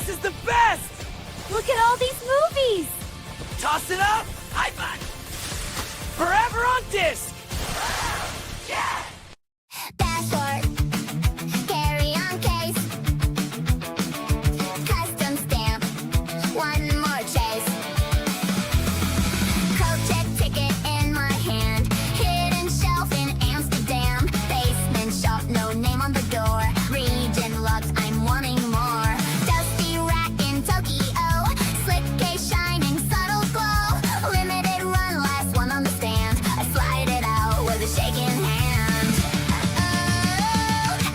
This is the best! Look at all these movies! Toss it up! High five! Forever on disc! Yeah! Dashboard, carry-on case, custom stamp, one more chase. Coat check ticket in my hand, hidden shelf in Amsterdam, basement shop, no name on the door, region locked, I'm wanting more. Dusty rack in Tokyo, slick case shining, subtle glow, limited run, last one on the stand. I slide it out with a shaking hand.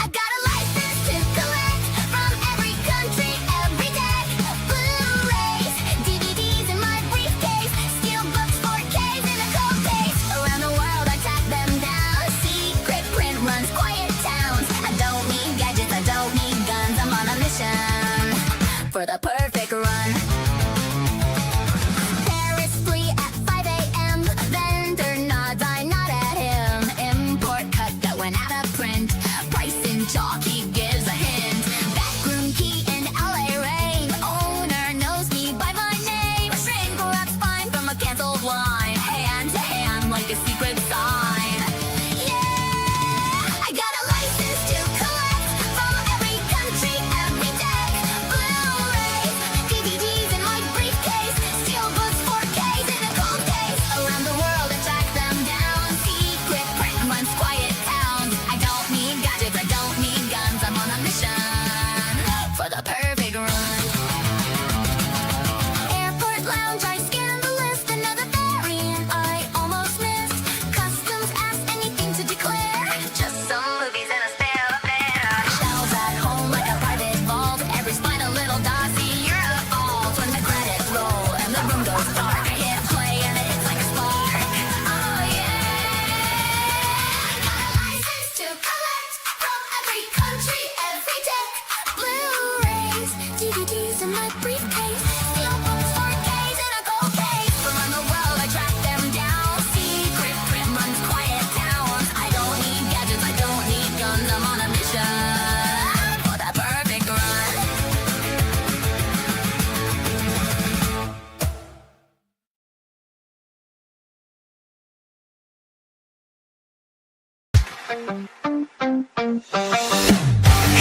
I got a license to collect from every country, every deck. Blu-rays, DVDs in my briefcase, steelbooks, 4Ks in a cold case. Around the world I track them down. Secret print runs quiet towns. I don't need gadgets, I don't need guns. I'm on a mission for the perfect run. Paris flea at 5 a.m. Vendor nods, I nod at him. Import cut that went out of print. Price in chalk, he gives a hint. Backroom key in LA rain. Owner knows me by my name. Shrink wraps fine from a canceled line. Hand to hand like a secret sign. Yeah, I got a license to collect from every country, every deck. Blu-rays, DVDs in my briefcase, steelbooks, 4Ks in a cold case. Around the world I track them down. Secret print runs quiet towns. I don't need gadgets, I don't need guns. I'm on a mission for the perfect run. Airport lounge, I scan the list. Another variant I almost missed. Customs ask anything to declare. Just some movies and a spare affair. Shelves at home like a private vault. Every spine a little dossier of faults. When the credits roll and the room goes dark, I hit play and it hits like a spark. Oh yeah, I got a license to collect from every country, every deck. Blu-rays, DVDs in my briefcase, steelbooks, 4Ks in a cold case. Around the world I track them down. Secret print runs quiet towns. I don't need gadgets, I don't need guns. I'm on a mission for the perfect run.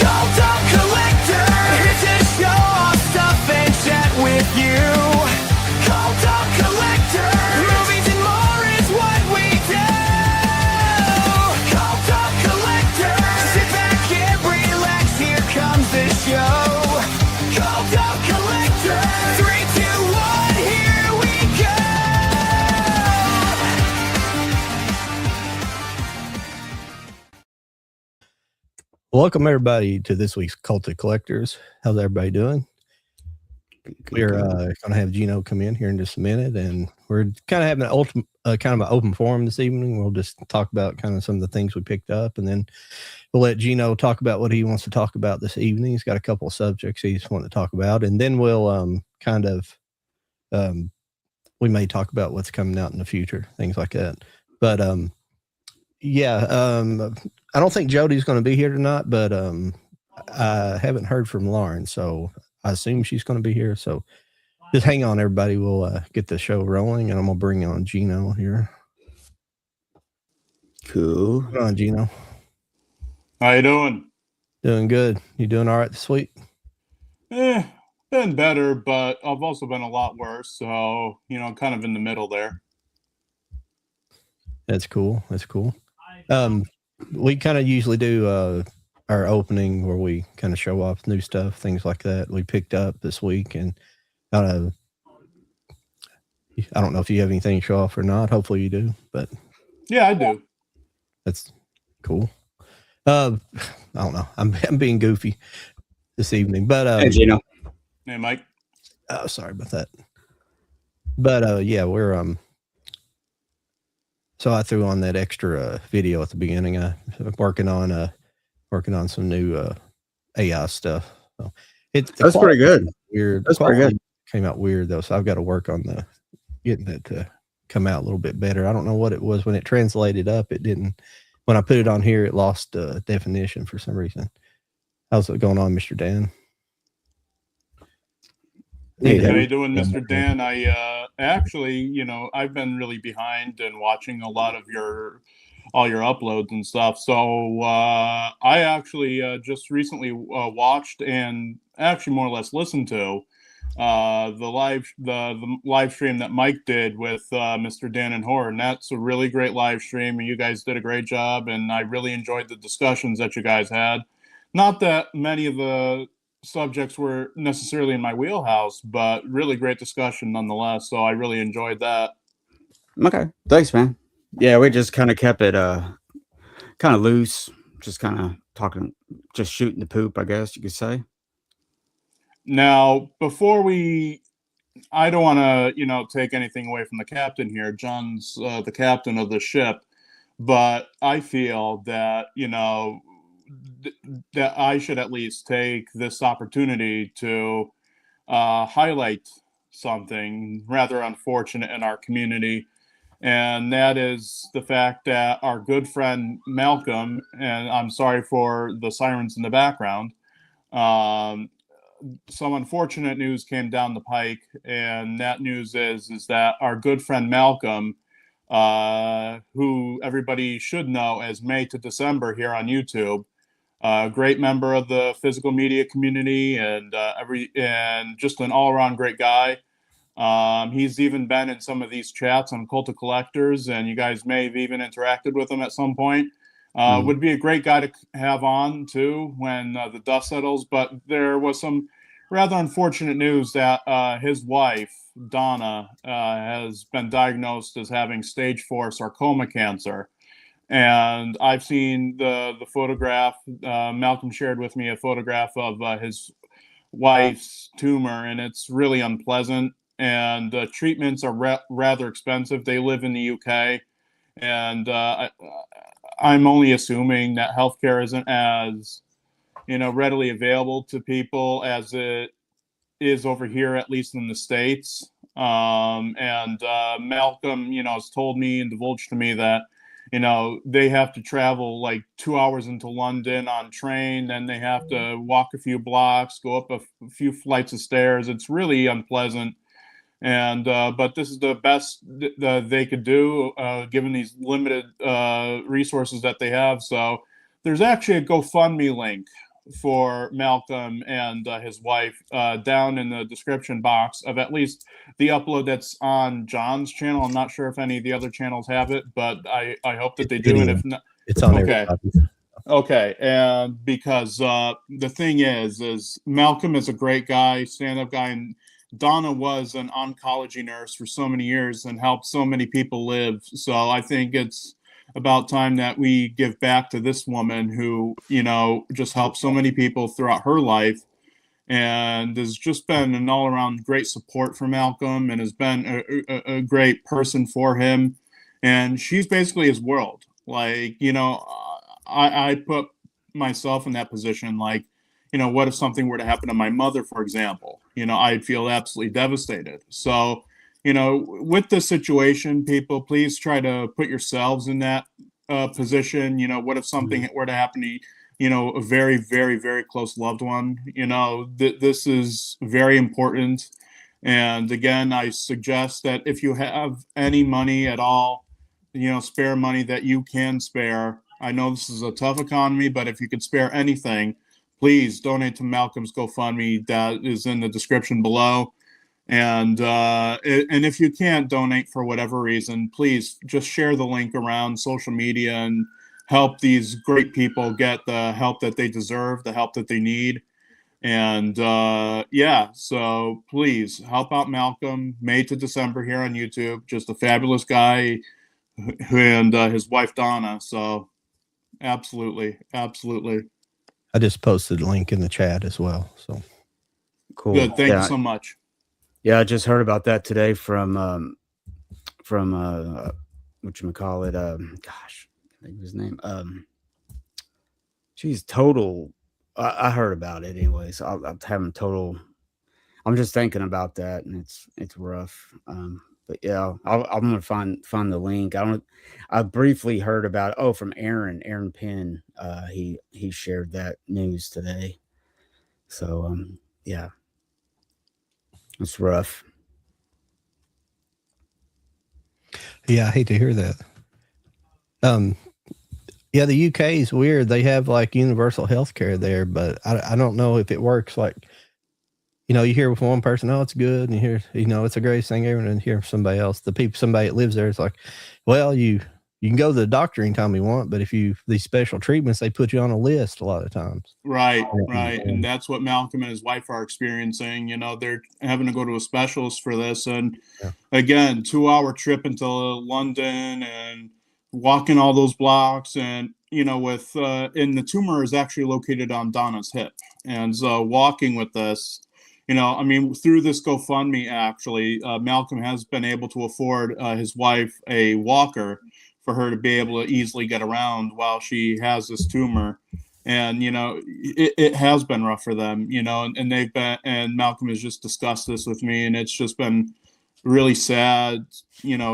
Called up collector, here to show off stuff and chat with you. Called up collector, movies and more is what we do. Called up collector, sit back and relax, here comes the show. Called up collector, 3, 2, 1, here we go. Welcome everybody to this week's Cult of Collectors. How's everybody doing? We're going to have Geno come in here in just a minute, and we're kind of having an open forum this evening. We'll just talk about kind of some of the things we picked up, and then we'll let Geno talk about what he wants to talk about this evening. He's got a couple of subjects he's wanting to talk about, and then we'll we may talk about what's coming out in the future, things like that. But I don't think Jody's going to be here tonight, but I haven't heard from Lauren, so I assume she's going to be here. So just hang on, everybody. We'll get the show rolling, and I'm going to bring on Geno here. Cool. Come on, Geno. How you doing? Doing good. You doing all right this week? Been better, but I've also been a lot worse. So, kind of in the middle there. That's cool. That's cool. We kind of usually do our opening where we kind of show off new stuff, things like that we picked up this week. And I don't know if you have anything to show off or not. Hopefully you do, but Yeah, I do. that's cool. I don't know. I'm being goofy this evening, but Hey, Geno. Hey, Mike. oh, sorry about that. But yeah, we're so I threw on that extra video at the beginning. I'm working on some new AI stuff. So That's pretty good. Weird. That's pretty good. Came out weird though, so I've got to work on getting it to come out a little bit better. I don't know what it was when it translated up. It didn't. When I put it on here, it lost definition for some reason. How's it going on, Mr. Dan? Hey, How Dan. you doing, Mr. Dan? I actually, I've been really behind and watching a lot of all your uploads and stuff. So I actually just recently watched and actually more or less listened to the live stream that Mike did with Mr. Dan and Horror, and that's a really great live stream. And you guys did a great job, and I really enjoyed the discussions that you guys had. Not that many of the subjects were necessarily in my wheelhouse, but really great discussion nonetheless. So I really enjoyed that. Okay. Thanks, man. Yeah, we just kind of kept it kind of loose, just kind of talking, just shooting the poop, I guess you could say. Now, I don't want to, take anything away from the captain here. John's the captain of the ship, but I feel that, that I should at least take this opportunity to highlight something rather unfortunate in our community. And that is the fact that our good friend Malcolm, and I'm sorry for the sirens in the background, um, some unfortunate news came down the pike, and that news is that our good friend Malcolm, who everybody should know as May to December here on YouTube, a great member of the physical media community, and and just an all around great guy. He's even been in some of these chats on Cult of Collectors, and you guys may have even interacted with him at some point. Would be a great guy to have on too when the dust settles. But there was some rather unfortunate news that his wife Donna has been diagnosed as having stage 4 sarcoma cancer, and I've seen the photograph. Malcolm shared with me a photograph of his wife's tumor, and it's really unpleasant. And treatments are rather expensive. They live in the UK, and I'm only assuming that healthcare isn't as readily available to people as it is over here, at least in the States. And Malcolm, has told me and divulged to me that, they have to travel like 2 hours into London on train, then they have to walk a few blocks, go up a few flights of stairs. It's really unpleasant. And but this is the best they could do given these limited resources that they have. So there's actually a GoFundMe link for Malcolm and his wife down in the description box of at least the upload that's on John's channel. I'm not sure if any of the other channels have it, but I hope that they do. And if not, It's on okay. everybody. Okay, and because the thing is Malcolm is a great guy, stand-up guy, and Donna was an oncology nurse for so many years and helped so many people live. So I think it's about time that we give back to this woman who, just helped so many people throughout her life, and has just been an all-around great support for Malcolm, and has been a great person for him. And she's basically his world. Like, I put myself in that position. Like, what if something were to happen to my mother, for example? I'd feel absolutely devastated. So, with this situation, people, please try to put yourselves in that position. What if something were to happen to a very, very, very close loved one? This is very important. And again, I suggest that if you have any money at all, spare money that you can spare. I know this is a tough economy, but if you could spare anything, please donate to Malcolm's GoFundMe that is in the description below. And if you can't donate for whatever reason, please just share the link around social media and help these great people get the help that they deserve, the help that they need. And so please help out Malcolm. May to December here on YouTube. Just a fabulous guy, and his wife Donna. So absolutely. I just posted a link in the chat as well. So Cool. Good. Thank you so much. Yeah, I just heard about that today from whatchamacallit, gosh, I think of his name. Geez, total. I heard about it anyways. I'm having total. I'm just thinking about that, and it's rough. But yeah, I'm gonna find the link. I briefly heard about from Aaron Penn. He shared that news today. So yeah. It's rough. Yeah, I hate to hear that. Yeah, the UK is weird. They have like universal health care there, but I don't know if it works. Like, you hear from one person, oh, it's good, and you hear, it's the greatest thing ever, and then hear from somebody else. Somebody that lives there, it's like, well, you can go to the doctor anytime you want, but if these special treatments, they put you on a list a lot of times. Right, right. And that's what Malcolm and his wife are experiencing. They're having to go to a specialist for this. And Yeah. again, 2-hour trip into London and walking all those blocks. And, and the tumor is actually located on Donna's hip. And so walking with this, through this GoFundMe, actually, Malcolm has been able to afford his wife a walker for her to be able to easily get around while she has this tumor. And it has been rough for them, and they've been, and Malcolm has just discussed this with me, and it's just been really sad,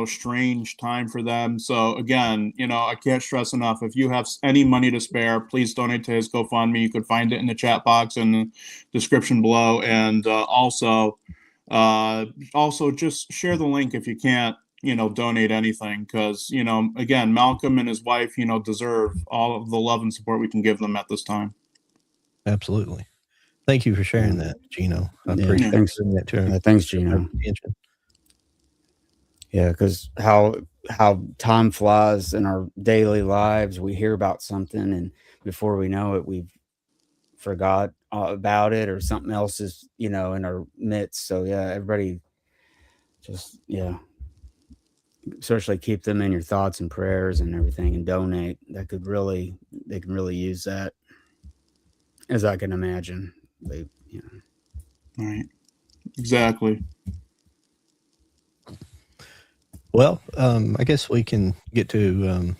strange time for them. So again, I can't stress enough, if you have any money to spare, please donate to his GoFundMe. You could find it in the chat box in the description below. And also just share the link if you can't donate anything, because again, Malcolm and his wife deserve all of the love and support we can give them at this time. Absolutely. Thank you for sharing that, Gino. I Yeah, appreciate thanks. that too. Thanks, Gino. Yeah, because how time flies in our daily lives. We hear about something, and before we know it, we've forgot about it, or something else is in our midst. So yeah, everybody just especially keep them in your thoughts and prayers and everything, and donate. They can really use that, as I can imagine. Right, exactly. Well, I guess we can get to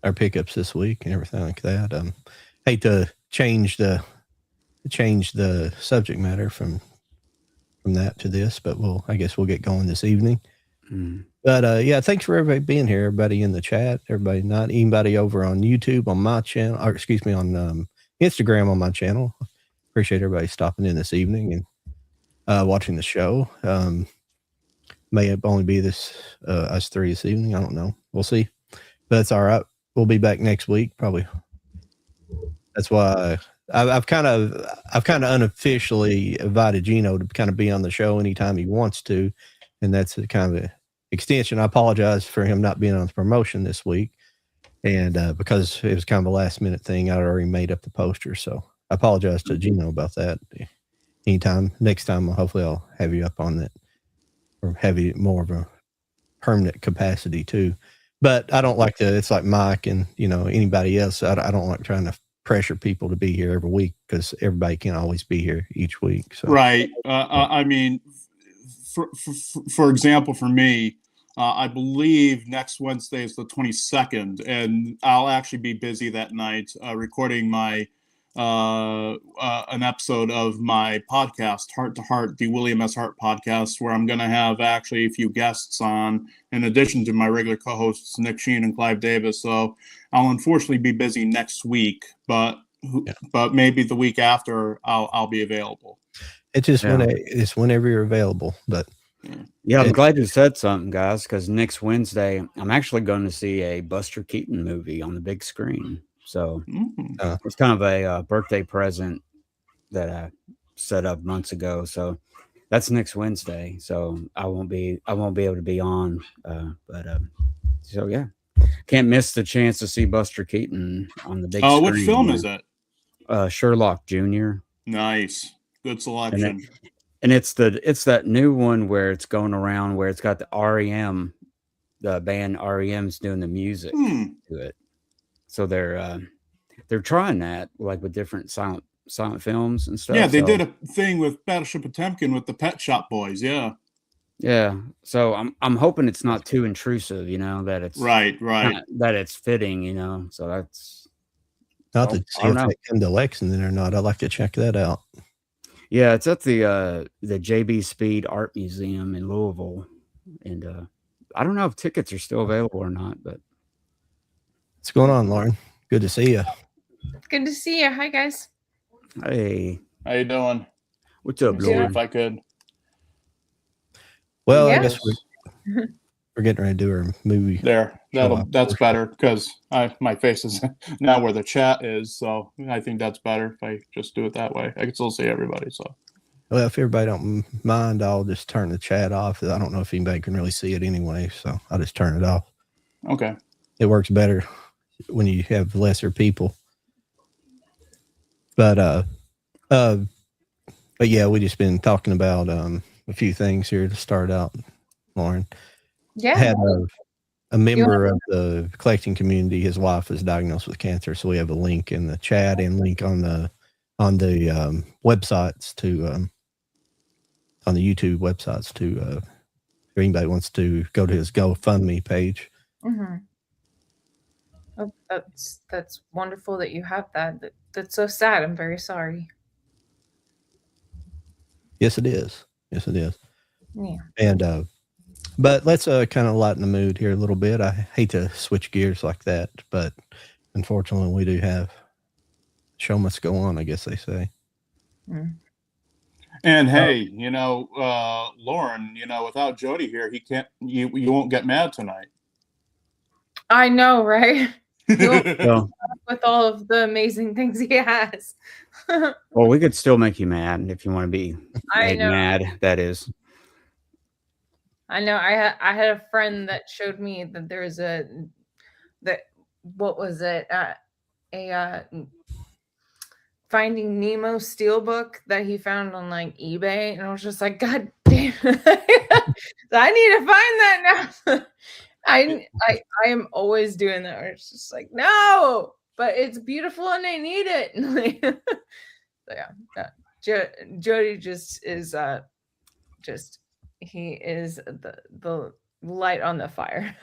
our pickups this week and everything like that. Hate to change the subject matter from that to this, but I guess we'll get going this evening. But yeah, thanks for everybody being here, everybody in the chat, everybody, not anybody over on YouTube on my channel, or excuse me, on Instagram on my channel. Appreciate everybody stopping in this evening and watching the show. May only be us three this evening. I don't know. We'll see. But that's all right. We'll be back next week, probably. That's why I've kind of unofficially invited Gino to kind of be on the show anytime he wants to, and that's a kind of an extension. I apologize for him not being on the promotion this week, and because it was kind of a last minute thing, I'd already made up the poster, so I apologize to Gino about that. Anytime, next time, hopefully I'll have you up on that, or have you more of a permanent capacity too. But I don't like it's like Mike and anybody else. I don't like trying to pressure people to be here every week, because everybody can't always be here each week. So. Right. I mean, for example, for me, I believe next Wednesday is the 22nd, and I'll actually be busy that night recording my an episode of my podcast, Heart to Heart, the William S. Hart podcast, where I'm going to have actually a few guests on, in addition to my regular co-hosts, Nick Sheen and Clive Davis. So I'll unfortunately be busy next week, but maybe the week after I'll be available. It's just it's whenever you're available. But yeah, I'm glad you said something, guys, because next Wednesday I'm actually going to see a Buster Keaton movie on the big screen. So it's kind of a birthday present that I set up months ago. So that's next Wednesday. So I won't be able to be on. So yeah, can't miss the chance to see Buster Keaton on the big screen. What film is it? Sherlock Jr. Nice, good selection. And it's that new one where it's going around, where it's got the REM, the band REM's doing the music to it. So they're trying that, like, with different silent films and stuff. Yeah, they did a thing with Battleship Potemkin with the Pet Shop Boys. Yeah. Yeah. So I'm hoping it's not too intrusive, that it's right. That it's fitting, So that's not to see if they come to Lexington or not. I'd like to check that out. Yeah, it's at the JB Speed Art Museum in Louisville, and I don't know if tickets are still available or not, but. What's going on, Lauren? Good to see you. Good to see you. Hi, guys. Hey. How you doing? What's up, See Lauren? if I could Well, I Yeah. guess we're getting ready to do our movie. There, Show off that's first. better because my face is now where the chat is. So I think that's better if I just do it that way. I can still see everybody. So Well, if everybody don't mind, I'll just turn the chat off. I don't know if anybody can really see it anyway, so I'll just turn it off. okay. It works better when you have lesser people. But yeah, we just been talking about a few things here to start out, Lauren. Yeah. Had a member of the collecting community, his wife was diagnosed with cancer, so we have a link in the chat and link on the websites to on the YouTube websites to if anybody wants to go to his GoFundMe page. Mm-hmm. Oh, that's wonderful that you have that. That's so sad. I'm very sorry. Yes, it is. Yes, it is. Yeah. And but let's kind of lighten the mood here a little bit. I hate to switch gears like that, but unfortunately, we do have show must go on, I guess they say. Mm. And hey, Lauren, without Jody here, he can't. You won't get mad tonight. I know, right? Well, With all of the amazing things he has. well, we could still make you mad if you want to be I made know. mad. That is. I know. I had a friend that showed me that there was what was it? Finding Nemo steelbook that he found on like eBay, and I was just like, God damn! I need to find that now. I am always doing that. Where it's just like, no, but it's beautiful and I need it. So yeah, Jody just is he is the light on the fire.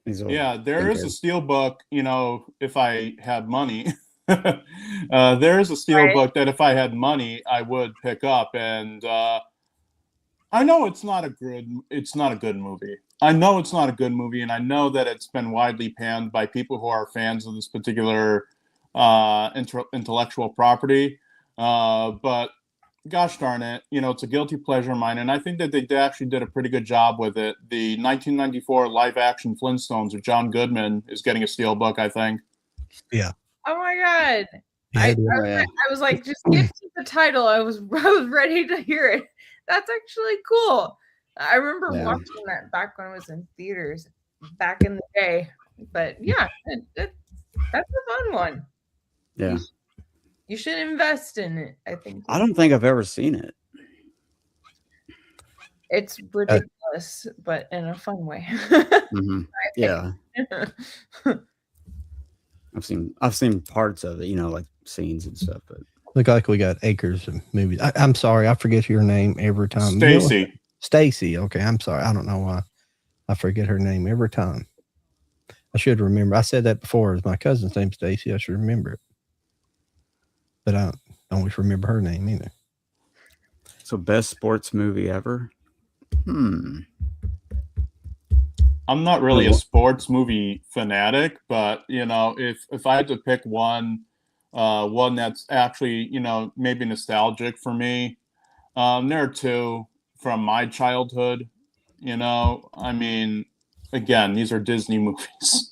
Yeah, there is a steel book. If I had money, there is a steel book that if I had money, I would pick up. And I know it's not a good movie. I know it's not a good movie, and I know that it's been widely panned by people who are fans of this particular intellectual property. But gosh darn it, it's a guilty pleasure of mine, and I think that they actually did a pretty good job with it. The 1994 live-action Flintstones with John Goodman is getting a steel book, I think. Yeah. Oh my God. Yeah, I was like, just give me the title. I was ready to hear it. That's actually cool. I remember watching that back when it was in theaters back in the day. But yeah, that's a fun one. Yeah. You should invest in it, I think. I don't think I've ever seen it. It's ridiculous, but in a fun way. Mm-hmm. Yeah. I've seen parts of it, like scenes and stuff, but look like we got acres of movies. I'm sorry, I forget your name every time. Stacy. Stacy. Okay, I'm sorry. I don't know why I forget her name every time. I should remember. I said that before. It's my cousin's name, Stacy. I should remember it, but I don't always remember her name either. So, best sports movie ever? I'm not really a sports movie fanatic, but if I had to pick one that's actually maybe nostalgic for me, there are two from my childhood. I mean, again, these are Disney movies.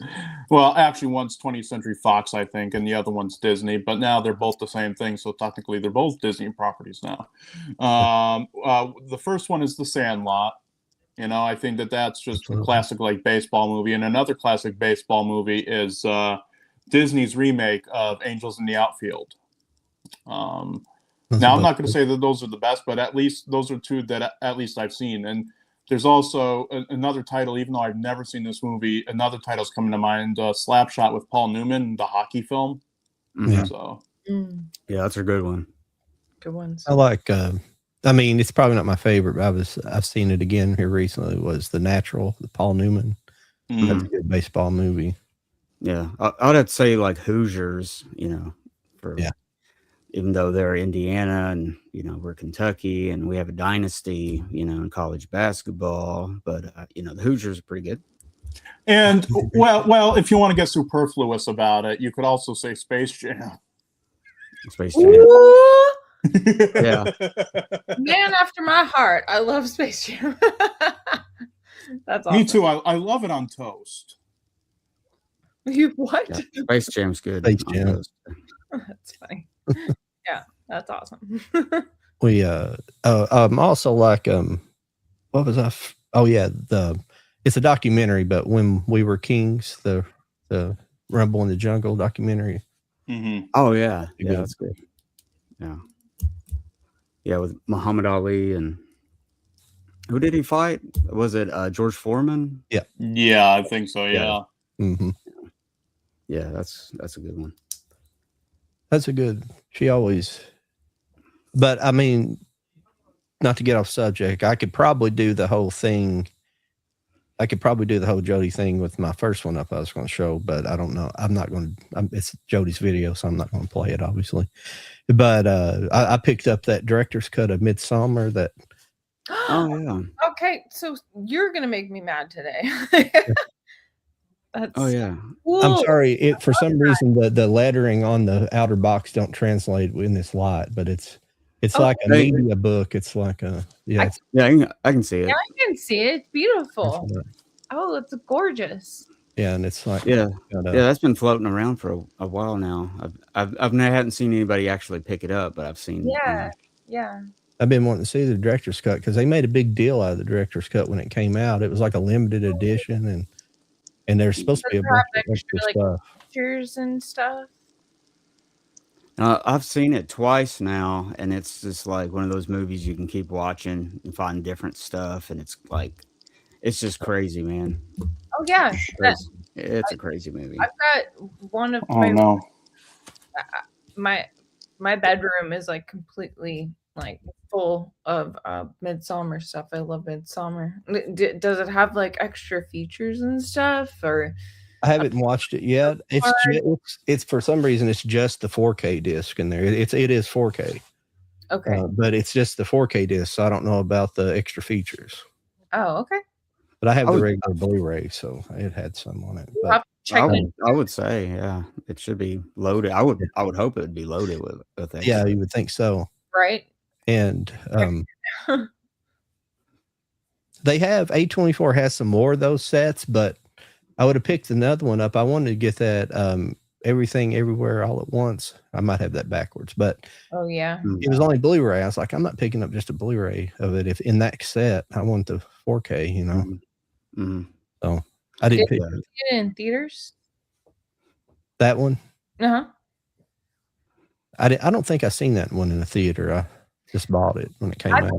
Well, actually, one's 20th Century Fox, I think, and the other one's Disney. But now they're both the same thing, so technically they're both Disney properties now. The first one is The Sandlot. I think that's just a classic baseball movie. And another classic baseball movie is Disney's remake of Angels in the Outfield. Now, I'm not going to say that those are the best, but at least those are two that at least I've seen. And there's also another title, even though I've never seen this movie, another title's coming to mind, Slapshot with Paul Newman, the hockey film. Yeah. So, yeah, that's a good one. Good ones. I like, I mean, it's probably not my favorite, but I've seen it again here recently. Was The Natural, the Paul Newman. That's a good baseball movie. Yeah. I would have to say Hoosiers, even though they're Indiana and, we're Kentucky and we have a dynasty, in college basketball, but, the Hoosiers are pretty good. And well, if you want to get superfluous about it, you could also say Space Jam. Space Jam. Ooh, Yeah. Man after my heart. I love Space Jam. That's awesome. Me too. I love it on toast. You what? Yeah. Space Jam's good. Space on Jam. those. That's funny. Yeah, that's awesome. We also like what was oh yeah, it's a documentary, but When We Were Kings, the Rumble in the Jungle documentary. Mm-hmm. Oh yeah, Pretty yeah, good. that's good. Yeah, yeah, with Muhammad Ali and who did he fight? Was it George Foreman? Yeah, I think so. Yeah. Mm-hmm. Yeah, that's a good one. That's a good. She always, but I mean, not to get off subject, I could probably do the whole thing. I could probably do the whole Jody thing with my first one up I was going to show, but I don't know. I'm not going to, it's Jody's video, so I'm not going to play it, obviously. But I picked up that director's cut of Midsummer that. Oh yeah. Okay, so you're gonna make me mad today. That's Oh yeah. cool. I'm sorry. For some reason, the lettering on the outer box don't translate in this light, but it's like a Hey. media book. It's like a, yeah. It's, Yeah, I can see it. Yeah, I can see it. It's beautiful. it's, Oh, it's gorgeous. yeah, and it's like, Yeah, got yeah, that's been floating around for a while now. I haven't seen anybody actually pick it up, but I've seen. Yeah, yeah. I've been wanting to see the director's cut because they made a big deal out of the director's cut when it came out. It was like a limited edition, and there's supposed to be a Does it have bunch of extra extra, like, stuff. Pictures and stuff. I've seen it twice now, and it's just like one of those movies you can keep watching and find different stuff, and it's like, it's just crazy, man. Oh yeah, Crazy. It's a crazy movie. I've got one of Oh no. my bedroom is like completely like full of Midsummer stuff. I love Midsummer. Does it have like extra features and stuff, or I haven't watched it yet. It's for some reason it's just the 4K disc in there. It is 4K. okay? But it's just the 4K disc. So I don't know about the extra features. Oh, okay. But I have the would- regular Blu-ray, so it had some on it. We'll But have to check it. I would say, yeah, it should be loaded. I would hope it would be loaded with yeah, extra. you would think so. Right. And they have A24 has some more of those sets, but I would have picked another one up. I wanted to get that Everything Everywhere All at Once. I might have that backwards, but Oh yeah. it was only Blu-ray. I was like, I'm not picking up just a Blu-ray of it. If in that set, I want the 4K, you know. Mhm. So I didn't pick Did it in theaters? that one. Uh-huh. I don't think I seen that one in the theater. I just bought it when it came out.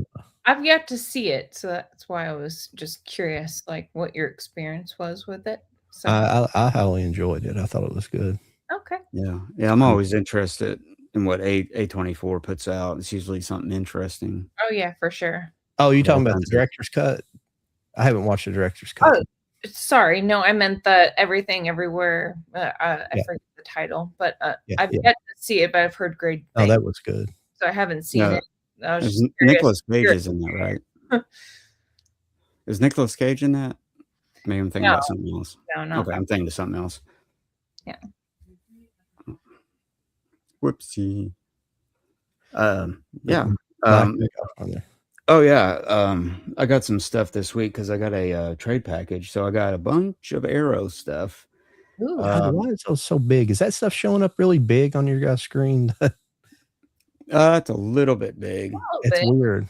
I've yet to see it, so that's why I was just curious, like what your experience was with it. So I highly enjoyed it. I thought it was good. okay. Yeah, I'm always interested in what A24 puts out. It's usually something interesting. Oh yeah, for sure. Oh, you talking about times the director's cut? I haven't watched the director's cut. Oh, sorry, no, I meant the Everything Everywhere. I Yeah. forget the title, but Yeah, I've yeah. yet to see it, but I've heard great Oh, things, that was good. so I haven't seen Yeah. it. I was There's just curious. Nicolas Cage is in that, right? Is Nicolas Cage in that? Maybe I'm thinking about something else. No. Okay, I'm thinking of something else. Yeah. Whoopsie. Yeah. Black makeup on there. Oh yeah. I got some stuff this week because I got a trade package. So I got a bunch of Arrow stuff. Ooh, Why is those so big? Is that stuff showing up really big on your guys' screen? It's a little bit big. It's weird.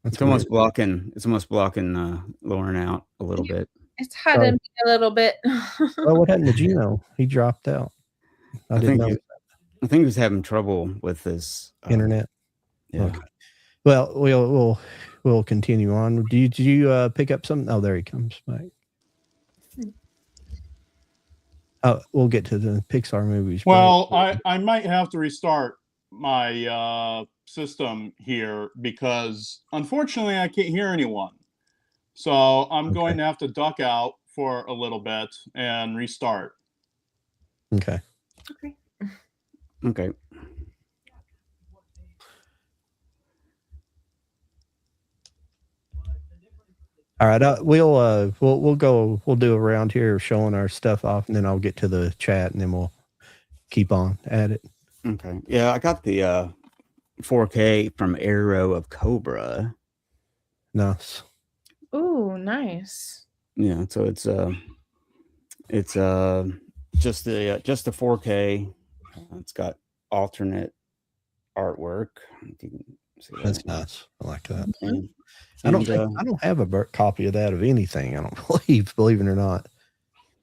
It's almost blocking. It's almost blocking Lauren out a little bit. it's hiding me a little bit. Well, what happened to Geno? He dropped out. I didn't know. I think he was having trouble with his Internet. Yeah. Okay. Well, we'll continue on. Did you pick up some? Oh, there he comes back. We'll get to the Pixar movies. Well, I might have to restart my system here because unfortunately I can't hear anyone. So I'm going to have to duck out for a little bit and restart. Okay. Okay. All right. We'll do a round here showing our stuff off, and then I'll get to the chat, and then we'll keep on at it. Okay. Yeah, I got the 4K from Arrow of Cobra. Nice. Ooh, nice. Yeah, so it's just the 4K. It's got alternate artwork. If you can see That's that. nice. I like that. And, I don't and, think I don't have a copy of that of anything. I don't believe it or not.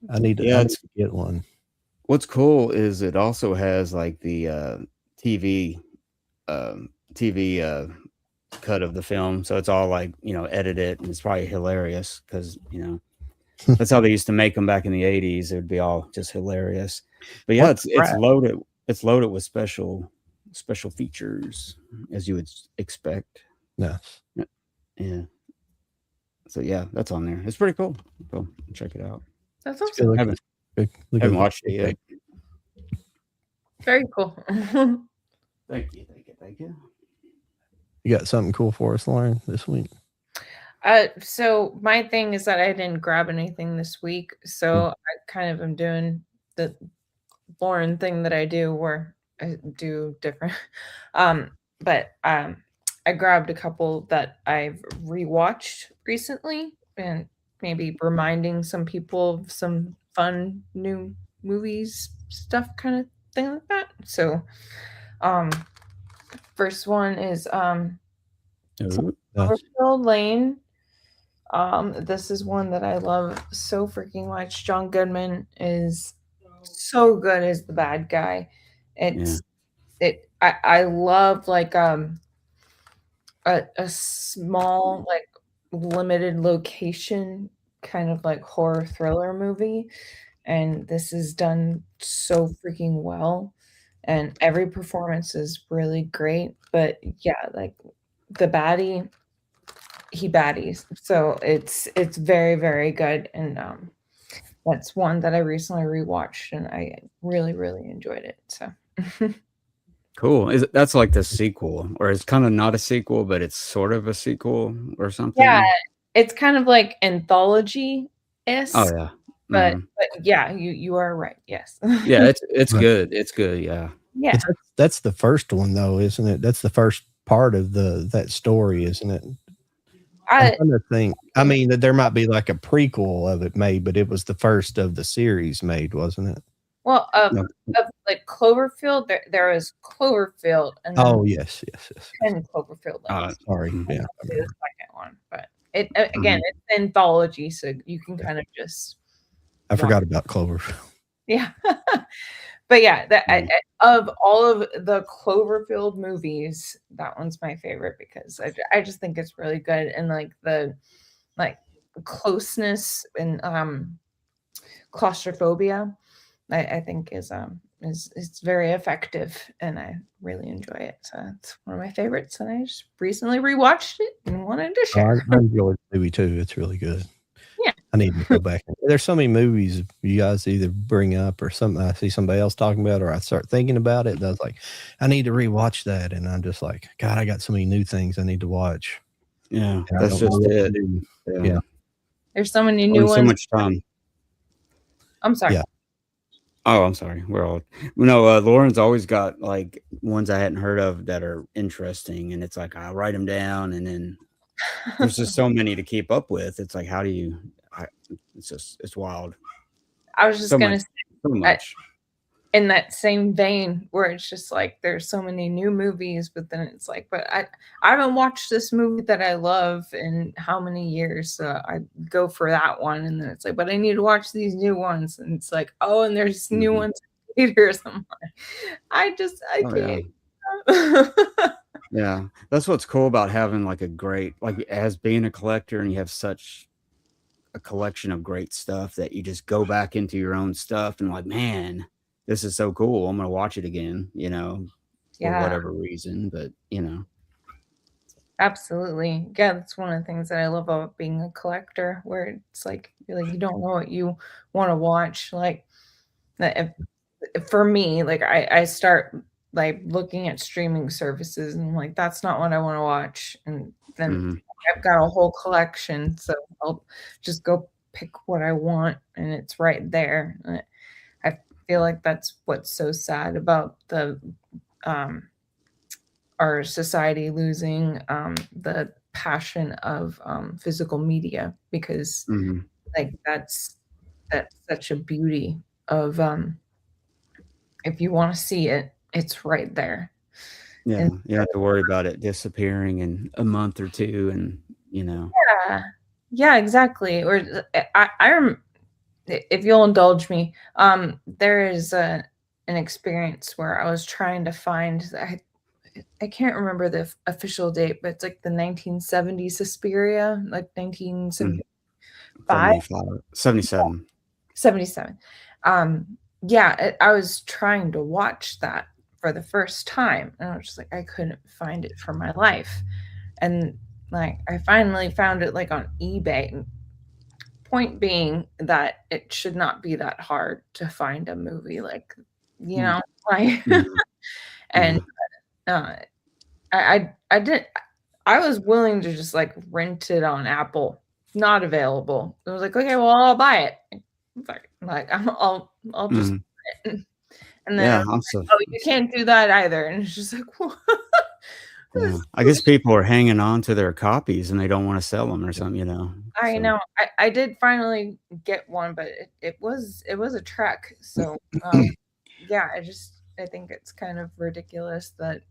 I need to, Yeah, I need to get one. what's cool is it also has like the TV TV cut of the film, so it's all like edited, and it's probably hilarious because that's how they used to make them back in the 80s. It would be all just hilarious. But yeah, What's it's that? loaded. It's loaded with special features, as you would expect. Nice. Yeah. So yeah, that's on there. It's pretty cool. Go check it out. That's It's good awesome. looking. Look Haven't at watched it yet. Very cool. Thank you. Thank you. You got something cool for us, Lauren, this week? So my thing is that I didn't grab anything this week, so I kind of am doing the Lauren thing that I do where I do different. But I grabbed a couple that I've rewatched recently and maybe reminding some people of some fun new movies, stuff kind of thing like that. So first one is Ooh. Nice. Cloverfield Lane. This is one that I love so freaking much. John Goodman is so good as the bad guy. I love like a small like limited location kind of like horror thriller movie, and this is done so freaking well, and every performance is really great. But yeah, like the baddie, he baddies, so it's very very good, and that's one that I recently rewatched and I really really enjoyed it. So Cool. That's like the sequel, or it's kind of not a sequel, but it's sort of a sequel or something? yeah, it's kind of like anthology is. Oh yeah. But Mhm. yeah, you are right. Yes. Yeah, it's Right. good. It's good. Yeah. Yeah. That's the first one though, isn't it? That's the first part of that story, isn't it? I'm I trying to think. I mean, that there might be like a prequel of it made, but it was the first of the series made, wasn't it? well, No. of like Cloverfield, there is Cloverfield and then Oh yes. 10 Cloverfield Lanes. Sorry. Mhm. Yeah. The second one, but it again, it's anthology, so you can kind of just I forgot about Clover. yeah. But yeah, Mhm. of all of the Cloverfield movies, that one's my favorite because I just think it's really good, and like the closeness and claustrophobia, I think is it's very effective, and I really enjoy it. So it's one of my favorites, and I just recently rewatched it and wanted to I share. enjoyed the movie too. It's really good. Yeah. I need to go back. There's so many movies you guys either bring up or something I see somebody else talking about, or I start thinking about it. And I was like, I need to rewatch that. And I'm just like, God, I got so many new things I need to watch. Yeah, And I that's don't know just what to it. do. Yeah. Yeah. There's so many new Only so ones. much time. I'm sorry. Yeah. Oh, I'm sorry. We're all Lauren's always got like ones I hadn't heard of that are interesting, and it's like I write them down, and then there's just so many to keep up with. It's like, how do you? It's wild. I was just So gonna much. say, So much. in that same vein where it's just like there's so many new movies, but then it's like, but I haven't watched this movie that I love in how many years, so I go for that one, and then it's like, but I need to watch these new ones, and it's like, oh, and there's new Mhm. ones in theaters. I'm like, I Oh, yeah. can't. Yeah, that's what's cool about having like a great, like as being a collector, and you have such a collection of great stuff that you just go back into your own stuff and like, man, this is so cool. I'm gonna watch it again, for Yeah. whatever reason. But Absolutely. Yeah, that's one of the things that I love about being a collector, where it's like you don't know what you want to watch. Like for me, like I start like looking at streaming services and I'm like, that's not what I want to watch. And then mhm. I've got a whole collection, so I'll just go pick what I want and it's right there. And I feel like that's what's so sad about the um our society losing the passion of physical media, because Mhm. like that's such a beauty of if you want to see it, it's right there. Yeah, And you don't have to worry about it disappearing in a month or 2 and, you know. yeah, yeah, exactly. Or if you'll indulge me, there is an experience where I was trying to find, I can't remember the official date, but it's like the 1970 Suspiria, like Mm, 1975, 75, 77. 77. Yeah, I was trying to watch that for the first time, and I was just like, I couldn't find it for my life. And like, I finally found it like on eBay. And point being that it should not be that hard to find a movie, like, you Mm, know, like, mhm, and yeah, uh, I did I was willing to just like rent it on Apple. Not available. I was like, okay, well, I'll buy it. Like I'll just mhm, and then yeah, it was I'm like, so oh, you can't do that either. And it's just like, what? yeah. I guess people are hanging on to their copies and they don't wanna sell them or something, you know, I so know. I did finally get one, but it was a trek. So yeah, I think it's kind of ridiculous that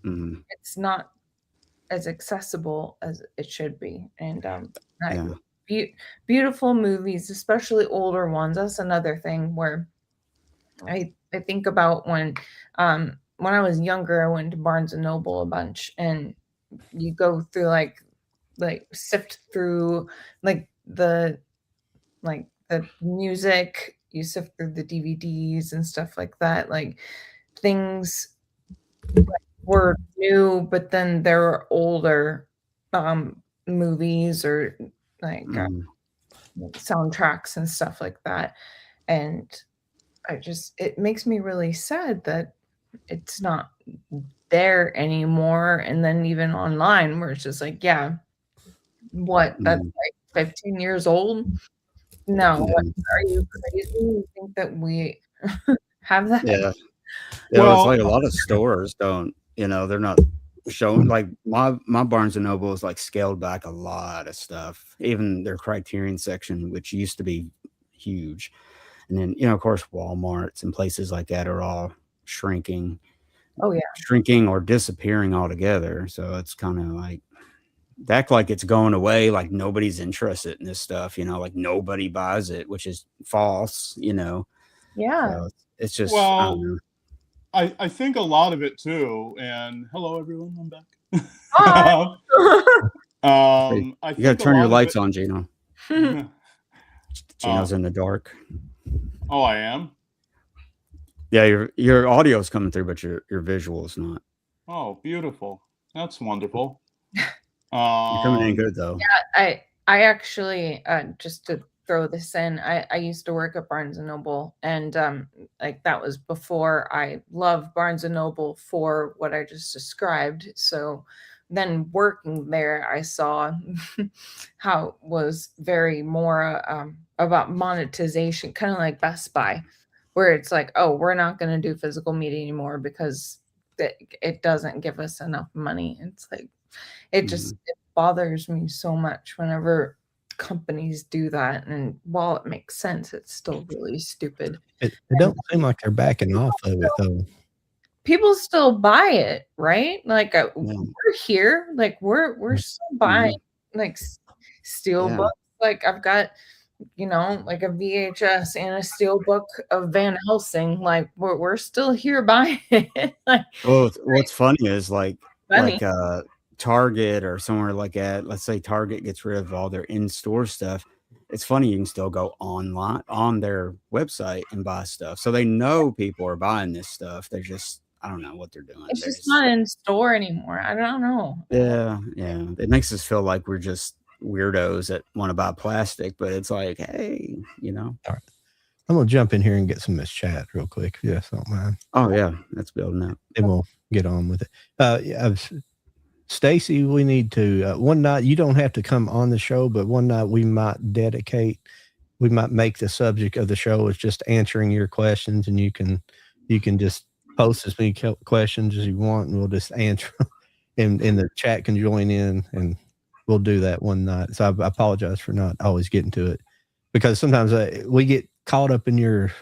mhm, it's not as accessible as it should be. And I, yeah, be- beautiful movies, especially older ones. That's another thing where I think about when I was younger, I went to Barnes and Noble a bunch, and you go through like sift through like the music, you sift through the DVDs and stuff like that, like things were new, but then there were older movies or like mhm, soundtracks and stuff like that. And it makes me really sad that it's not there anymore. And then even online, where it's just like, yeah, what, that's mhm, like 15 years old? No, what, yeah, are you crazy? You think that we have that? yeah. Yeah, it's Well, like a lot of stores don't, you know, they're not showing like my Barnes& and Noble is, like, scaled back a lot of stuff, even their Criterion section, which used to be huge. And then, you know, of course, Walmarts and places like that are all shrinking Oh yeah. shrinking or disappearing altogether, so it's kinda like they act like it's going away, like nobody's interested in this stuff, you know, like nobody buys it, which is false, you know? Yeah. So it's just I don't well, know. I think a lot of it too. And hello, everyone, I'm Hi. back. Hey, I you gotta think a turn your lot of lights it. on, Gino. Gino's Oh, in the dark. oh, I am. Yeah, your audio's coming through, but your visual is not. Oh, beautiful. That's wonderful. You're coming in Um, good though. I actually just to throw this in, I used to work at Barnes and Noble, and like that was before I loved Barnes and Noble for what I just described. So then working there, I saw how it was very more about monetization, kind of like Best Buy, where it's like, oh, we're not going to do physical media anymore because it doesn't give us enough money. It's like Mhm. it bothers me so much whenever companies do that, and while it makes sense, it's still really stupid. It And don't seem like they're backing off of it though. people still buy it, right? Like, Yeah. we're here, like, we're still buying, Mhm. like, steel Yeah. books, like, I've got, like, a VHS and a steel book of Van Helsing, like, we're still here buying it, like, Well, what's funny is funny. Target or somewhere like that, let's say Target gets rid of all their in-store stuff. It's funny you can still go online on their website and buy stuff. So they know people are buying this stuff. They're just I don't know what they're doing. It's They're just just not in store anymore, I don't know. yeah, yeah. It makes us feel like we're just weirdos that want to buy plastic, but it's like, hey, you know. All right. I'm gonna jump in here and get some of this chat real quick, if you guys don't mind. Oh yeah, that's building up. Then we'll get on with it. Yeah, Stacy, we need to one night. You don't have to come on the show, but one night we might make the subject of the show is just answering your questions, and you can just post as many questions as you want, and we'll just answer them. And the chat can join in, and we'll do that one night. So I apologize for not always getting to it, because sometimes we get caught up in your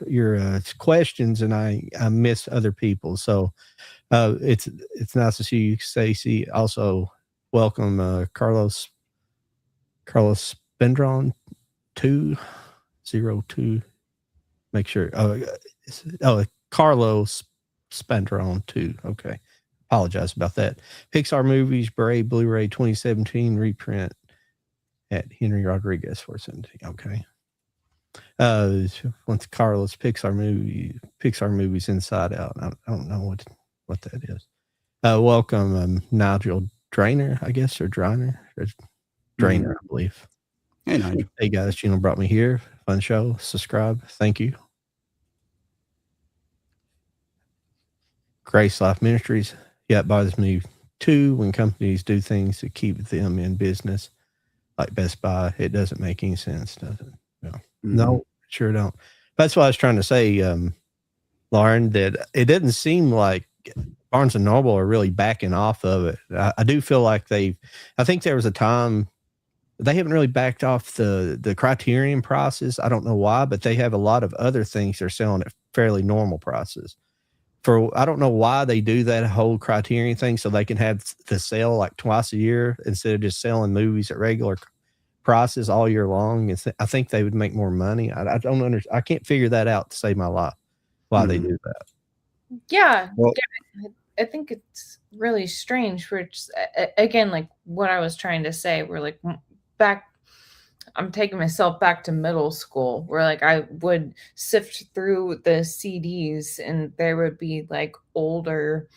questions, and I miss other people. So it's nice to see you, Stacy. Also, welcome Carlos Spendron 202. Make sure. Carlos Spendron 2. Okay. Apologize about that. Pixar Movies, Blu-ray 2017 reprint at Henry Rodriguez 417. Okay. Once Carlos, Pixar Movies Inside Out. I don't know what that is. Welcome, Nigel Drainer, I guess, or Drainer, I believe. Hey, Nigel. Hey guys, Gino brought me here. Fun show. Subscribe. Thank you. Grace Life Ministries. Yeah, it bothers me too when companies do things to keep them in business, like Best Buy. It doesn't make any sense, does it? No, sure don't. That's what I was trying to say, Lauren, that it doesn't seem like Barnes and Noble are really backing off of it. I do feel like I think there was a time they haven't really backed off the Criterion prices. I don't know why, but they have a lot of other things they're selling at fairly normal prices. I don't know why they do that whole Criterion thing, so they can have the sale like twice a year instead of just selling movies at regular prices all year long. I think they would make more money. I don't understand. I can't figure that out to save my life, why they do that. Yeah. Well, I think it's really strange, which again, like what I was trying to say, we're like I'm taking myself back to middle school, where like I would sift through the CDs and there would be like older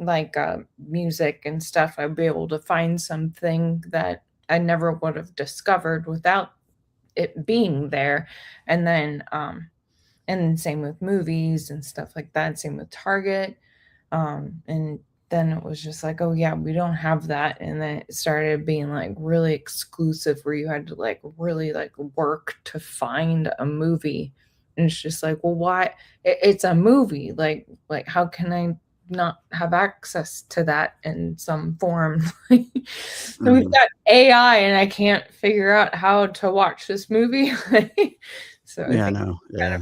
like music and stuff. I'd be able to find something that I never would have discovered without it being there. And then same with movies and stuff like that. Same with Target. And then it was just like, oh yeah, we don't have that. And then it started being like really exclusive, where you had to like really like work to find a movie. And it's just like, well, why? It's a movie. Like how can I not have access to that in some form? We've got AI and I can't figure out how to watch this movie. So yeah, I know. Yeah.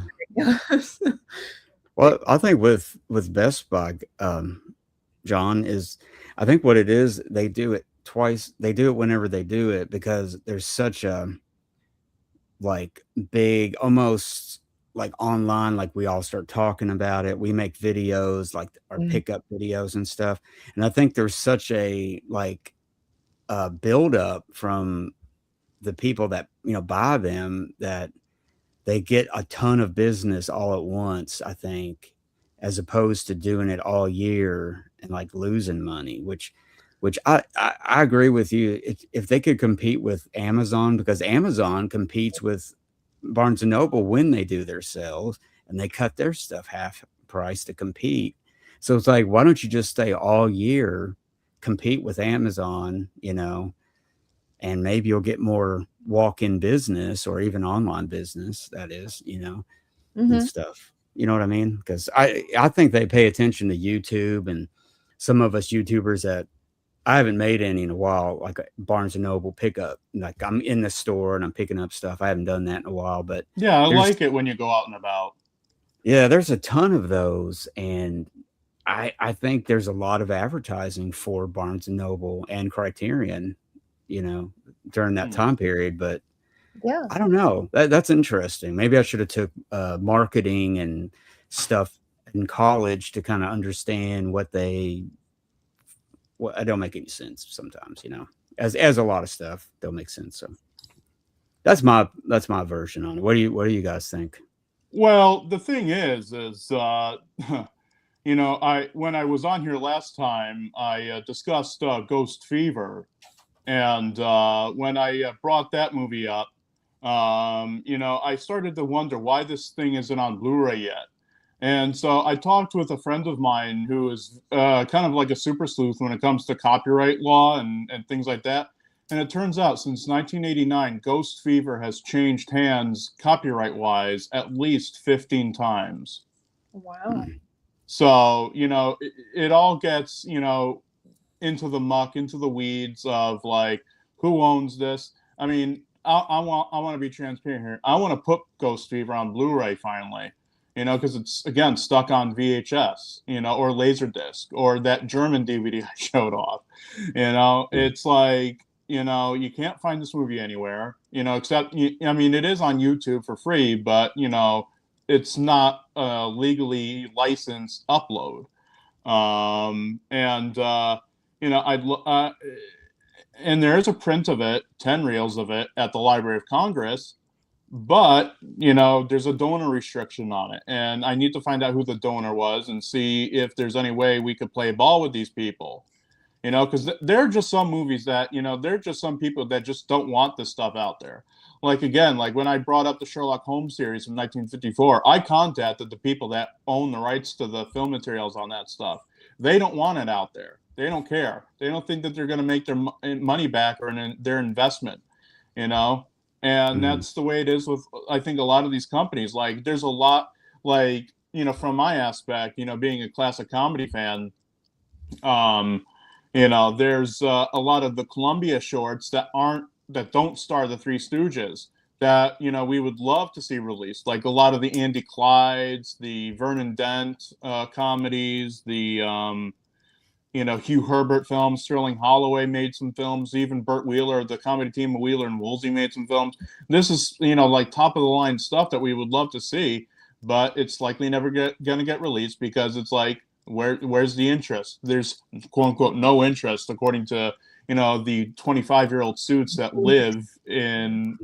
Well, I think with Best Buy, John, is I think what it is, they do it twice. They do it whenever they do it because there's such a like big, almost like online, like we all start talking about it. We make videos like our pickup videos and stuff. And I think there's such a like build up from the people that, buy them, that they get a ton of business all at once, I think, as opposed to doing it all year and like losing money, which I agree with you. If they could compete with Amazon, because Amazon competes with Barnes and Noble when they do their sales, and they cut their stuff half price to compete. So it's like, why don't you just stay all year, compete with Amazon, and maybe you'll get more walk-in business or even online business, that is, and stuff. You know what I mean? Because I think they pay attention to YouTube, and some of us YouTubers that I haven't made any in a while, like a Barnes and Noble pickup. Like I'm in the store and I'm picking up stuff. I haven't done that in a while, but yeah, I like it when you go out and about. Yeah, there's a ton of those, and I think there's a lot of advertising for Barnes and Noble and Criterion, during that time period. But yeah, I don't know. That's interesting. Maybe I should have took marketing and stuff in college to kind of understand what it don't make any sense sometimes, as a lot of stuff don't make sense. So that's my version on it. What do you guys think? Well, the thing is when I was on here last time, I discussed Ghost Fever, and when I brought that movie up, I started to wonder why this thing isn't on Blu-ray yet. And so I talked with a friend of mine who is kind of like a super sleuth when it comes to copyright law and things like that. And it turns out since 1989, Ghost Fever has changed hands copyright-wise at least 15 times. wow. So, it all gets, into the muck, into the weeds of like, who owns this? I mean, I want to be transparent here. I want to put Ghost Fever on Blu-ray finally, because it's again stuck on VHS, or Laserdisc, or that German DVD I showed off. It's like, you can't find this movie anywhere, except I mean, it is on YouTube for free, but it's not a legally licensed upload. And there is a print of it, 10 reels of it at the Library of Congress, but there's a donor restriction on it, and I need to find out who the donor was and see if there's any way we could play ball with these people, because there are just some movies that there are just some people that just don't want this stuff out there. Like, again, like when I brought up the Sherlock Holmes series from 1954, I contacted the people that own the rights to the film materials on that stuff. They don't want it out there. They don't care. They don't think that they're going to make their money back or their investment, and that's the way it is with, I think, a lot of these companies. Like, there's a lot, like, from my aspect, being a classic comedy fan, there's a lot of the Columbia shorts that don't star the Three Stooges that we would love to see released, like a lot of the Andy Clydes, the Vernon Dent comedies, the Hugh Herbert films. Sterling Holloway made some films. Even Burt Wheeler, the comedy team of Wheeler and Woolsey, made some films. This is like top of the line stuff that we would love to see, but it's likely never gonna get released because it's like, where's the interest? There's quote unquote no interest, according to the 25-year-old suits that live in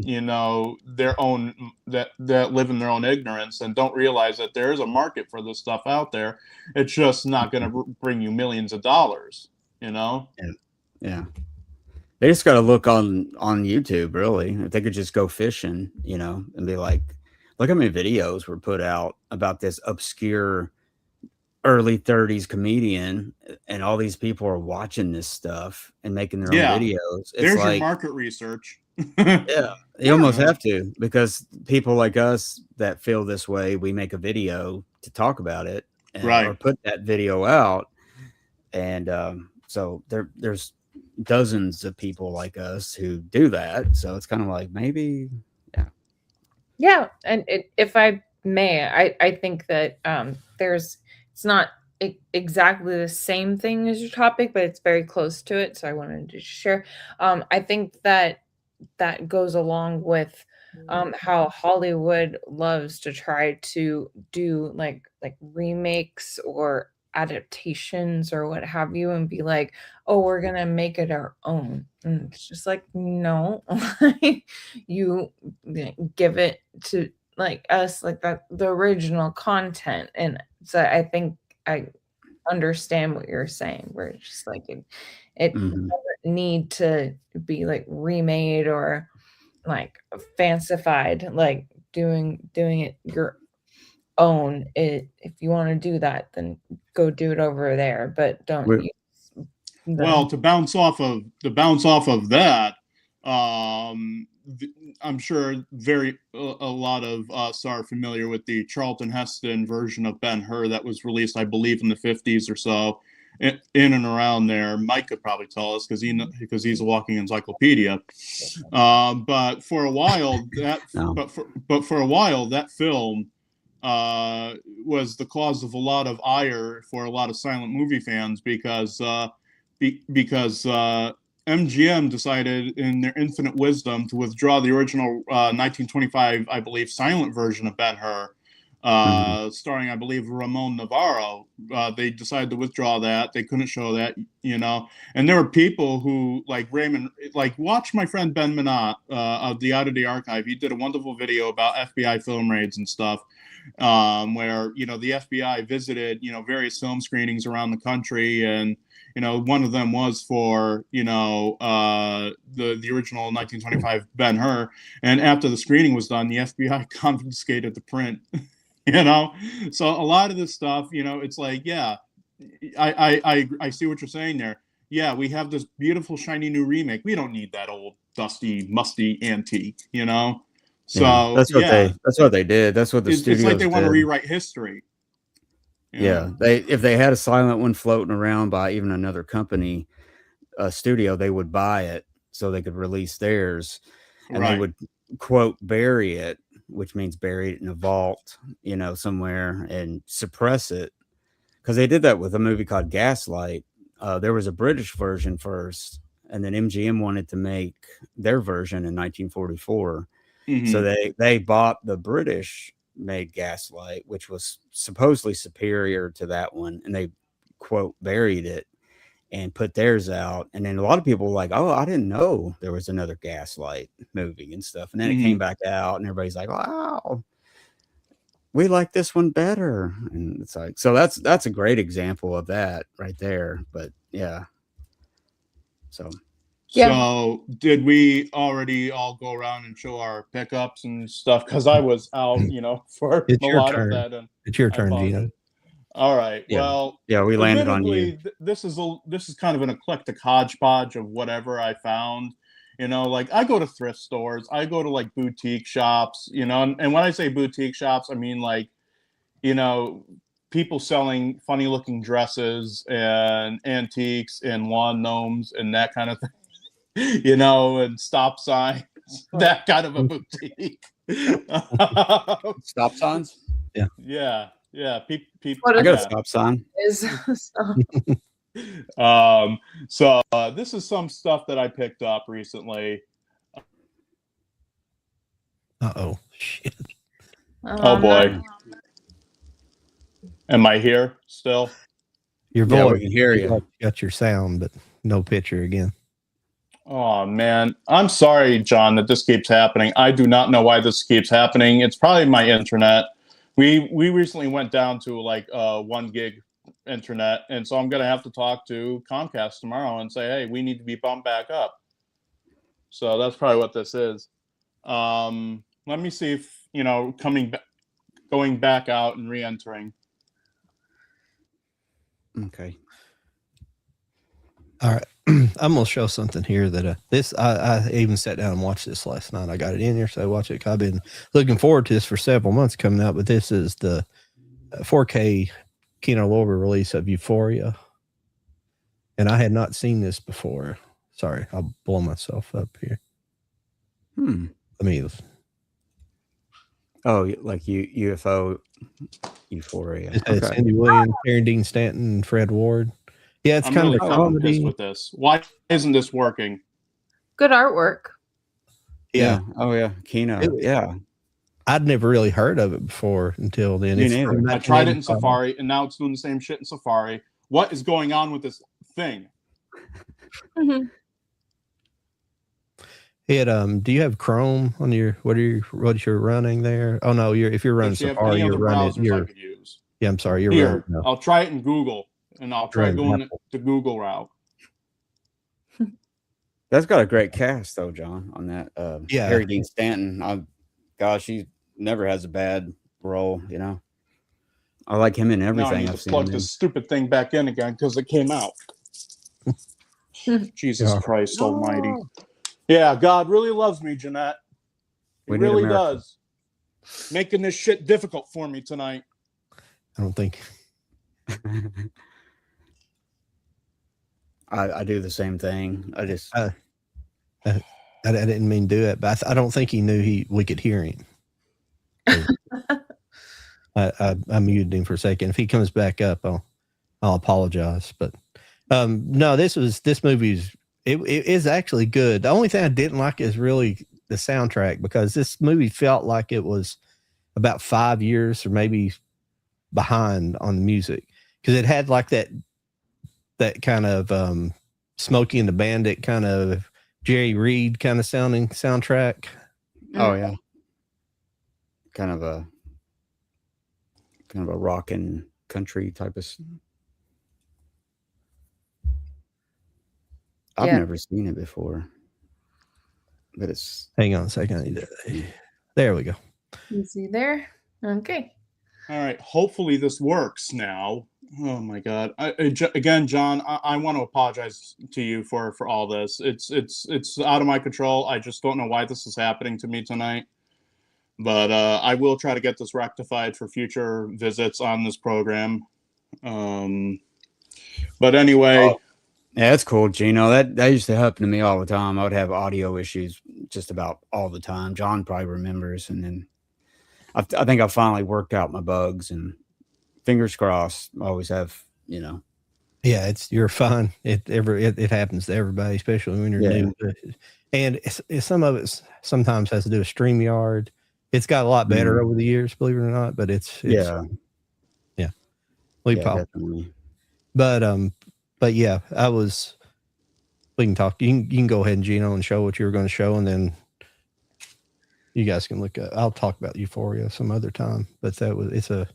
their own that live in their own ignorance and don't realize that there is a market for this stuff out there. It's just not going to bring you millions of dollars. Yeah. They just got to look on YouTube, really. If they could just go fishing, and be like, look how many videos were put out about this obscure early 30s comedian, and all these people are watching this stuff and making their own videos. It's there's like, your market research. Yeah, you almost have to, because people like us that feel this way, we make a video to talk about it, or put that video out, and so there's dozens of people like us who do that. So it's kind of like, maybe, yeah. And if I may, I think that it's not exactly the same thing as your topic, but it's very close to it. So I wanted to share. I think that goes along with how Hollywood loves to try to do like remakes or adaptations or what have you, and be like, oh, we're gonna make it our own. And it's just like, no. You give it to like us, like that, the original content. And so I think I understand what you're saying, where it's just like it doesn't need to be like remade or like fancified, like doing it your own. If you want to do that, then go do it over there, but don't use well, to bounce off of that, I'm sure a lot of us are familiar with the Charlton Heston version of Ben-Hur that was released, I believe, in the 50s or so, in and around there. Mike could probably tell us because he's a walking encyclopedia. But for a while that film was the cause of a lot of ire for a lot of silent movie fans, because MGM decided in their infinite wisdom to withdraw the original 1925, I believe, silent version of Ben-Hur, starring, I believe, Ramon Navarro. They decided to withdraw that. They couldn't show that, and there were people who, like Raymond, like, watch my friend Ben Minot of the Oddity Archive. He did a wonderful video about FBI film raids and stuff, where, the FBI visited, various film screenings around the country, and one of them was for, the original 1925 Ben-Hur. And after the screening was done, the FBI confiscated the print, So a lot of this stuff, it's like, yeah, I see what you're saying there. Yeah, we have this beautiful, shiny new remake. We don't need that old, dusty, musty antique, So that's what they did. That's what the studios It's like they want to did. rewrite history. Yeah, if they had a silent one floating around by even another company, studio, they would buy it so they could release theirs, and they Right. would quote bury it, which means bury it in a vault, somewhere, and suppress it. Because they did that with a movie called Gaslight. There was a British version first, and then MGM wanted to make their version in 1944. So they bought the British made Gaslight, which was supposedly superior to that one, and they quote buried it and put theirs out. And then a lot of people were like, oh, I didn't know there was another Gaslight movie and stuff. And then it came back out, and everybody's like, wow, we like this one better. And it's like, so that's a great example of that right there. But yeah. So Yeah. So did we already all go around and show our pickups and stuff? Because I was out, for It's a your lot turn. of that. And It's your I turn, apologize. Gino. All right. Yeah. Well, yeah, we landed on you. admittedly, this is kind of an eclectic hodgepodge of whatever I found. Like I go to thrift stores, I go to like boutique shops, and when I say boutique shops, I mean like, people selling funny looking dresses and antiques and lawn gnomes and that kind of thing. And stop signs, that kind of a boutique. Stop signs? Yeah. People. What I is got a that? stop sign. So this is some stuff that I picked up recently. Uh-oh. Shit. Oh boy. Am I here still? Your Yeah, voice. we can hear you. Got your sound, but no picture again. Oh man, I'm sorry, John, that this keeps happening. I do not know why this keeps happening. It's probably my internet. We recently went down to like 1 gig internet, and so I'm gonna have to talk to Comcast tomorrow and say, hey, we need to be bumped back up. So that's probably what this is. Let me see if going back out and re-entering. Okay. All right. I'm gonna show something here that I even sat down and watched this last night. I got it in here, so I watched it. I've been looking forward to this for several months coming out, but this is the 4K Kino Lorber release of Euphoria, and I had not seen this before. Sorry, I'll blow myself up here. Let me. Oh, like UFO Euphoria. It has Cindy Williams, Karen Dean Stanton, and Fred Ward. Yeah, it's I'm kind really of a fucking comedy pissed with this. Why isn't this working? Good artwork. Yeah. Oh yeah. Kino. Yeah. I'd never really heard of it before until then. Me neither. I tried it in Safari, and now it's doing the same shit in Safari. What is going on with this thing? Do you have Chrome on your what you're running there? Oh no, if you're running If you have Safari, any you're other running browsers I could use. Yeah, I'm sorry, you're Here, running. No. I'll try it in Google, and I'll try Right, going Apple. the Google route. That's got a great cast though, John, on that. Yeah. Harry Dean Stanton. Gosh, he never has a bad role, I like him in Now I everything need I've to seen. plug him in. this stupid thing back in again because it came out. Jesus Yeah. Christ Almighty! Yeah, God really loves me, Jeanette. He We need a really miracle. does. Making this shit difficult for me tonight. I don't think. I do the same thing. I just I didn't mean to do it, but I don't think he knew we could hear him. I muted him for a second. If he comes back up, I'll apologize. But no, this movie's it is actually good. The only thing I didn't like is really the soundtrack, because this movie felt like it was about 5 years or maybe behind on the music, because it had like that kind of Smokey and the Bandit kind of Jerry Reed kind of sounding soundtrack. oh yeah. Kind of a rock and country type of I've Yeah. never seen it before. But it's Hang on a second. There we go. You see there? Okay. All right. Hopefully this works now. Oh my God. Again, John, I want to apologize to you for all this. It's out of my control. I just don't know why this is happening to me tonight. But I will try to get this rectified for future visits on this program. But anyway, Yeah, that's cool, Gino. That used to happen to me all the time. I would have audio issues just about all the time. John probably remembers, and then I think I finally worked out my bugs, and fingers crossed. I always have, Yeah, you're fine. It happens to everybody, especially when you're Yeah. new. And some of it sometimes has to do with StreamYard. It's got a lot better over the years, believe it or not. But it's yeah, definitely. But yeah, we can talk. You can go ahead and Gino and show what you were going to show, and then you guys can look at. I'll talk about Euphoria some other time. But it's a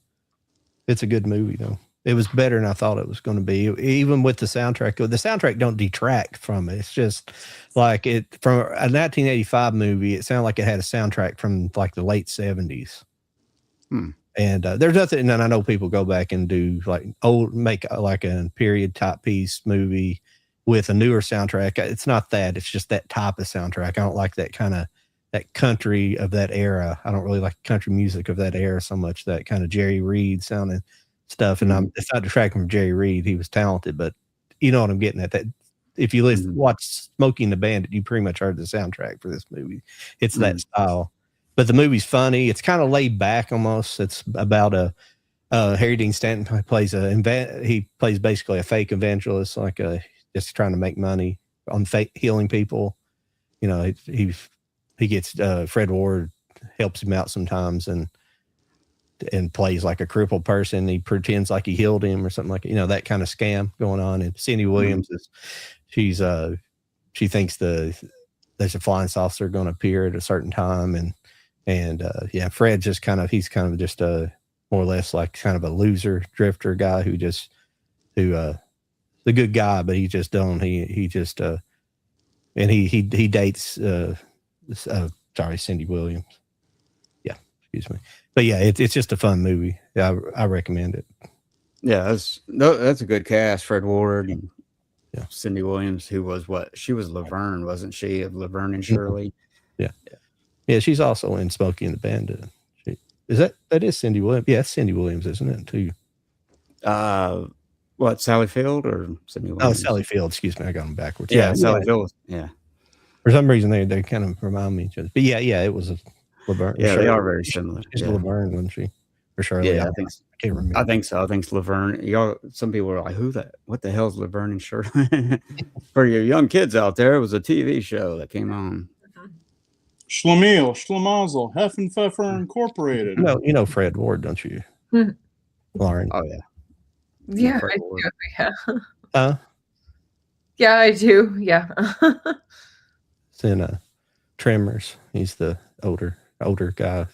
good movie though. It was better than I thought it was going to be. Even with the soundtrack, the soundtrack don't detract from it. It's just like from a 1985 movie. It sounded like it had a soundtrack from like the late 70s. And there's nothing. And I know people go back and do make like a period type piece movie with a newer soundtrack. It's not that. It's just that type of soundtrack. I don't like that kind of that country of that era. I don't really like country music of that era so much. That kind of Jerry Reed sounding stuff. And it's not detracting from Jerry Reed. He was talented, but you know what I'm getting at. That if you watch Smokey and the Bandit, you pretty much heard the soundtrack for this movie. It's that style. But the movie's funny. It's kind of laid back almost. It's about Harry Dean Stanton plays he plays basically a fake evangelist, just trying to make money on healing people. You know, he gets Fred Ward helps him out sometimes and plays like a crippled person. He pretends like he healed him or something like, that kind of scam going on. And Cindy Williams she thinks there's a flying saucer going to appear at a certain time. And Fred's just he's kind of just more or less like kind of a loser drifter guy who the good guy, but he just and he dates, Cindy Williams. Yeah. Excuse me. But yeah, it's just a fun movie. I recommend it. Yeah. That's a good cast. Fred Ward and Cindy Williams, who was she was Laverne, wasn't she? Of Laverne and Shirley. Yeah, she's also in Smokey and the Bandit. That is Cindy Williams? Yeah, it's Cindy Williams, isn't it? Too. What, Sally Field or Cindy Williams? Oh, Sally Field. Excuse me, I got them backwards. Yeah, Sally Field. Yeah. For some reason, they kind of remind me of each other. But yeah, it was a Laverne. Yeah, they are very similar. She's Laverne, wasn't she? Or Shirley? Yeah, I think so. I can't remember. I think so. I think it's Laverne. Some people are like, what the hell is Laverne and Shirley? For your young kids out there, it was a TV show that came on. Schlemiel, Schlemazel, Heffen Pfeffer Incorporated. You know Fred Ward, don't you, Lauren? Oh yeah. Yeah, I do. Yeah. Huh? Yeah, I do. Yeah. It's in Tremors. He's the older guy,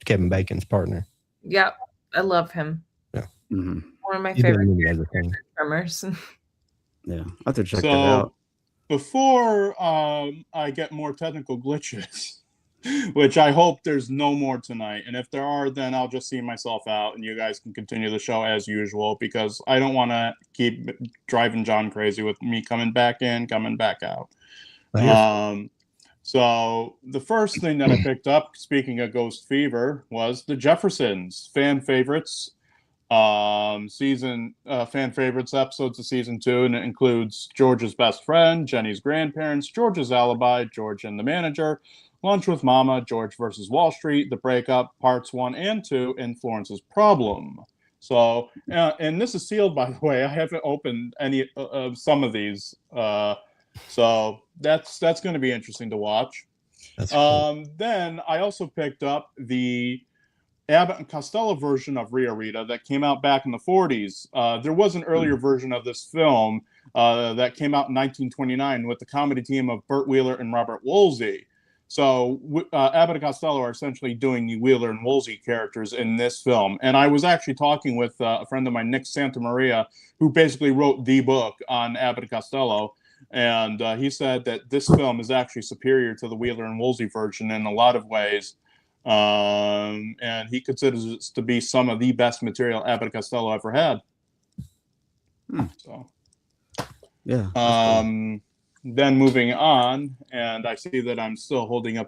Kevin Bacon's partner. Yeah, I love him. Yeah. Mm-hmm. One of my favorite Tremors. Yeah, I have to check that So out. before I get more technical glitches, which I hope there's no more tonight, and if there are, then I'll just see myself out and you guys can continue the show as usual, because I don't want to keep driving John crazy with me coming back in, coming back out. So the first thing that I picked up, speaking of Ghost Fever, was the Jeffersons, fan favorites episodes of season 2, and it includes George's best friend, Jenny's grandparents, George's alibi, George and the manager, Lunch with Mama, George versus Wall Street, The Breakup, parts 1 and 2, and Florence's Problem. So, and this is sealed, by the way. I haven't opened any of some of these, so that's going to be interesting to watch. That's cool. Then I also picked up the Abbott and Costello version of Ria Rita that came out back in the 40s. There was an earlier version of this film that came out in 1929 with the comedy team of Burt Wheeler and Robert Woolsey. So Abbott and Costello are essentially doing the Wheeler and Woolsey characters in this film. And I was actually talking with a friend of mine, Nick Santamaria, who basically wrote the book on Abbott and Costello. And he said that this film is actually superior to the Wheeler and Woolsey version in a lot of ways. And he considers it to be some of the best material Abbott and Costello ever had. So, yeah. Then moving on, and I see that I'm still holding up.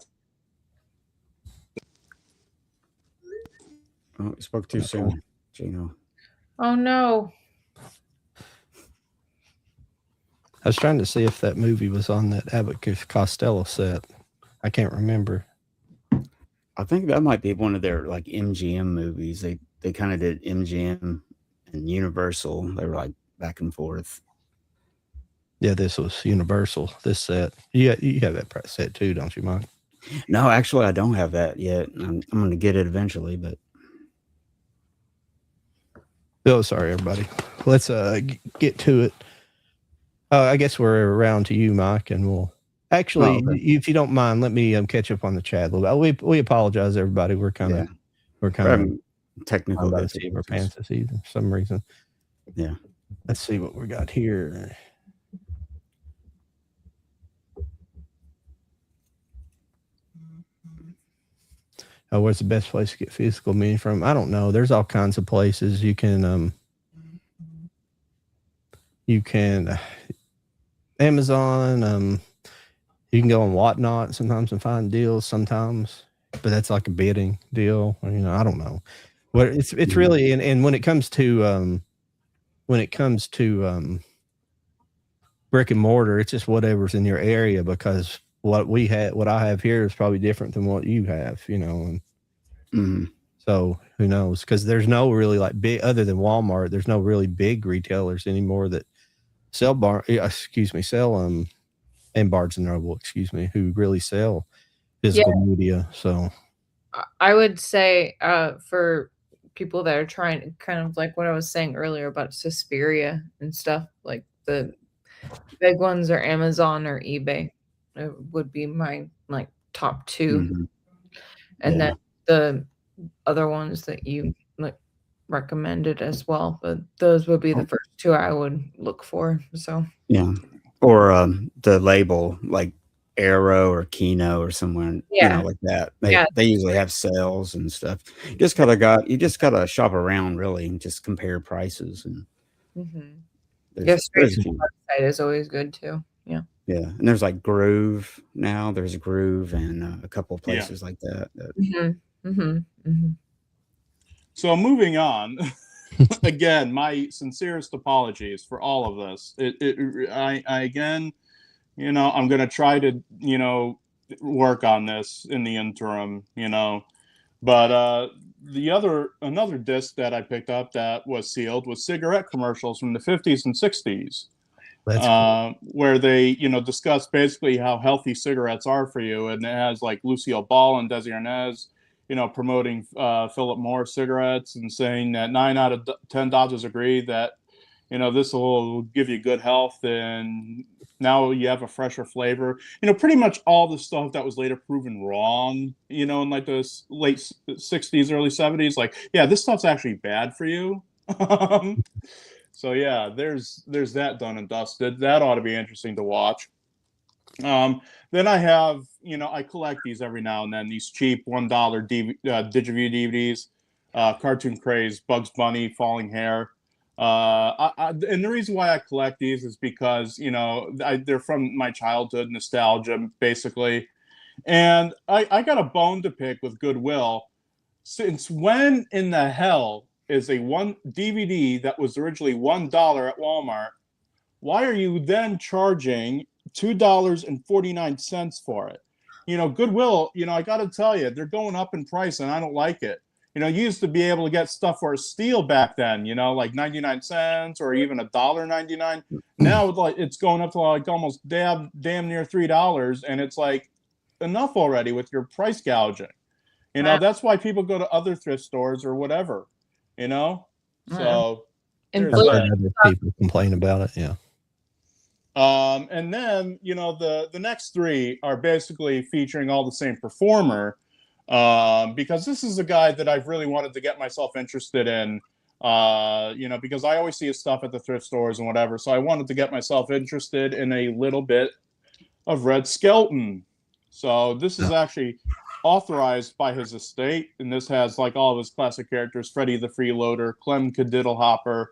Oh, you spoke too soon, Gino. Oh no. I was trying to see if that movie was on that Abbott Costello set. I can't remember. I think that might be one of their like MGM movies. They kind of did MGM and Universal. They were like back and forth. Yeah, this was Universal. This set. You have that set too, don't you, Mike? No, actually, I don't have that yet. I'm going to get it eventually, but Oh, sorry, everybody. Let's get to it. I guess we're around to you, Mike, and we'll actually, if you don't mind, let me catch up on the chat a little bit. We apologize, everybody. We're kind of technical about to see our pants this season for some reason. Yeah. Let's see what we got here. Where's the best place to get physical media from? I don't know. There's all kinds of places you can Amazon, you can go on Whatnot sometimes and find deals sometimes, but that's like a bidding deal. I don't know. What it's really, and when it comes to brick and mortar, it's just whatever's in your area, because what I have here is probably different than what you have, and so who knows? Because there's no really like big, other than Walmart, there's no really big retailers anymore that sell and Barnes and Noble, who really sell physical media. So I would say for people that are trying, kind of like what I was saying earlier about Suspiria and stuff, like the big ones are Amazon or eBay. It would be my like top two. And then the other ones that you like recommended as well, but those would be the first two I would look for. So yeah, or the label like Arrow or Keno or somewhere, like that. They usually have sales and stuff. You just gotta shop around really and just compare prices. And straight to the website is always good too. Yeah, and there's like Groove now. There's Groove and a couple of places like that. So moving on, again, my sincerest apologies for all of this. I again, I'm going to try to, work on this in the interim, but another disc that I picked up that was sealed was cigarette commercials from the 50s and 60s. That's cool. Where they, discuss basically how healthy cigarettes are for you. And it has like Lucille Ball and Desi Arnaz, promoting Philip Morris cigarettes and saying that 9 out of 10 doctors agree that, this will give you good health. And now you have a fresher flavor. Pretty much all the stuff that was later proven wrong, in like the late 60s, early 70s. Like, yeah, this stuff's actually bad for you. So yeah, there's that done and dusted. That ought to be interesting to watch. Then I have, I collect these every now and then, these cheap $1 Digiview DVDs, Cartoon Craze, Bugs Bunny, Falling Hair. And the reason why I collect these is because, they're from my childhood, nostalgia, basically. And I got a bone to pick with Goodwill. Since when in the hell is a one DVD that was originally $1 at Walmart, why are you then charging $2.49 for it? Goodwill, I got to tell you, they're going up in price and I don't like it. You used to be able to get stuff for a steal back then, like 99 cents or even $1.99. Now like it's going up to like almost damn near $3, and it's like enough already with your price gouging. That's why people go to other thrift stores or whatever. So and other people complain about it. Yeah. And then, the next three are basically featuring all the same performer, because this is a guy that I've really wanted to get myself interested in, because I always see his stuff at the thrift stores and whatever. So I wanted to get myself interested in a little bit of Red Skelton. So this is actually authorized by his estate, and this has like all of his classic characters: Freddy the Freeloader, Clem Cadiddlehopper,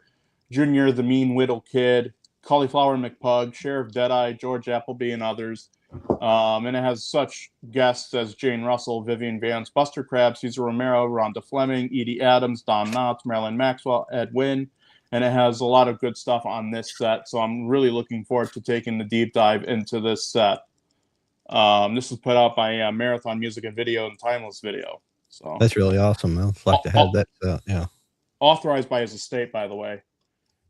Junior the Mean Whittle Kid, Cauliflower McPug, Sheriff Deadeye, George Appleby, and others. And it has such guests as Jane Russell, Vivian Vance, Buster Crabbe, Cesar Romero, Rhonda Fleming, Edie Adams, Don Knotts, Marilyn Maxwell, Ed Wynn, and it has a lot of good stuff on this set. So I'm really looking forward to taking the deep dive into this set. This was put out by Marathon Music and Video and Timeless Video. So That's really awesome. I'd like to have that. Yeah. Authorized by his estate, by the way.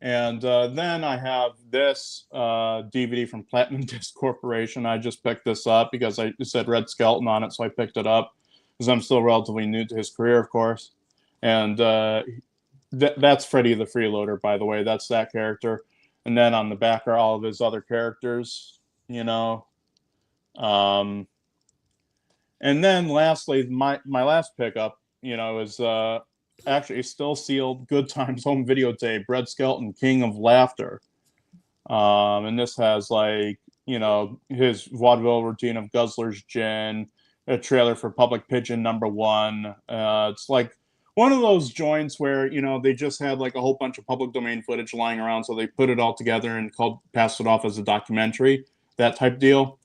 And then I have this DVD from Platinum Disc Corporation. I just picked this up because it said Red Skelton on it, so I picked it up because I'm still relatively new to his career, of course. And that's Freddy the Freeloader, by the way. That's that character. And then on the back are all of his other characters, you know. And then lastly, my last pickup, you know, is actually still sealed Good Times home videotape, Red Skelton, King of Laughter. And this has, like, you know, his vaudeville routine of Guzzler's Gin, a trailer for Public Pigeon #1. It's like one of those joints where, you know, they just had like a whole bunch of public domain footage lying around, so they put it all together and passed it off as a documentary, that type deal.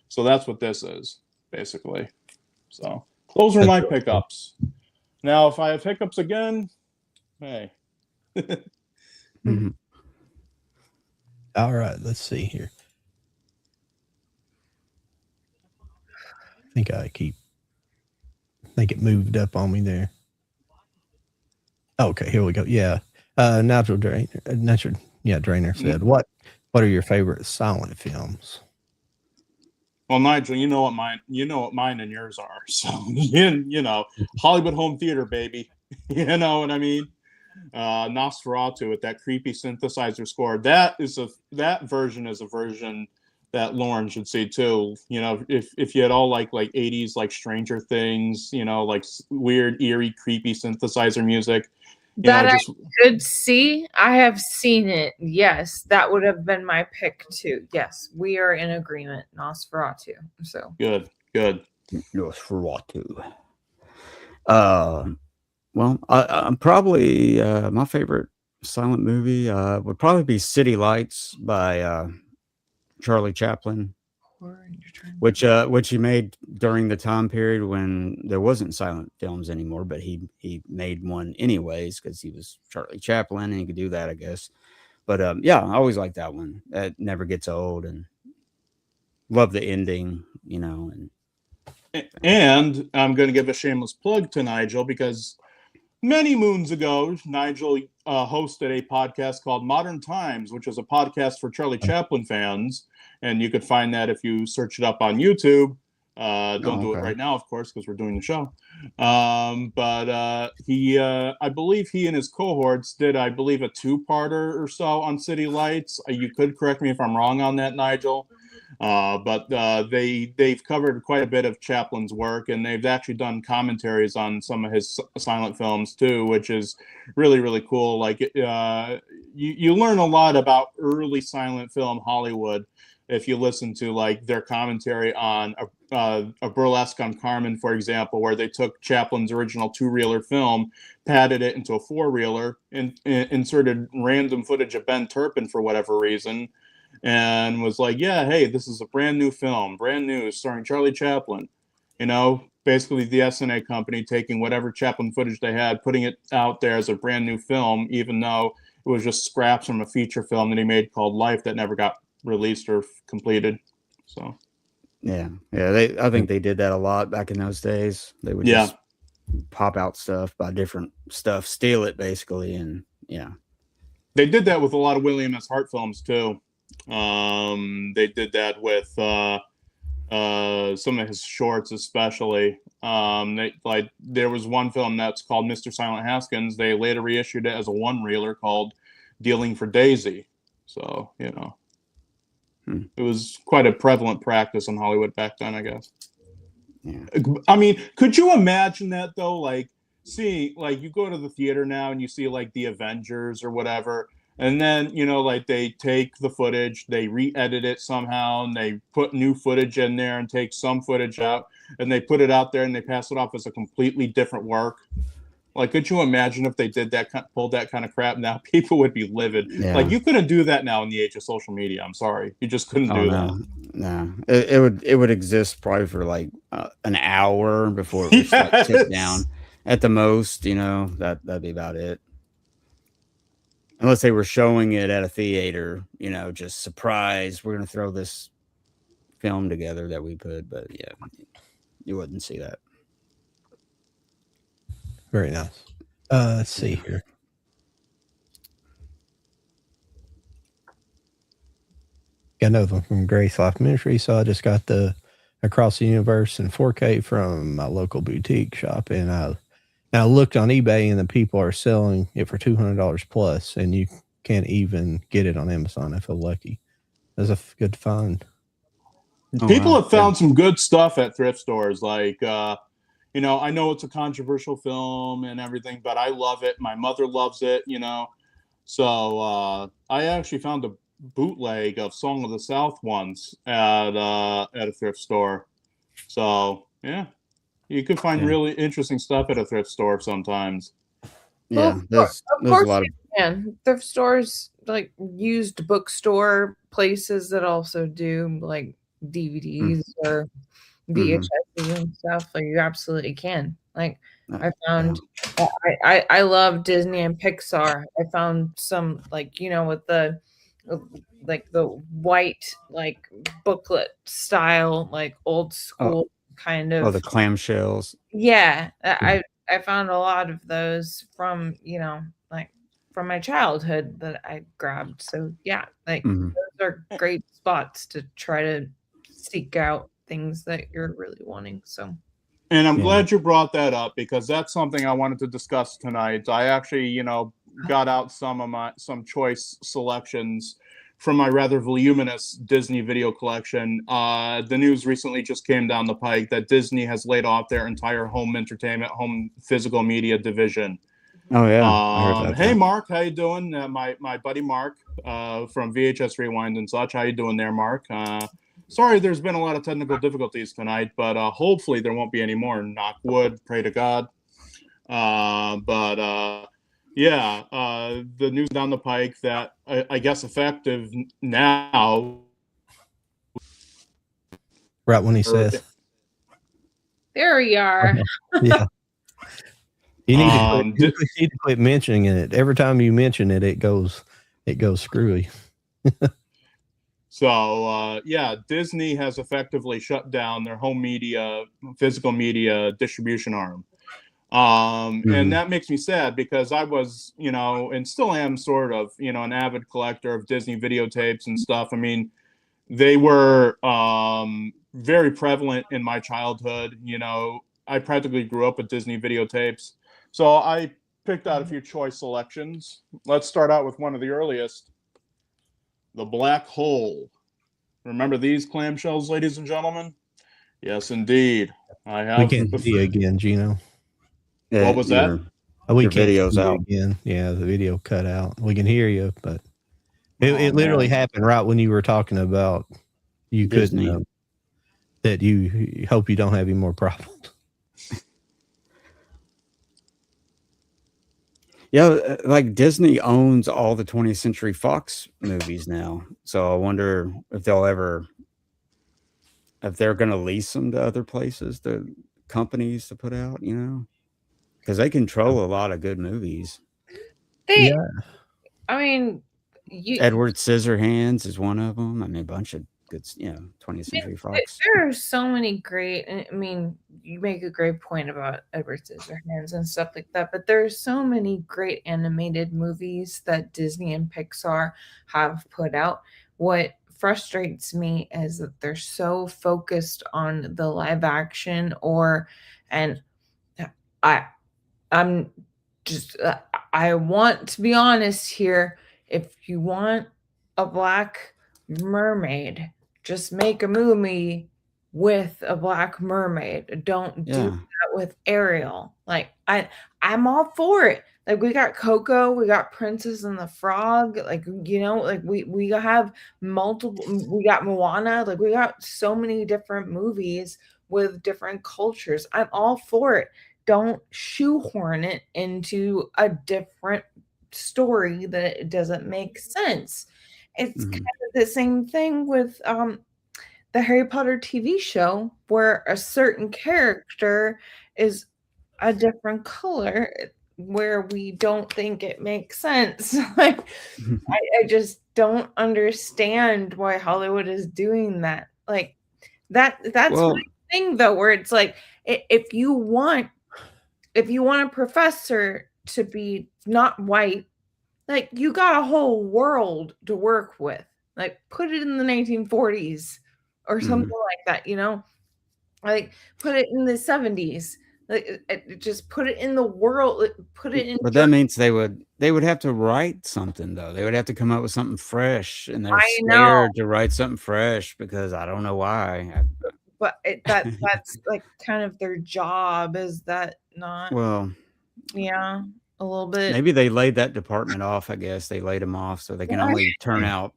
So that's what this is, basically. So those are my pickups. Now, if I have hiccups again, hey. Mhm. All right, let's see here. I think it moved up on me there. Okay, here we go. Yeah. Nigel Drainer said, what are your favorite silent films? Well, Nigel, you know what mine and yours are. So you know, Hollywood home theater, baby. You know what I mean? Nosferatu with that creepy synthesizer score. That version is a version that Lauren should see too. You know, if you had all like 80s like Stranger Things, you know, like weird, eerie, creepy synthesizer music. I could see. I have seen it. Yes, that would have been my pick too. Yes, we are in agreement. Nosferatu. So good. Nosferatu. Well, I'm probably my favorite silent movie would probably be City Lights by Charlie Chaplin, which he made during the time period when there wasn't silent films anymore, but he made one anyways because he was Charlie Chaplin and he could do that, I guess. But yeah, I always like that one. That never gets old, and love the ending, you know. And I'm going to give a shameless plug to Nigel because many moons ago, Nigel hosted a podcast called Modern Times, which is a podcast for Charlie Chaplin fans. And you could find that if you search it up on YouTube. Don't do it right now, of course, because we're doing the show. But I believe he and his cohorts did, I believe, a 2-parter or so on City Lights. You could correct me if I'm wrong on that, Nigel. But they've covered quite a bit of Chaplin's work, and they've actually done commentaries on some of his silent films too, which is really, really cool. Like you learn a lot about early silent film Hollywood if you listen to like their commentary on a Burlesque on Carmen, for example, where they took Chaplin's original 2-reeler film, padded it into a 4-reeler, and inserted random footage of Ben Turpin for whatever reason, and was like, yeah, hey, this is a brand new film, brand new, starring Charlie Chaplin. You know, basically the SNA company taking whatever Chaplin footage they had, putting it out there as a brand new film, even though it was just scraps from a feature film that he made called Life that never got released or completed. So yeah, I think they did that a lot back in those days. They would just pop out stuff by different stuff, steal it basically, and yeah, they did that with a lot of William S. Hart films too. They did that with some of his shorts, especially. There was one film that's called Mr. Silent Haskins. They later reissued it as a 1-reeler called Dealing for Daisy. So, you know, it was quite a prevalent practice in Hollywood back then, I guess. Yeah. I mean, could you imagine that though? Like, see, like you go to the theater now and you see like the Avengers or whatever. And then, you know, like they take the footage, they re-edit it somehow, and they put new footage in there and take some footage out, and they put it out there and they pass it off as a completely different work. Like, could you imagine if they did that, pulled that kind of crap? Now people would be livid. Yeah. Like, you couldn't do that now in the age of social media. I'm sorry, you just couldn't do that. No, it would exist probably for like an hour before it would like tip down at the most. You know, that'd be about it. unless they were showing it at a theater, you know, just surprise, we're gonna throw this film together that we put. But yeah, you wouldn't see that. Very nice. Let's see here. Got another one from Grace Life Ministry. So I just got the Across the Universe in 4K from my local boutique shop, and I looked on eBay, and the people are selling it for $200 plus, and you can't even get it on Amazon. I feel lucky. That's a good find. People wow. have found some good stuff at thrift stores. Like, you know, I know it's a controversial film and everything, but I love it. My mother loves it, you know. So I actually found a bootleg of Song of the South once at a thrift store. So yeah, you can find Yeah. really interesting stuff at a thrift store sometimes. Yeah, there's Of a course lot of you can. Thrift stores, like used bookstore places that also do like DVDs or VHSs and stuff. Like you absolutely can. Like I found, I love Disney and Pixar. I found some like with the like the white like booklet style, like old school kind the of. clamshells. Yeah, I found a lot of those from, like from my childhood that I grabbed. So yeah, like Mhm. those are great spots to try to seek out things that you're really wanting. So And I'm Yeah. glad you brought that up because that's something I wanted to discuss tonight. I actually, you know, got out some choice selections from my rather voluminous Disney video collection. The news recently just came down the pike that Disney has laid off their entire home entertainment, home physical media division. Oh yeah, I heard about Hey that. Mark, how you doing? My buddy Mark from VHS Rewind and such. How you doing there, Mark? Sorry, there's been a lot of technical difficulties tonight, but hopefully there won't be any more. Knock wood, pray to God. Yeah, the news down the pike that I guess effective now. Right when he says, there we are. yeah. You need to quit, Di- you need to quit mentioning it. Every time you mention it, it goes screwy. So yeah, Disney has effectively shut down their home media, physical media distribution arm. And that makes me sad because I was, you know, and still am sort of, you know, an avid collector of Disney videotapes and stuff. I mean, they were very prevalent in my childhood. You know, I practically grew up with Disney videotapes. So I picked out a few choice selections. Let's start out with one of the earliest, The Black Hole. Remember these clamshells, ladies and gentlemen? Yes, indeed. I We have. can't see you again, Gino. Yeah, What was that? We Your can't video's see you out. again. Yeah, the video cut out. We can hear you, but Oh, it literally man. happened right when you were talking about you Disney. couldn't that you hope you don't have any more problems. Yeah, like Disney owns all the 20th Century Fox movies now. So I wonder if if they're going to lease them to other places, the companies to put out, you know, because they control a lot of good movies. They, Yeah. I mean, you. Edward Scissorhands is one of them. I mean, a bunch of good, 20th Century Fox. There are so many great. I mean, you make a great point about Edward Scissorhands and stuff like that. But there are so many great animated movies that Disney and Pixar have put out. What frustrates me is that they're so focused on the live action, and I, I'm just, I want to be honest here. If you want a black mermaid, just make a movie with a black mermaid. Don't do Yeah. that with Ariel. Like I'm all for it. Like we got Coco, we got Princess and the Frog. Like like we have multiple. We got Moana. Like we got so many different movies with different cultures. I'm all for it. Don't shoehorn it into a different story that it doesn't make sense. It's Mhm. kind of the same thing with the Harry Potter TV show where a certain character is a different color. where we don't think it makes sense. Like I just don't understand why Hollywood is doing that. Like that's Well, my thing though, where it's like if you want a professor to be not white, like you got a whole world to work with. Like put it in the 1940s or something like that, you know? Like put it in the 70s. Like just put it in the world, put it in but that means they would have to write something though. They would have to come up with something fresh, and they're I know, scared to write something fresh because I don't know why. but that's like kind of their job, is that not? Well, Yeah, a little bit. maybe they laid that department off. I guess they laid them off so they can only turn out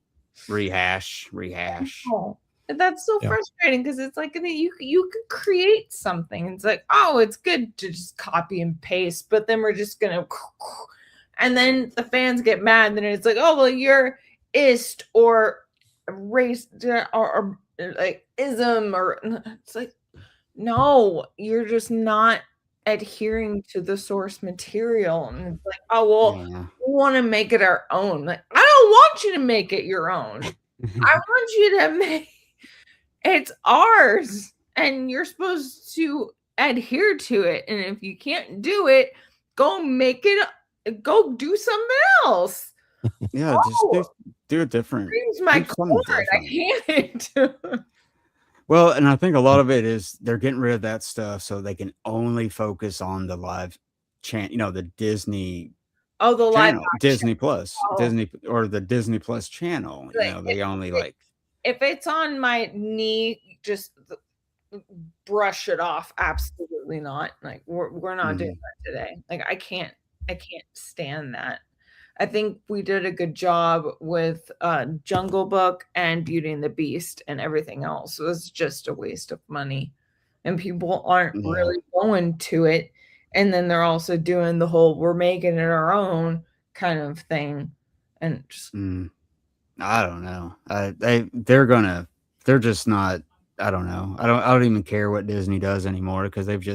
rehash. Oh, that's so Yeah. frustrating because it's like you could create something. It's like, oh, it's good to just copy and paste, but then we're just gonna, and then the fans get mad. Then it's like, oh well, you're ist or race or like ism, or it's like, no, you're just not adhering to the source material. And it's like, oh well, Yeah. we want to make it our own. Like, I don't want you to make it your own. I want you to make it's ours, and you're supposed to adhere to it. And if you can't do it, go make it, go do something else. Yeah, just do it different. Screams my Do something cord. I different. can't. Well, and I think a lot of it is they're getting rid of that stuff so they can only focus on the live the Disney Oh, the live channel, action. Disney Plus, Oh. Disney or the Disney Plus channel. Like, They only like if it's on my knee, just brush it off. Absolutely not. Like we're not doing that today. Like I can't stand that. I think we did a good job with Jungle Book and Beauty and the Beast, and everything else was just a waste of money. And people aren't really going to it. And then they're also doing the whole we're making it our own kind of thing. And just I don't know. They're just not. I don't know. I don't even care what Disney does anymore because I've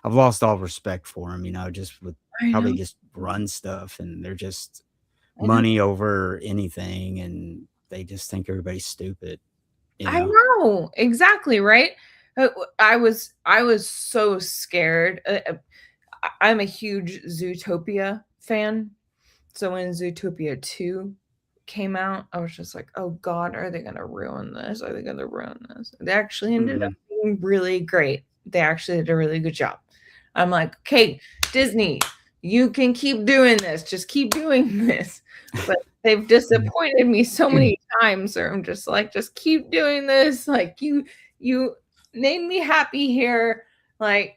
lost all respect for them. Just with how they just run stuff, and they're just money over anything, and they just think everybody's stupid. I know exactly, right? I was so scared. I'm a huge Zootopia fan, so when Zootopia 2 came out, I was just like, oh God, are they gonna ruin this? Are they gonna ruin this? They actually ended up being really great. They actually did a really good job. I'm like, okay, Disney, you can keep doing this. Just keep doing this. But they've disappointed me so many times, or I'm just like, just keep doing this. Like you made me happy here. Like,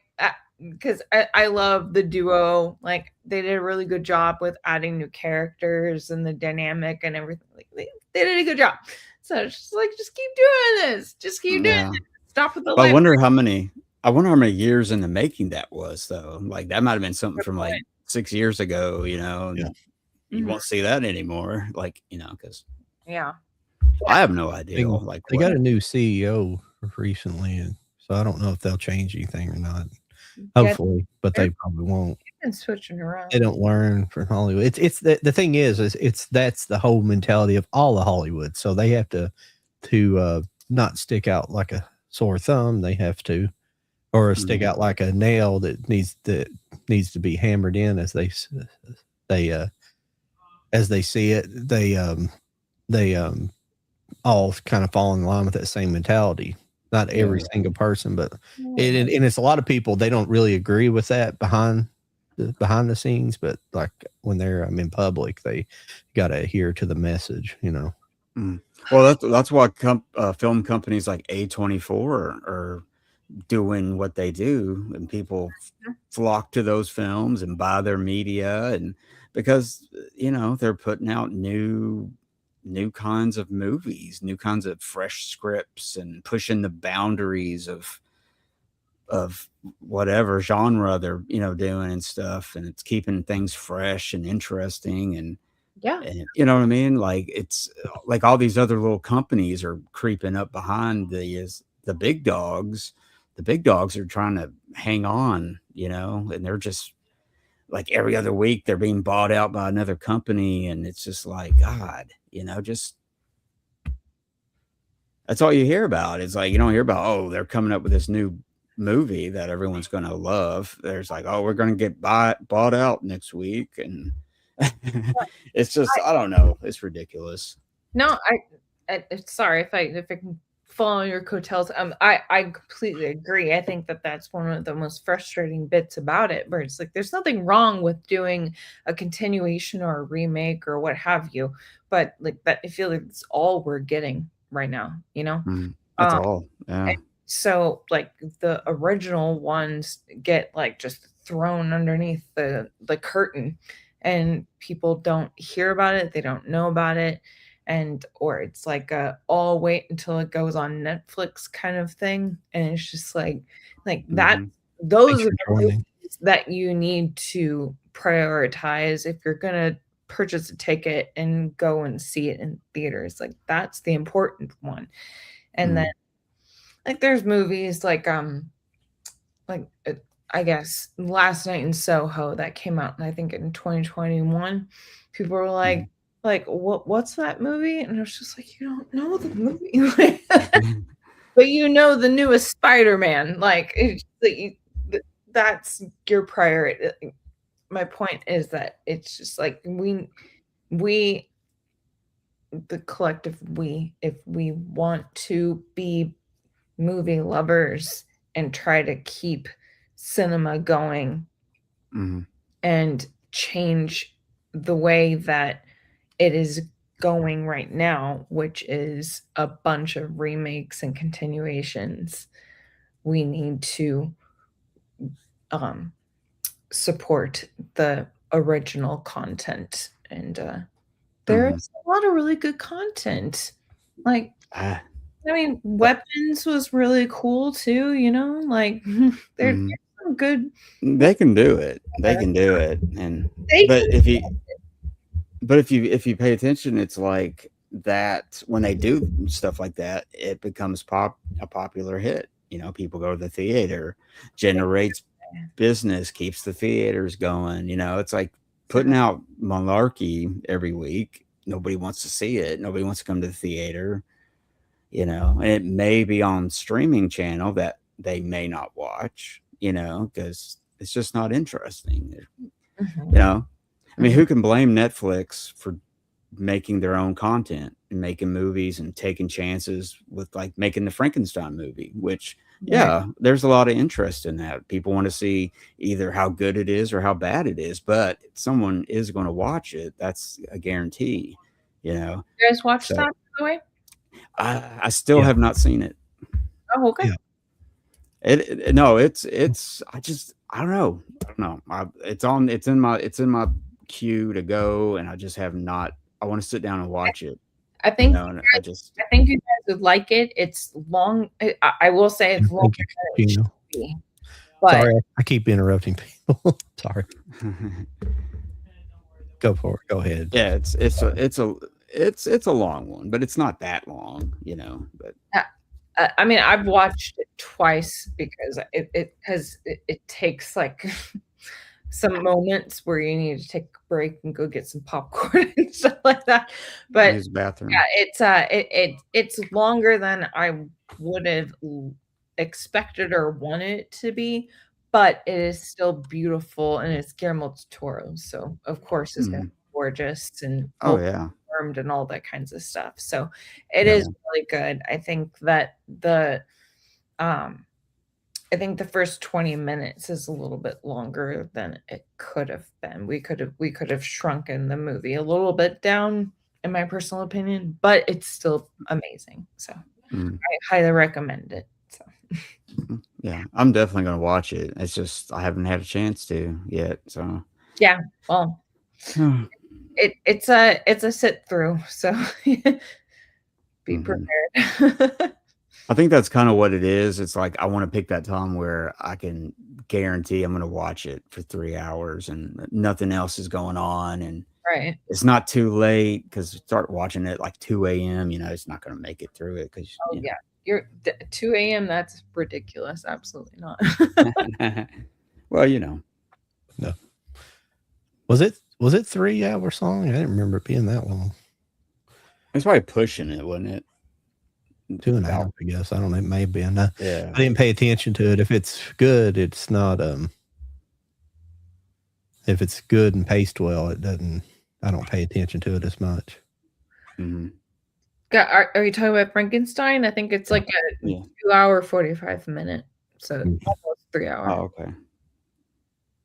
because I love the duo. Like they did a really good job with adding new characters and the dynamic and everything. Like they did a good job. So it's just like, just keep doing this. Just keep doing it. Stop with the I wonder how many years in the making that was though. Like that might have been something from like 6 years ago, and you won't see that anymore. Like, because I have no idea. Like they got a new CEO recently, and so I don't know if they'll change anything or not. Hopefully, but they probably won't. And switching around. They don't learn from Hollywood. It's the thing is that's the whole mentality of all of Hollywood. So they have to not stick out like a sore thumb. They have to, or stick out like a nail that needs to be hammered in as they see it. They all kind of fall in line with that same mentality. Not every single person, but and it's a lot of people. They don't really agree with that behind the scenes, but like when they're in public, they got to adhere to the message. Well, that's why film companies like A24 are doing what they do, and people flock to those films and buy their media, and because they're putting out new kinds of movies, new kinds of fresh scripts, and pushing the boundaries of whatever genre they're doing and stuff, and it's keeping things fresh and interesting, and you know what I mean? Like it's like all these other little companies are creeping up behind the big dogs. The big dogs are trying to hang on, and they're just like every other week they're being bought out by another company, and it's just like, God, just that's all you hear about. It's like you don't hear about, oh, they're coming up with this new movie that everyone's going to love. There's like, oh, we're going to get bought out next week, and it's just, I don't know, it's ridiculous. No, sorry if I can follow your coattails. I completely agree. I think that's one of the most frustrating bits about it, where it's like there's nothing wrong with doing a continuation or a remake or what have you, but like that, I feel like it's all we're getting right now. That's all. Yeah. And so like the original ones get like just thrown underneath the curtain, and people don't hear about it, they don't know about it, and or it's like all wait until it goes on Netflix kind of thing, and it's just like that. Those are the movies that you need to prioritize if you're gonna purchase a ticket and go and see it in theaters. Like that's the important one. And then like there's movies like I guess Last Night in Soho that came out, I think in 2021. People were like what's that movie? And I was just like, you don't know the movie. But the newest Spider-Man, like that's your priority. My point is that it's just like we the collective if we want to be movie lovers and try to keep cinema going and change the way that it is going right now, which is a bunch of remakes and continuations, we need to support the original content. And there's a lot of really good content. Like I mean, Weapons was really cool too, like there's some good. They can do it. They can do it. And but if you pay attention, it's like that when they do stuff like that, it becomes a popular hit. People go to the theater, generates business, keeps the theaters going. It's like putting out Malarkey every week. Nobody wants to see it. Nobody wants to come to the theater. And it may be on streaming channel that they may not watch, because it's just not interesting. I mean, who can blame Netflix for making their own content and making movies and taking chances with like making the Frankenstein movie, which there's a lot of interest in that. People want to see either how good it is or how bad it is, but someone is going to watch it. That's a guarantee, You guys watch that, by the way? I still have not seen it. Oh, okay. I don't know. It's in my queue to go, and I just have not. I want to sit down and watch it. I think I think you guys would like it. It's long. I will say it's long. Sorry, I keep interrupting people. Sorry. Go for it. Go ahead. Yeah, it's a long one, but it's not that long, But I mean, I've watched it twice because it takes like some moments where you need to take a break and go get some popcorn and stuff like that. But use the bathroom. Yeah, it's longer than I would have expected or wanted it to be, but it is still beautiful, and it's Guillermo del Toro, so of course it's gonna be gorgeous and confirmed and all that kinds of stuff. So it is really good. I think that I think the first 20 minutes is a little bit longer than it could have been. We could have shrunken the movie a little bit down, in my personal opinion, but it's still amazing. So I highly recommend it. So yeah, I'm definitely gonna watch it. It's just I haven't had a chance to yet. So yeah, well, it's a sit through. So be prepared. I think that's kind of what it is. It's like I want to pick that time where I can guarantee I'm going to watch it for 3 hours and nothing else is going on, and it's not too late, because start watching it like 2 a.m. It's not going to make it through it. Because you're 2 a.m. That's ridiculous. Absolutely not. Well, No. Was it 3 hour song? I didn't remember it being that long. It's probably pushing it, wasn't it? 2.5, I guess. I don't know. It may have been. I Yeah. didn't pay attention to it. If it's good, it's not. If it's good and paced well, it doesn't. I don't pay attention to it as much. Hmm. Are you talking about Frankenstein? I think it's like a Yeah. 2 hour 45 minute, so Mhm. almost 3 hour. Oh, okay.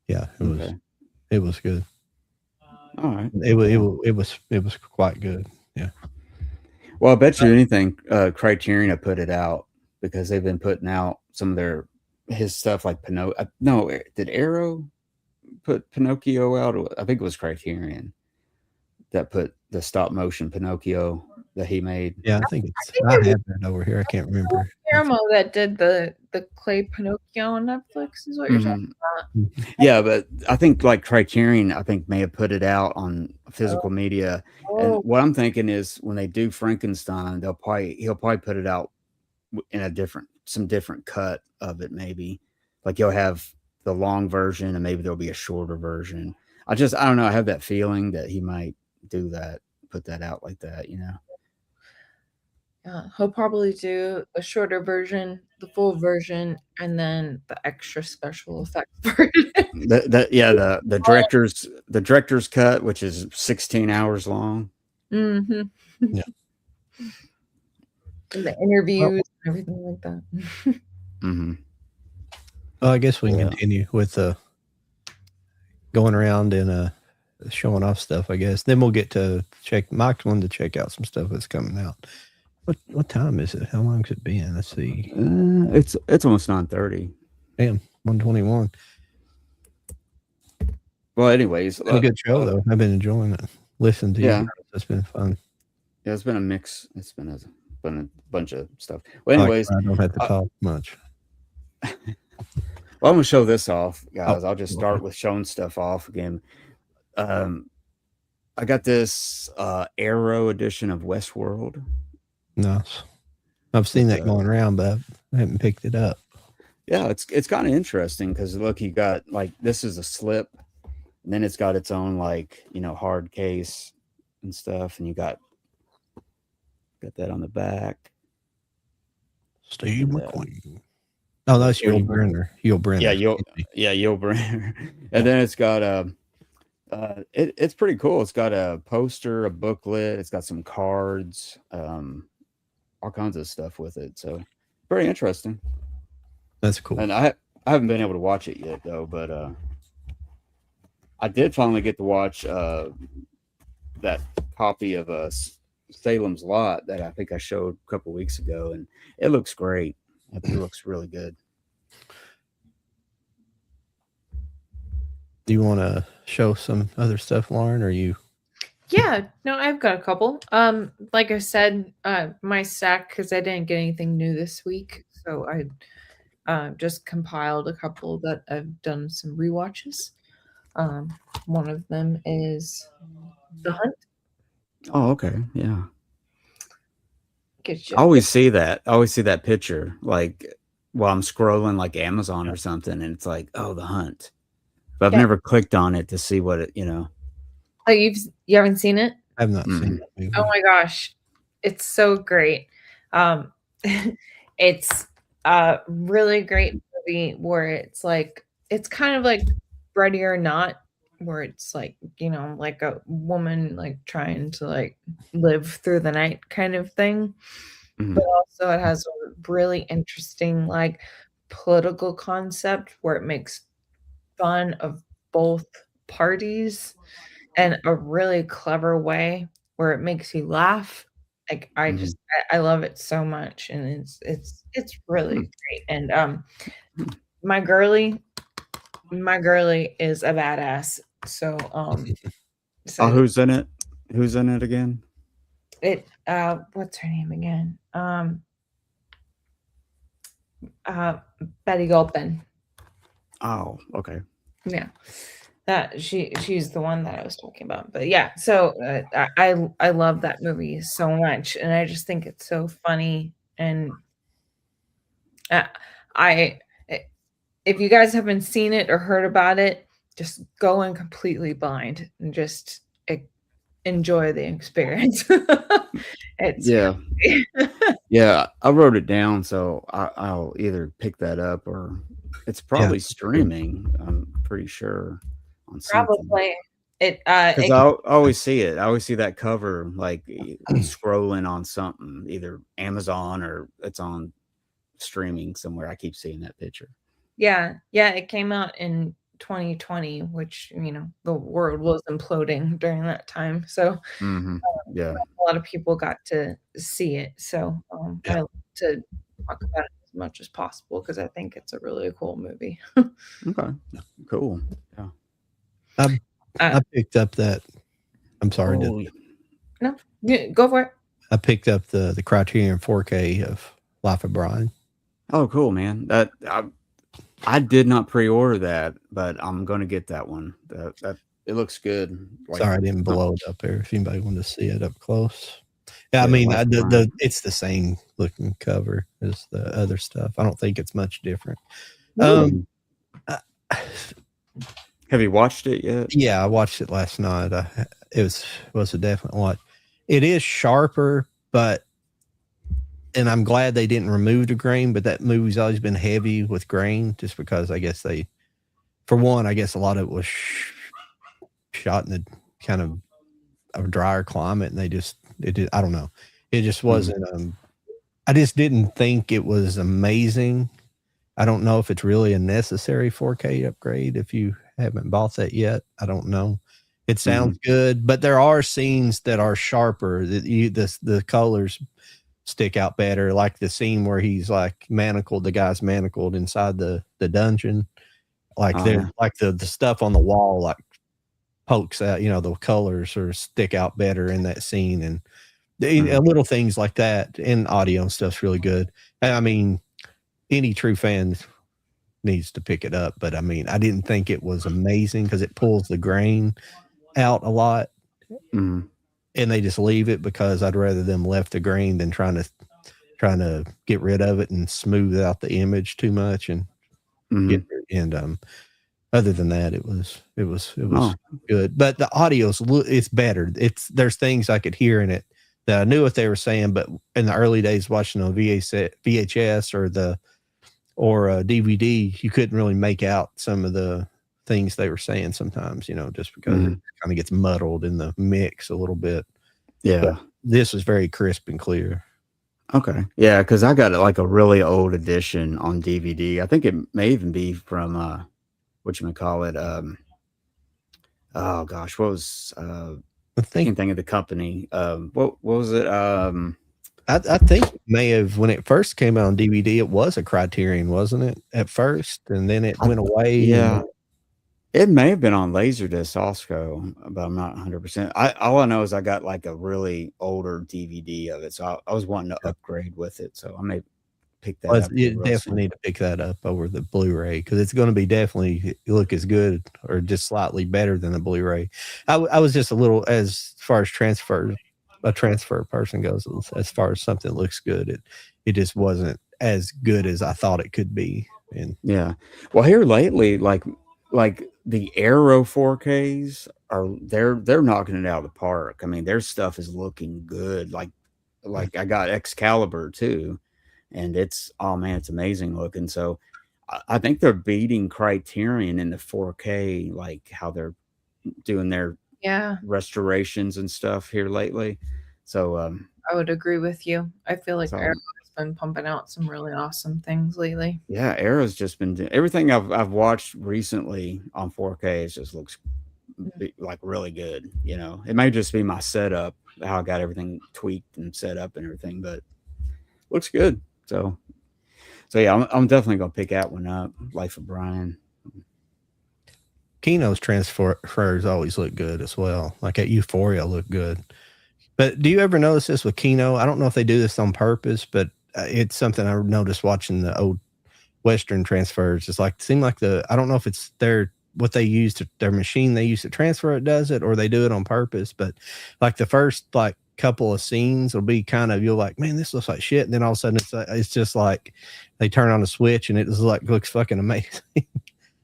Yeah, it was. Okay. It was good. All right. It was quite good. Yeah. Well, I bet you anything, Criterion have put it out because they've been putting out some of his stuff like Pinocchio. No, did Arrow put Pinocchio out? I think it was Criterion that put the stop motion Pinocchio that he made. Yeah, I think it's. I have that over here. I can't remember. Guillermo that did the clay Pinocchio on Netflix is what you're talking Mhm. about. Yeah, but I think like Criterion, I think may have put it out on physical media. And Oh, what I'm thinking is when they do Frankenstein, he'll probably put it out in some different cut of it. Maybe like he'll have the long version and maybe there'll be a shorter version. I don't know. I have that feeling that he might do that, put that out like that. yeah. He'll probably do a shorter version, the full version, and then the extra special effects version. The director's cut, which is 16 hours long. Mm-hmm. Yeah. And the interviews and everything like that. Mm-hmm. Well, I guess we can Yeah. continue with going around and showing off stuff. I guess then we'll get to check. Mike's wanted to check out some stuff that's coming out. What time is it? How long's it been? Let's see. It's almost 9:30. Damn, 121. Well, anyways, It's a good show though. I've been enjoying it. Listening to Yeah. you. It's been fun. Yeah, it's been a mix. It's been a bunch of stuff. Well, anyways, I don't have to talk much. well, I'm gonna show this off, guys. Oh, I'll just start with showing stuff off again. I got this Arrow edition of Westworld. Nice. I've seen that With, going around, but I haven't picked it up. Yeah, it's kind of interesting because look, you got like this is a slip, and then it's got its own like hard case and stuff, and you got that on the back. Steve And, McQueen. Oh, that's Yul Brynner. Yul Brynner. Yul Brynner. And then it's got it's pretty cool. It's got a poster, a booklet. It's got some cards, all kinds of stuff with it. So very interesting. That's cool. And I haven't been able to watch it yet though, but I did finally get to watch that copy of Salem's Lot that I think I showed a couple weeks ago, and it looks great. It looks really good. Do you want to show some other stuff, Lauren, or you? Yeah, no, I've got a couple. Like I said, my stack because I didn't get anything new this week, so I just compiled a couple that I've done some rewatches. One of them is The Hunt. Oh, okay. Yeah. Get you. I always see that. I always see that picture like while I'm scrolling like Amazon or something, and it's like, oh, The Hunt. But I've Yeah. never clicked on it to see what it, Oh, you haven't seen it? I've not seen that movie. Oh my gosh, it's so great. It's a really great movie where it's kind of like Ready or Not, where it's like like a woman like trying to like live through the night kind of thing, Mhm. but also it has a really interesting like political concept where it makes fun of both parties in a really clever way where it makes you laugh. Like I love it so much, and it's really great. And my girly is a badass. So who's in it? Who's in it again? What's her name again? Betty Gilpin. Oh, okay. Yeah. She's the one that I was talking about. But yeah, so I love that movie so much, and I just think it's so funny. And I if you guys haven't seen it or heard about it, just go in completely blind and just enjoy the experience. It's Yeah. Yeah, I wrote it down, so I'll either pick that up or it's Yeah. probably streaming. I'm pretty sure on something. probably it. Because I always see it. I always see that cover like scrolling on something, either Amazon or it's on streaming somewhere. I keep seeing that picture. Yeah, it came out in 2020, which the world was imploding during that time. So Hmm. Yeah. a lot of people got to see it. So Yeah. I like to talk about it as much as possible because I think it's a really cool movie. Okay. Cool. Yeah. I picked up that. I'm sorry. Oh, No, yeah, go for it. I picked up the Criterion 4K of Life of Brian. oh, cool, man. That I did not pre-order that, but I'm gonna get that one. That it looks good. Sorry, I didn't blow it up there. If anybody wanted to see it up close. Yeah, I Yeah, mean, Life of Brian. it's the same looking cover as the other stuff. I don't think it's much different. Have you watched it yet? Yeah, I watched it last night. It was a definite watch. It is sharper, and I'm glad they didn't remove the grain, but that movie's always been heavy with grain just because I guess for one, I guess a lot of it was shot in a kind of a drier climate and I don't know. It just wasn't, I just didn't think it was amazing. I don't know if it's really a necessary 4K upgrade. If you haven't bought that yet, I don't know. It sounds good, but there are scenes that are sharper that the colors stick out better. Like the scene where he's like the guy's manacled inside the dungeon. Like like the stuff on the wall, like pokes out, the colors sort of stick out better in that scene. And little things like that, and audio and stuff's really good. I mean, any true fan needs to pick it up, but I mean, I didn't think it was amazing because it pulls the grain out a lot, and they just leave it because I'd rather them left the grain than trying to get rid of it and smooth out the image too much and other than that, it was good. But the audio's it's better. There's things I could hear in it that I knew what they were saying, but in the early days watching on VHS or DVD, you couldn't really make out some of the things they were saying sometimes, just because it kind of gets muddled in the mix a little bit. Yeah. But this was very crisp and clear. Okay. Yeah, because I got like a really old edition on DVD. I think it may even be from whatchamacallit. Oh gosh, what was I can't think of the company. What was it? I think it may have, when it first came out on DVD, it was a Criterion, wasn't it? At first, and then it went away. Yeah. It may have been on Laserdisc also, but I'm not 100%. All I know is I got like a really older DVD of it, so I was wanting to upgrade with it. So I may pick that up. You definitely need to pick that up over the Blu-ray because it's going to be definitely look as good or just slightly better than the Blu-ray. I was just a little, as far as a transfer person goes, as far as something looks good, it just wasn't as good as I thought it could be. And yeah, well, here lately, like the Arrow 4Ks they're knocking it out of the park. I mean, their stuff is looking good. Like I got Excalibur too, and it's amazing looking. So I think they're beating Criterion in the 4K, like how they're doing their restorations and stuff here lately. So I would agree with you. I feel like Arrow has been pumping out some really awesome things lately. Yeah, Arrow's just been everything I've watched recently on 4K. It just looks like really good. It may just be my setup, how I got everything tweaked and set up and everything, but looks good. So yeah, I'm definitely gonna pick that one up. Life of Brian. Kino's transfers always look good as well. Like at Euphoria look good. But do you ever notice this with Kino? I don't know if they do this on purpose, but it's something I noticed watching the old Western transfers. It's like, it seemed like I don't know if it's their machine they use to transfer it does it, or they do it on purpose. But like the first couple of scenes will be kind of, you're like, man, this looks like shit. And then all of a sudden it's just like they turn on a switch and it looks fucking amazing.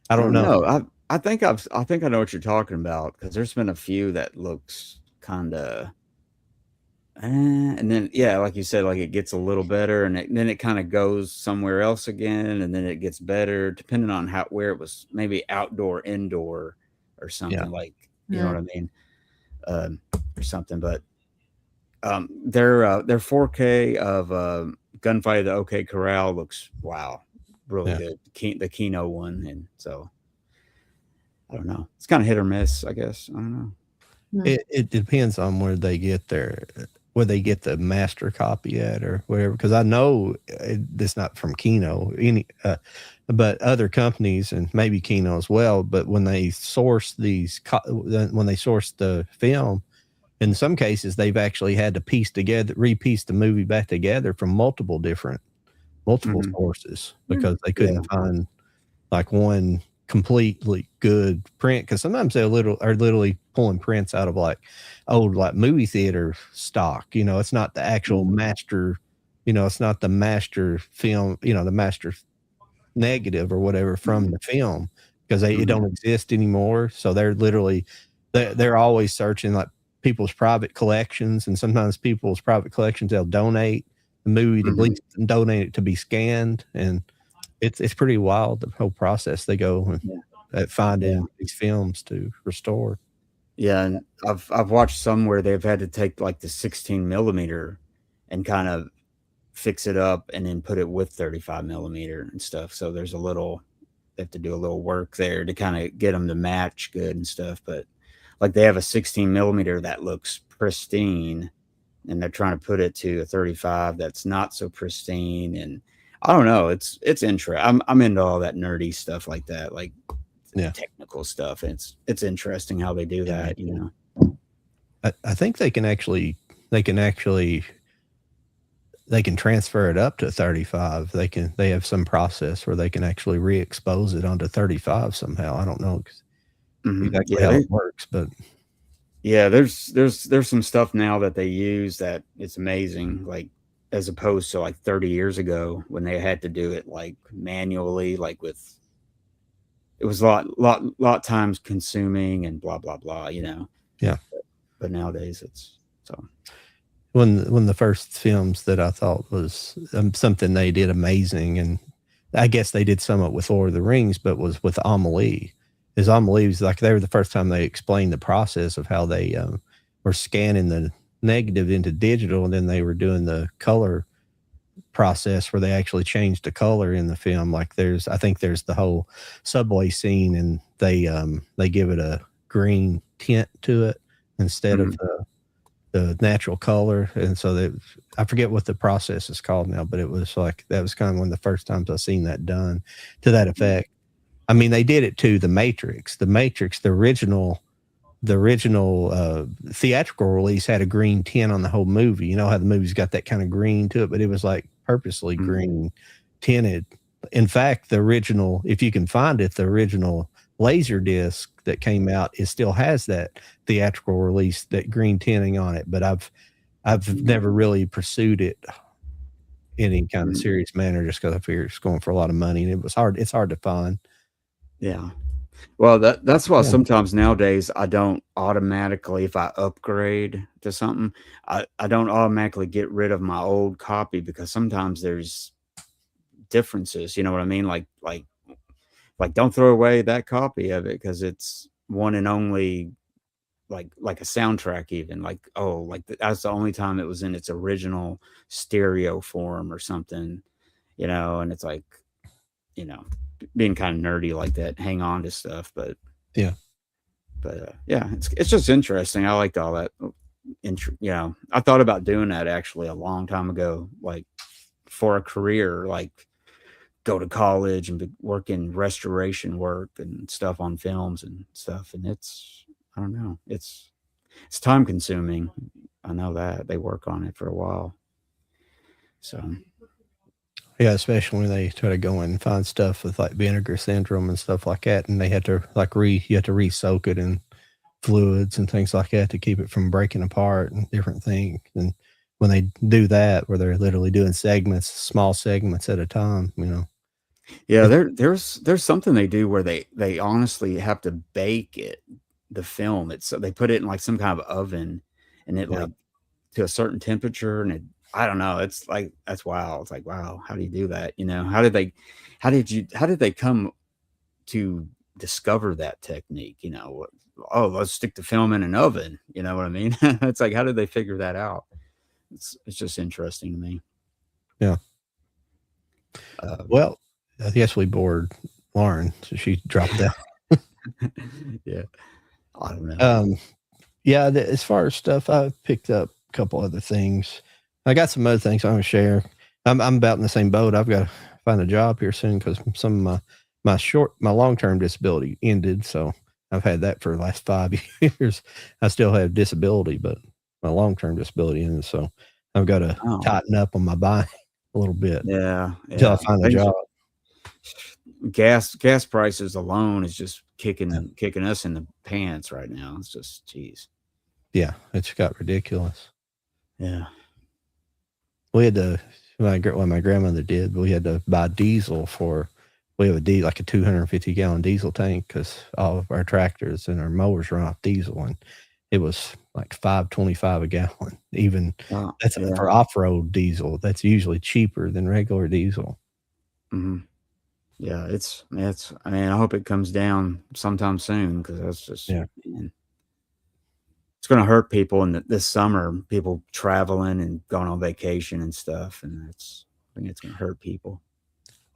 I don't know. I think I know what you're talking about because there's been a few that looks kind of, and then yeah, like you said, like it gets a little better, and then it kind of goes somewhere else again, and then it gets better depending on where it was, maybe outdoor, indoor, or Yeah. something like, you know Yeah. what I mean, or something. But their 4K of Gunfight of the OK Corral looks wow, really Yeah. good. The Kino one, and so I don't know. It's kind of hit or miss, I guess. I don't know. It depends on where they get the master copy at or whatever. Because I know it's not from Kino, but other companies and maybe Kino as well. But when they source when they source the film, in some cases they've actually had to repiece the movie back together from multiple Mhm. sources because they Yeah. couldn't find like one completely good print, because sometimes they are literally pulling prints out of like old like movie theater stock. It's not the actual Mhm. master. It's not the master film. The master negative or whatever from Mhm. the film, because it Mhm. don't exist anymore. So they're always searching like people's private collections, and sometimes people's private collections they'll donate the movie to Mhm. and donate it to be scanned. And it's pretty wild, the whole process they go Yeah. at Yeah. finding these films to restore. Yeah, and I've watched some where they've had to take like the 16 millimeter and kind of fix it up and then put it with 35 millimeter and stuff. So there's they have to do a little work there to kind of get them to match good and stuff. But like they have a 16 millimeter that looks pristine, and they're trying to put it to a 35 that's not so pristine. And I don't know, it's interesting. I'm into all that nerdy stuff like that, like Yeah. technical stuff. And it's interesting how they do Yeah, me that, you too. know. I think they can actually they can transfer it up to 35. They have some process where they can actually re-expose it onto 35 somehow. I don't know exactly Yeah, how it works, but there's some stuff now that they use that it's amazing, like as opposed to like 30 years ago when they had to do it like manually, like with it was lot times consuming and blah blah blah, you know. yeah. But nowadays it's so One of the first films that I thought was something they did amazing, and I guess they did some of it with Lord of the Rings, but was with Amelie. Is Amelie was like they were the first time they explained the process of how they were scanning the negative into digital, and then they were doing the color process where they actually changed the color in the film. Like I think there's the whole subway scene, and they give it a green tint to it instead of mhm, the natural color. And so I forget what the process is called now, but it was like that was kind of one of the first times I've seen that done to that effect. I mean, they did it to the Matrix. The Matrix, the original theatrical release had a green tint on the whole movie. You know how the movie's got that kind of green to it, but it was like purposely mhm, green tinted. In fact, the original, if you can find it, the original laser disc that came out, it still has that theatrical release, that green tinting on it. But I've never really pursued it in any kind of mhm. serious manner, just because I figure it's going for a lot of money, and it's hard to find. Yeah. Well, that's why Yeah. sometimes nowadays I don't automatically, if I upgrade to something, I don't automatically get rid of my old copy because sometimes there's differences, you know what I mean? Like don't throw away that copy of it because it's one and only, like a soundtrack even, like, oh, like, that's the only time it was in its original stereo form or something, you know, and it's like, you know, being kinda nerdy like that, hang on to stuff, but Yeah. yeah, it's just interesting. I liked all that, you know, I thought about doing that actually a long time ago, like, for a career, like, go to college and work in restoration work and stuff on films and stuff, and I don't know, it's time consuming. I know that they work on it for a while. So, Yeah, especially when they try to go in and find stuff with like vinegar syndrome and stuff like that, and they had to you have to re-soak it in fluids and things like that to keep it from breaking apart and different things. And when they do that, where they're literally doing segments, small segments at a time, Yeah, there's something they do where they honestly have to bake it, the film. It's so they put it in like some kind of oven, and it Yeah. like to a certain temperature, and it I don't know. It's like that's wild. It's like wow, how do you do that? You know, how did they come to discover that technique? You know, oh, let's stick the film in an oven. You know what I mean? It's like how did they figure that out? It's just interesting to me. Yeah. Um, Well, I guess we bored Lauren, so she dropped out. yeah, I don't know. Yeah, as far as stuff, I picked up a couple other things. I got some other things I'm going to share. I'm about in the same boat. I've got to find a job here soon because some of my long-term disability ended. So I've had that for the last 5 years. I still have disability, but my long-term disability ended. So I've got to Oh. tighten up on my buying a little bit Yeah, until I yeah. find a job. Gas prices alone is just kicking us in the pants right now. It's just, geez. Yeah, it's got ridiculous. Yeah. We had to, my grandmother did, we had to buy diesel we have like a 250 gallon diesel tank because all of our tractors and our mowers run off diesel, and it was like $5.25 a gallon. Even that's yeah. for off-road diesel. That's usually cheaper than regular diesel. Hmm. Yeah, I mean, I hope it comes down sometime soon because that's just, Yeah. man, it's going to hurt people in this summer, people traveling and going on vacation and stuff. And I think it's going to hurt people.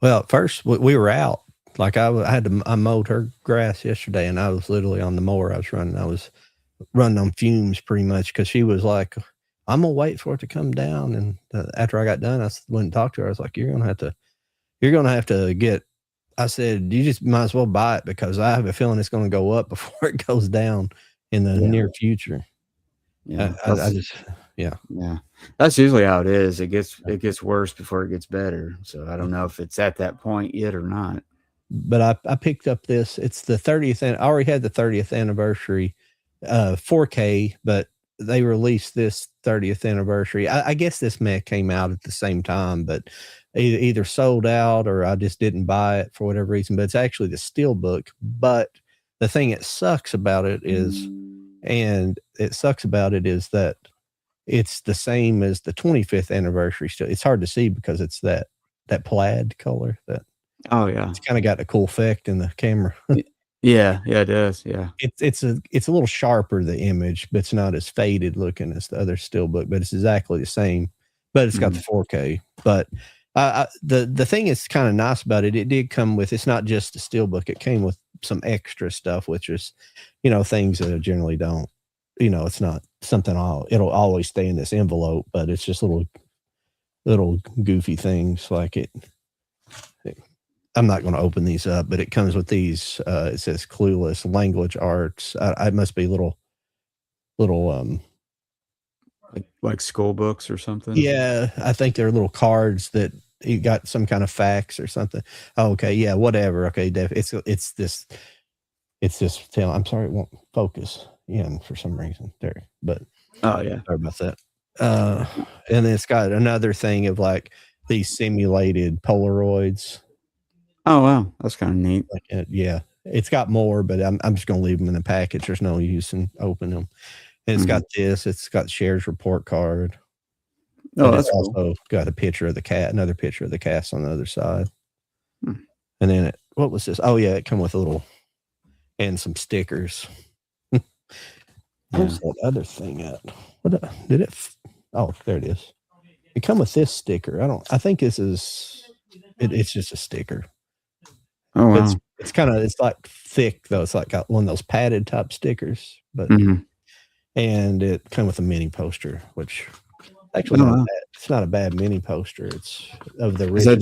Well, at first we were out. Like I mowed her grass yesterday, and I was literally on the mower I was running. I was running on fumes pretty much because she was like, I'm gonna wait for it to come down. And after I got done, I went and talked to her. I was like, you're gonna have to get. I said, you just might as well buy it because I have a feeling it's going to go up before it goes down in the near future. Yeah. Yeah. Yeah. That's usually how it is. It gets worse before it gets better. So I don't know if it's at that point yet or not. But I picked up this. It's the 30th. I already had the 30th anniversary 4K, but they released this 30th anniversary. I guess this may have came out at the same time, but either sold out or I just didn't buy it for whatever reason. But it's actually the Steelbook. But the thing that sucks about it is that it's the same as the 25th anniversary. Still, it's hard to see because it's that plaid color that. Oh yeah. It's kind of got a cool effect in the camera. Yeah, it does. Yeah. It's a little sharper, the image, but it's not as faded looking as the other Steelbook, but it's exactly the same, but it's got the 4K. But the thing that's kind of nice about it, it did come with, it's not just a Steelbook. It came with some extra stuff, which is, things that generally don't, it's not something it'll always stay in this envelope, but it's just little goofy things like it. I'm not going to open these up, but it comes with these. It says Clueless Language Arts. It must be little like school books or something. Yeah, I think they're little cards that you got some kind of facts or something. Oh, okay, yeah, whatever. Okay, it's this tell. I'm sorry, it won't focus in for some reason there, but oh yeah, sorry about that. And then it's got another thing of like these simulated Polaroids. Oh wow, that's kind of neat. Like, yeah, it's got more, but I'm just gonna leave them in the package. There's no use in opening them. And it's got this. It's got Cher's report card. Oh, that's cool. also got a picture of the cat. Another picture of the cast on the other side. Hmm. And then what was this? Oh yeah, it come with a little and some stickers. Where's that other thing at? What did it? Oh, there it is. It come with this sticker. I think this is. It's just a sticker. Oh wow. It's like thick though. It's like got one of those padded type stickers, but and it come with a mini poster, which actually it's not a bad mini poster. It's of the original.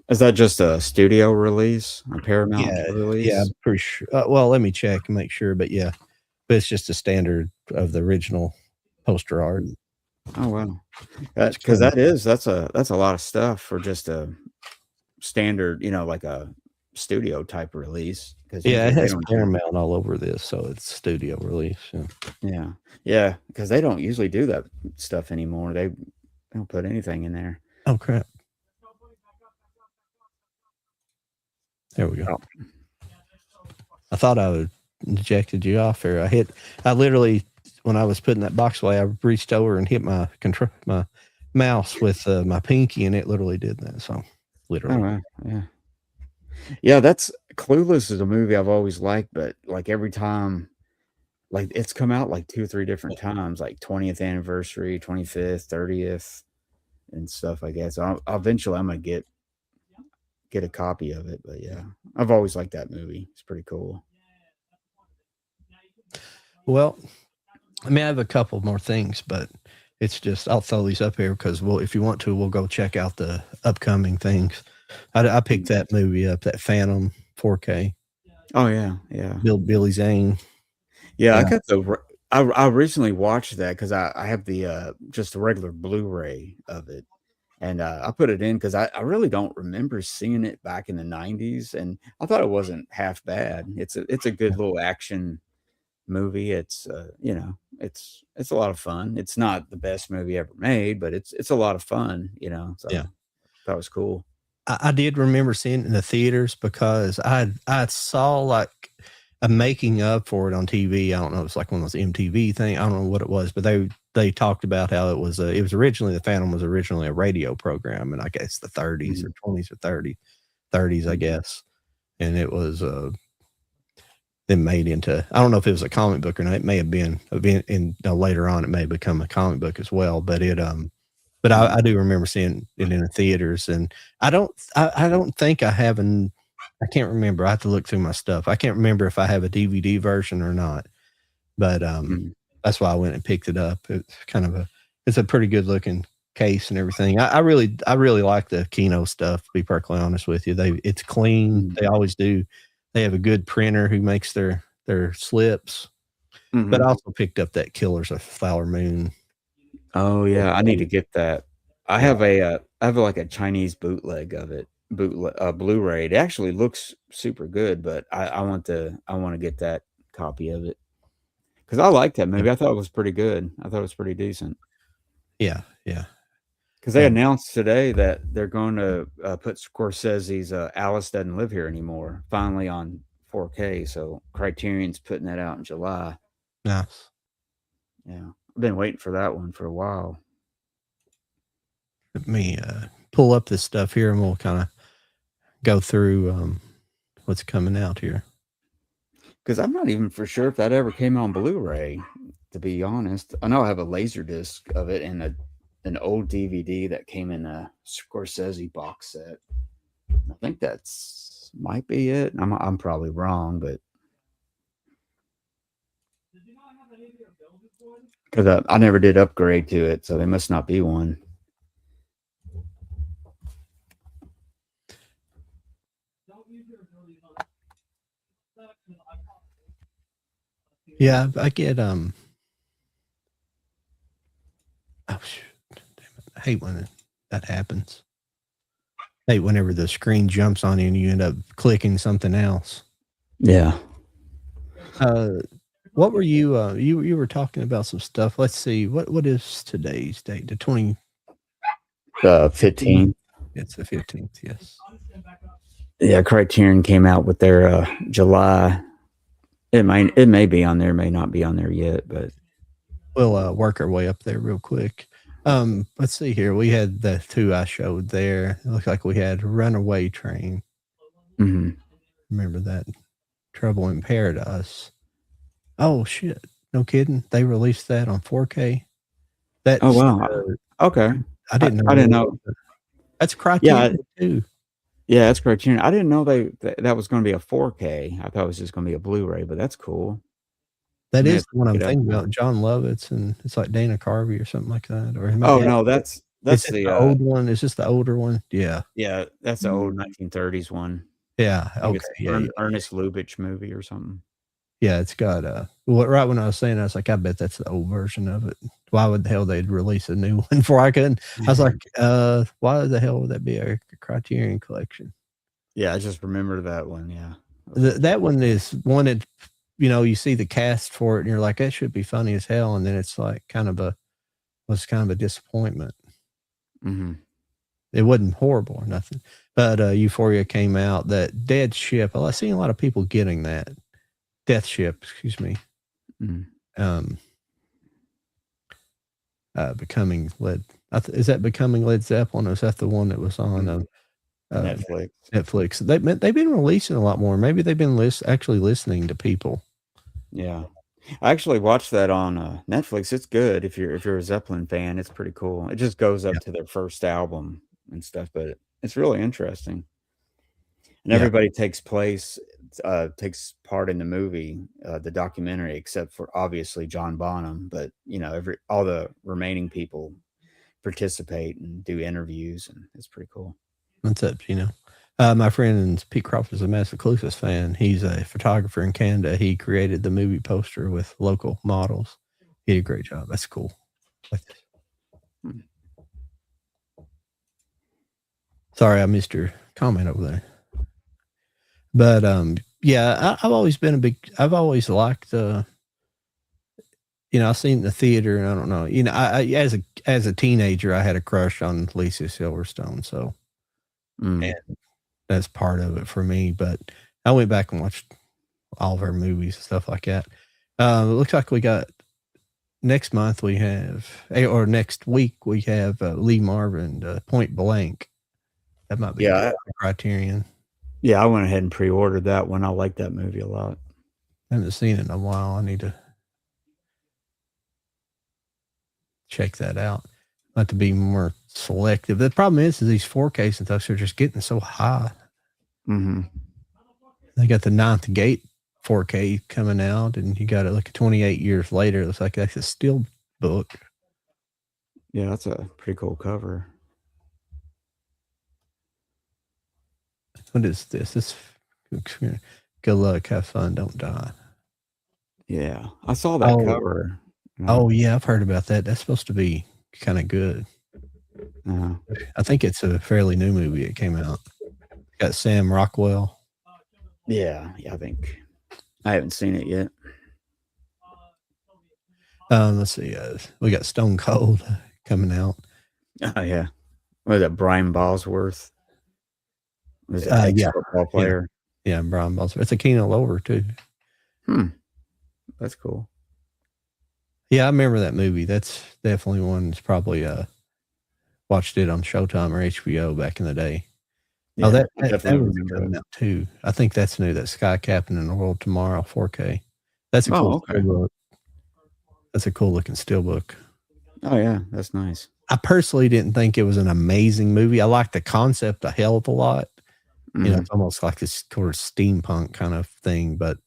Is that just a studio release, a Paramount release? Yeah, I'm pretty sure. Well, let me check and make sure, but yeah, but it's just a standard of the original poster art. Oh wow, because that's a lot of stuff for just a standard, like a studio type release. Yeah, it has Paramount all over this, so it's studio release. Yeah, because they don't usually do that stuff anymore. They don't put anything in there. Oh crap! There we go. Oh. I thought I would ejected you off there. I literally, when I was putting that box away, I reached over and hit my mouse with my pinky, and it literally did that. So, literally. Oh, wow. Yeah. Yeah, that's Clueless is a movie I've always liked, but like every time, like it's come out like 2 or 3 different times, like 20th anniversary, 25th, 30th, and stuff like that. So eventually I'm gonna get a copy of it. But yeah, I've always liked that movie. It's pretty cool. Well, I mean, I have a couple more things, but it's just I'll throw these up here because if you want to, we'll go check out the upcoming things. I picked that movie up, that Phantom 4K. Oh yeah, yeah. Billy Zane. Yeah, I got I recently watched that because I have the just the regular Blu-ray of it. And I put it in because I really don't remember seeing it back in the 90s. And I thought it wasn't half bad. It's a good little action movie. It's you know, it's a lot of fun. It's not the best movie ever made, but it's a lot of fun, you know. So Yeah. that was cool. I did remember seeing it in the theaters because I saw like a making up for it on TV. I don't know, it's like one of those MTV thing. I don't know what it was, but they talked about how it was originally, the Phantom was originally a radio program, and I guess the 30s or 20s or 30s, I guess. And it was then made into, I don't know if it was a comic book or not. It may have been later on it may become a comic book as well, but but I do remember seeing it in the theaters, and I don't think I have I can't remember. I have to look through my stuff. I can't remember if I have a DVD version or not, but that's why I went and picked it up. It's kind of it's a pretty good looking case and everything. I really like the Kino stuff, to be perfectly honest with you. It's clean. They always do. They have a good printer who makes their slips. But I also picked up that Killers of Flower Moon. Oh yeah, I need to get that. I have like a Chinese bootleg of it, Blu-ray. It actually looks super good, but I want to get that copy of it because I like that movie. I thought it was pretty good. I thought it was pretty decent. Yeah. Because they announced today that they're going to put Scorsese's Alice Doesn't Live Here Anymore finally on 4K. So Criterion's putting that out in July. Nice. Yeah. I've been waiting for that one for a while. Let me pull up this stuff here, and we'll kind of go through what's coming out here. Because I'm not even for sure if that ever came on Blu-ray, to be honest. I know I have a Laserdisc of it and an old DVD that came in a Scorsese box set. I think that's might be it. I'm probably wrong, but because I never did upgrade to it, so there must not be one. Yeah, I get oh shoot. I hate when that happens. I hate whenever the screen jumps on you and you end up clicking something else. Yeah. What were you you were talking about some stuff. Let's see. What is today's date? The 15th. It's the 15th, yes. Yeah, Criterion came out with their July. It may be on there, may not be on there yet, but we'll work our way up there real quick. Let's see here. We had the two I showed there. It looked like we had Runaway Train. Remember that? Trouble in Paradise. Oh shit! No kidding. They released that on 4K. That's, oh wow. Okay. I didn't know. I didn't know. That's Criterion too. Yeah, that's Criterion. I didn't know that was going to be a 4K. I thought it was just going to be a Blu-ray, but that's cool. That is the one I'm thinking about. John Lovitz, and it's like Dana Carvey or something like that. Or no, that's the old one. Is this the older one? Yeah, yeah, that's the old 1930s one. Yeah, okay, yeah, Ernest Lubitsch movie or something. Yeah, it's got right when I was saying, I was like, I bet that's the old version of it. Why would the hell they'd release a new one before I couldn't? I was like, why the hell would that be a Criterion collection? Yeah, I just remember that one. Yeah, that one is one that, you see the cast for it and you're like, that should be funny as hell, and then it's like kind of a disappointment. it wasn't horrible or nothing. But Euphoria came out. That Dead Ship. Well, I've seen a lot of people getting that Death Ship. Excuse me. Mm. Becoming Led. Is that Becoming Led Zeppelin? Or is that the one that was on Netflix? Netflix. They've been releasing a lot more. Maybe they've been actually listening to people. Yeah. I actually watched that on Netflix. It's good if you're a Zeppelin fan. It's pretty cool. It just goes up to their first album and stuff, but it's really interesting. And everybody takes part in the movie, the documentary, except for obviously John Bonham. But all the remaining people participate and do interviews, and it's pretty cool. What's up, Gino? My friend Pete Crawford is a massive Clueless fan. He's a photographer in Canada. He created the movie poster with local models. He did a great job. That's cool. Sorry, I missed your comment over there. But yeah, I've always been I've always liked I've seen the theater, and I don't know, I as a teenager, I had a crush on Lisa Silverstone, so and that's part of it for me. But I went back and watched all of her movies and stuff like that. It looks like we got next month or next week we have Lee Marvin, Point Blank. That might be Criterion. Yeah, I went ahead and pre-ordered that one. I like that movie a lot. I haven't seen it in a while. I need to check that out. I have to be more selective. The problem is these 4Ks and stuff are just getting so high. Mm-hmm. They got the Ninth Gate 4K coming out, and you got it like 28 years later. It looks like that's a steel book. Yeah, that's a pretty cool cover. What is this? This good luck, have fun, don't die. Yeah, I saw that cover. Oh yeah, I've heard about that. That's supposed to be kind of good. I think it's a fairly new movie. It came out. Got Sam Rockwell. Yeah, I think I haven't seen it yet. Let's see. We got Stone Cold coming out. Oh yeah, was that Brian Bosworth? Was it ex-football player? Yeah, Brian Bosworth. It's a Keno Lover too. That's cool. Yeah, I remember that movie. That's definitely one that's probably watched it on Showtime or HBO back in the day. Yeah, that definitely was coming out too. I think that's new. That Sky Captain in the World Tomorrow 4K. That's a cool book. That's a cool looking steelbook. Oh yeah, that's nice. I personally didn't think it was an amazing movie. I liked the concept a hell of a lot. It's almost like this sort of steampunk kind of thing, but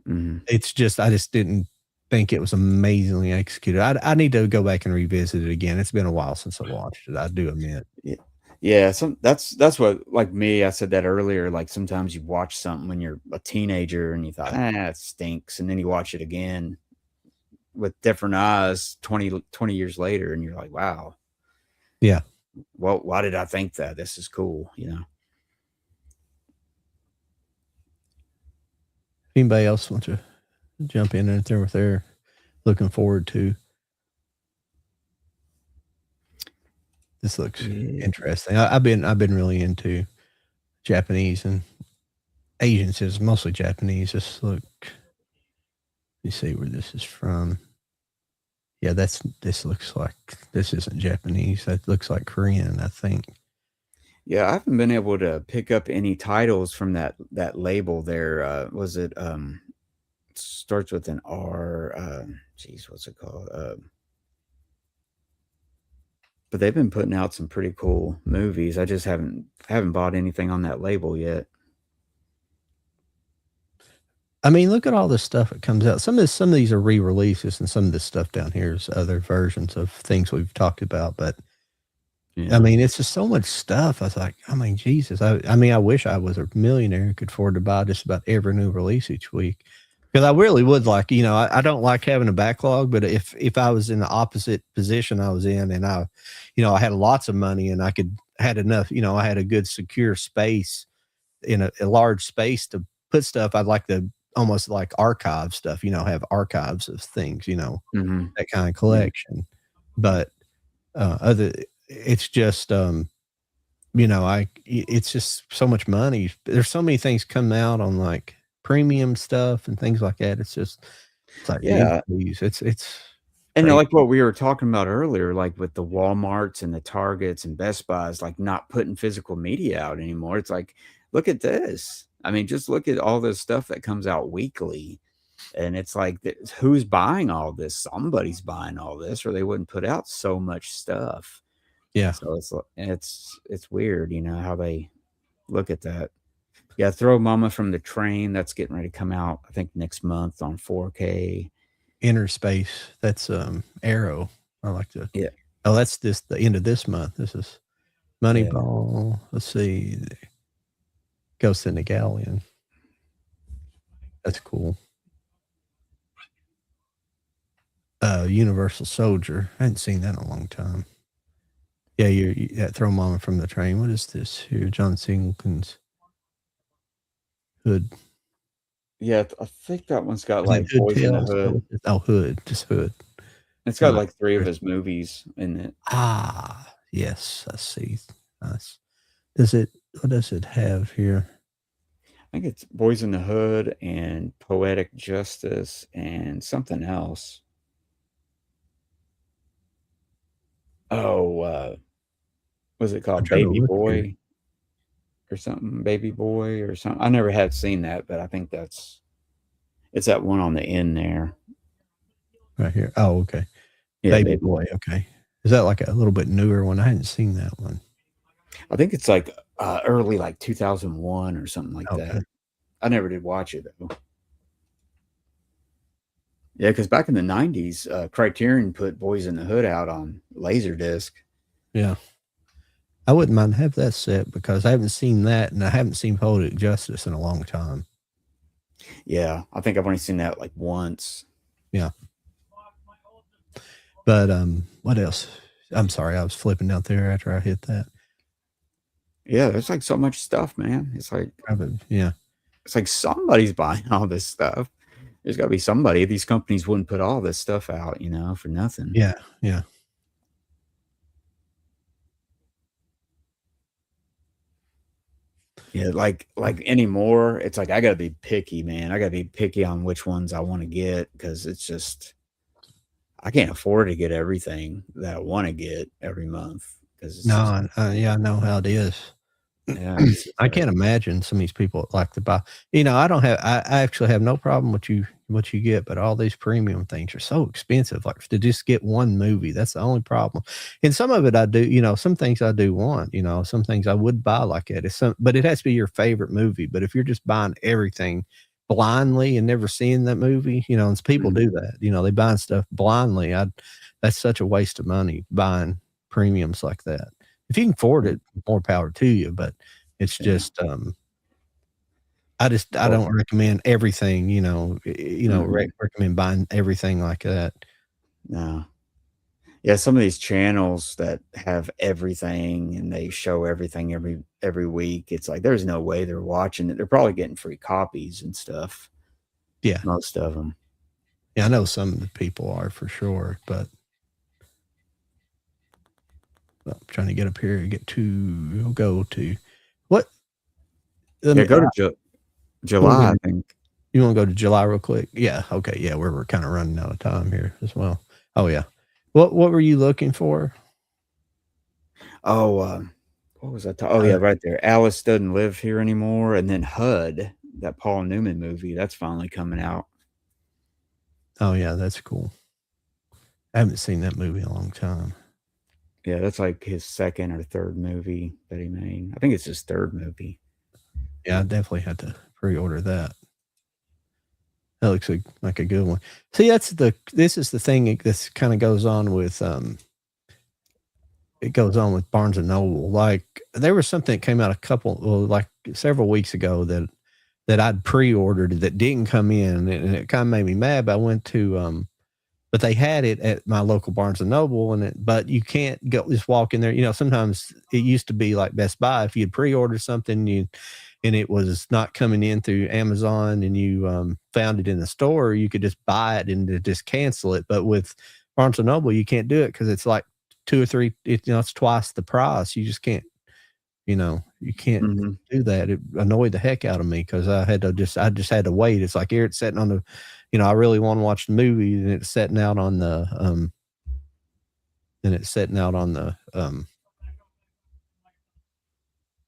it's just, I just didn't think it was amazingly executed. I need to go back and revisit it again. It's been a while since I watched it. I do admit. Yeah. That's what, like me, I said that earlier. Like sometimes you watch something when you're a teenager and you thought, it stinks. And then you watch it again with different eyes 20 years later. And you're like, wow. Yeah. Well, why did I think that? This is cool. Anybody else want to jump in there with their looking forward to? This looks interesting. I've been really into Japanese and Asian cinemas, mostly Japanese. Let me see where this is from. Yeah, this looks like this isn't Japanese. That looks like Korean, I think. Yeah, I haven't been able to pick up any titles from that label there. Was it starts with an R? What's it called? But they've been putting out some pretty cool movies. I just haven't bought anything on that label yet. I mean, look at all this stuff that comes out. Some of these are re-releases, and some of this stuff down here is other versions of things we've talked about. But I mean, it's just so much stuff. I was like, I mean, Jesus. I mean, I wish I was a millionaire and could afford to buy just about every new release each week. Because I really would like, I don't like having a backlog, but if I was in the opposite position I was in, and I had lots of money and I had enough, I had a good secure space in a large space to put stuff, I'd like to almost like archive stuff, have archives of things, that kind of collection. But it's just it's just so much money. There's so many things come out on like premium stuff and things like that. It's like, Yeah. please, it's And crazy. like what we were talking about earlier, like with the Walmarts and the Targets and Best Buys, like not putting physical media out anymore. It's like, look at this. I mean, just look at all this stuff that comes out weekly. And it's like, who's buying all this? Somebody's buying all this, or they wouldn't put out so much stuff. Yeah. So it's weird, how they look at that. Yeah, Throw Mama from the Train, that's getting ready to come out, I think next month on 4K. Inner Space. That's Arrow. I like to. Yeah. Oh, that's the end of this month. This is Moneyball. Let's see. Ghost in the Galleon. That's cool. Universal Soldier. I hadn't seen that in a long time. Yeah, you Throw Mama from the Train. What is this here? John Singleton's Hood. Yeah, I think that one's got Is like it Hood Boys in the Tales? Hood. Oh, Hood. Just Hood. It's got like 3 of his movies in it. Ah, yes, I see. Nice. What does it have here? I think it's Boys in the Hood and Poetic Justice and something else. Oh, what's it called? Baby Boy or something? Baby Boy or something. I never had seen that, but I think it's that one on the end there. Right here. Oh, okay. Yeah, Baby Boy. Okay. Is that like a little bit newer one? I hadn't seen that one. I think it's like early, like 2001 or something like that. I never did watch it though. Yeah, because back in the 90s, Criterion put Boys in the Hood out on Laserdisc. Yeah. I wouldn't mind have that set because I haven't seen that and I haven't seen Poetic Justice in a long time. Yeah, I think I've only seen that like once. Yeah. But what else? I'm sorry, I was flipping out there after I hit that. Yeah, there's like so much stuff, man. It's like yeah. It's like somebody's buying all this stuff. There's got to be somebody. These companies wouldn't put all this stuff out, for nothing. Yeah, yeah. Yeah, like anymore, it's like I got to be picky, man. I got to be picky on which ones I want to get because it's just I can't afford to get everything that I want to get every month because No, I know how it is. Yeah, I can't imagine some of these people that like to buy. I actually have no problem with what you get, but all these premium things are so expensive. Like to just get one movie, that's the only problem. And some of it I do, some things I do want, some things I would buy like that. But it has to be your favorite movie. But if you're just buying everything blindly and never seeing that movie, and people do that, they buy stuff blindly. That's such a waste of money buying premiums like that. If you can afford it, more power to you. But it's just, I don't recommend everything. Recommend buying everything like that. No. Yeah, some of these channels that have everything and they show everything every week. It's like there's no way they're watching it. They're probably getting free copies and stuff. Yeah, most of them. Yeah, I know some of the people are for sure, but. I'm trying to get up here and go to what? Go to July, I think. You want to go to July real quick? Yeah. Okay. Yeah. We're kind of running out of time here as well. Oh yeah. What were you looking for? Oh, what was I talking? Oh yeah, right there. Alice Doesn't Live Here Anymore. And then HUD, that Paul Newman movie, that's finally coming out. Oh yeah, that's cool. I haven't seen that movie in a long time. Yeah, that's like his second or third movie that he made. I think it's his third movie. Yeah, I definitely had to pre-order that. That looks like a good one. See, this is the thing that kind of goes on with it goes on with Barnes and Noble. Like there was something that came out like several weeks ago that I'd pre-ordered that didn't come in, and it kind of made me mad. But I went to but they had it at my local Barnes and Noble, but you can't just walk in there. Sometimes it used to be like Best Buy. If you had pre-ordered something and it was not coming in through Amazon and you found it in the store, you could just buy it and just cancel it. But with Barnes and Noble, you can't do it because it's like 2 or 3, it's twice the price. You just can't You can't Mhm. do that. It annoyed the heck out of me because I just had to wait. It's like here it's sitting on the, I really want to watch the movie, and it's sitting out on the and it's sitting out on the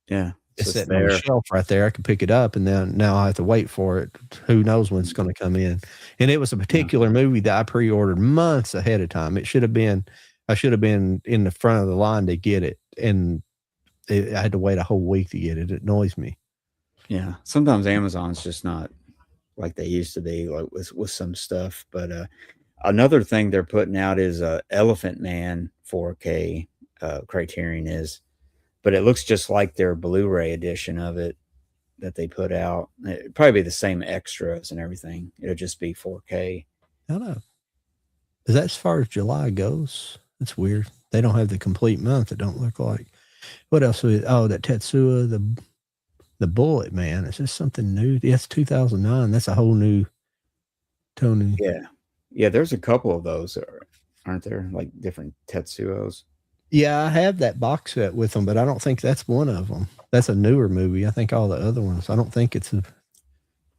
Yeah, it's just sitting on the there. shelf right there. I can pick it up, and then now I have to wait for it. Who knows when it's going to come in? And it was a particular movie that I pre-ordered months ahead of time. I should have been in the front of the line to get it, and I had to wait a whole week to get it. It annoys me. Yeah, sometimes Amazon's just not like they used to be, like with some stuff. But another thing they're putting out is Elephant Man 4K. Criterion is, but it looks just like their Blu-ray edition of it that they put out. It'd probably be the same extras and everything. It'll just be 4K. I don't know. Is that as far as July goes? That's weird. They don't have the complete month. It don't look like. What else? That Tetsuya, the Bullet Man. Is this something new? Yes, 2009. That's a whole new Tony. Yeah. There's a couple of those, aren't there? Like different Tetsuos. Yeah, I have that box set with them, but I don't think that's one of them. That's a newer movie. I think all the other ones. I don't think it's a.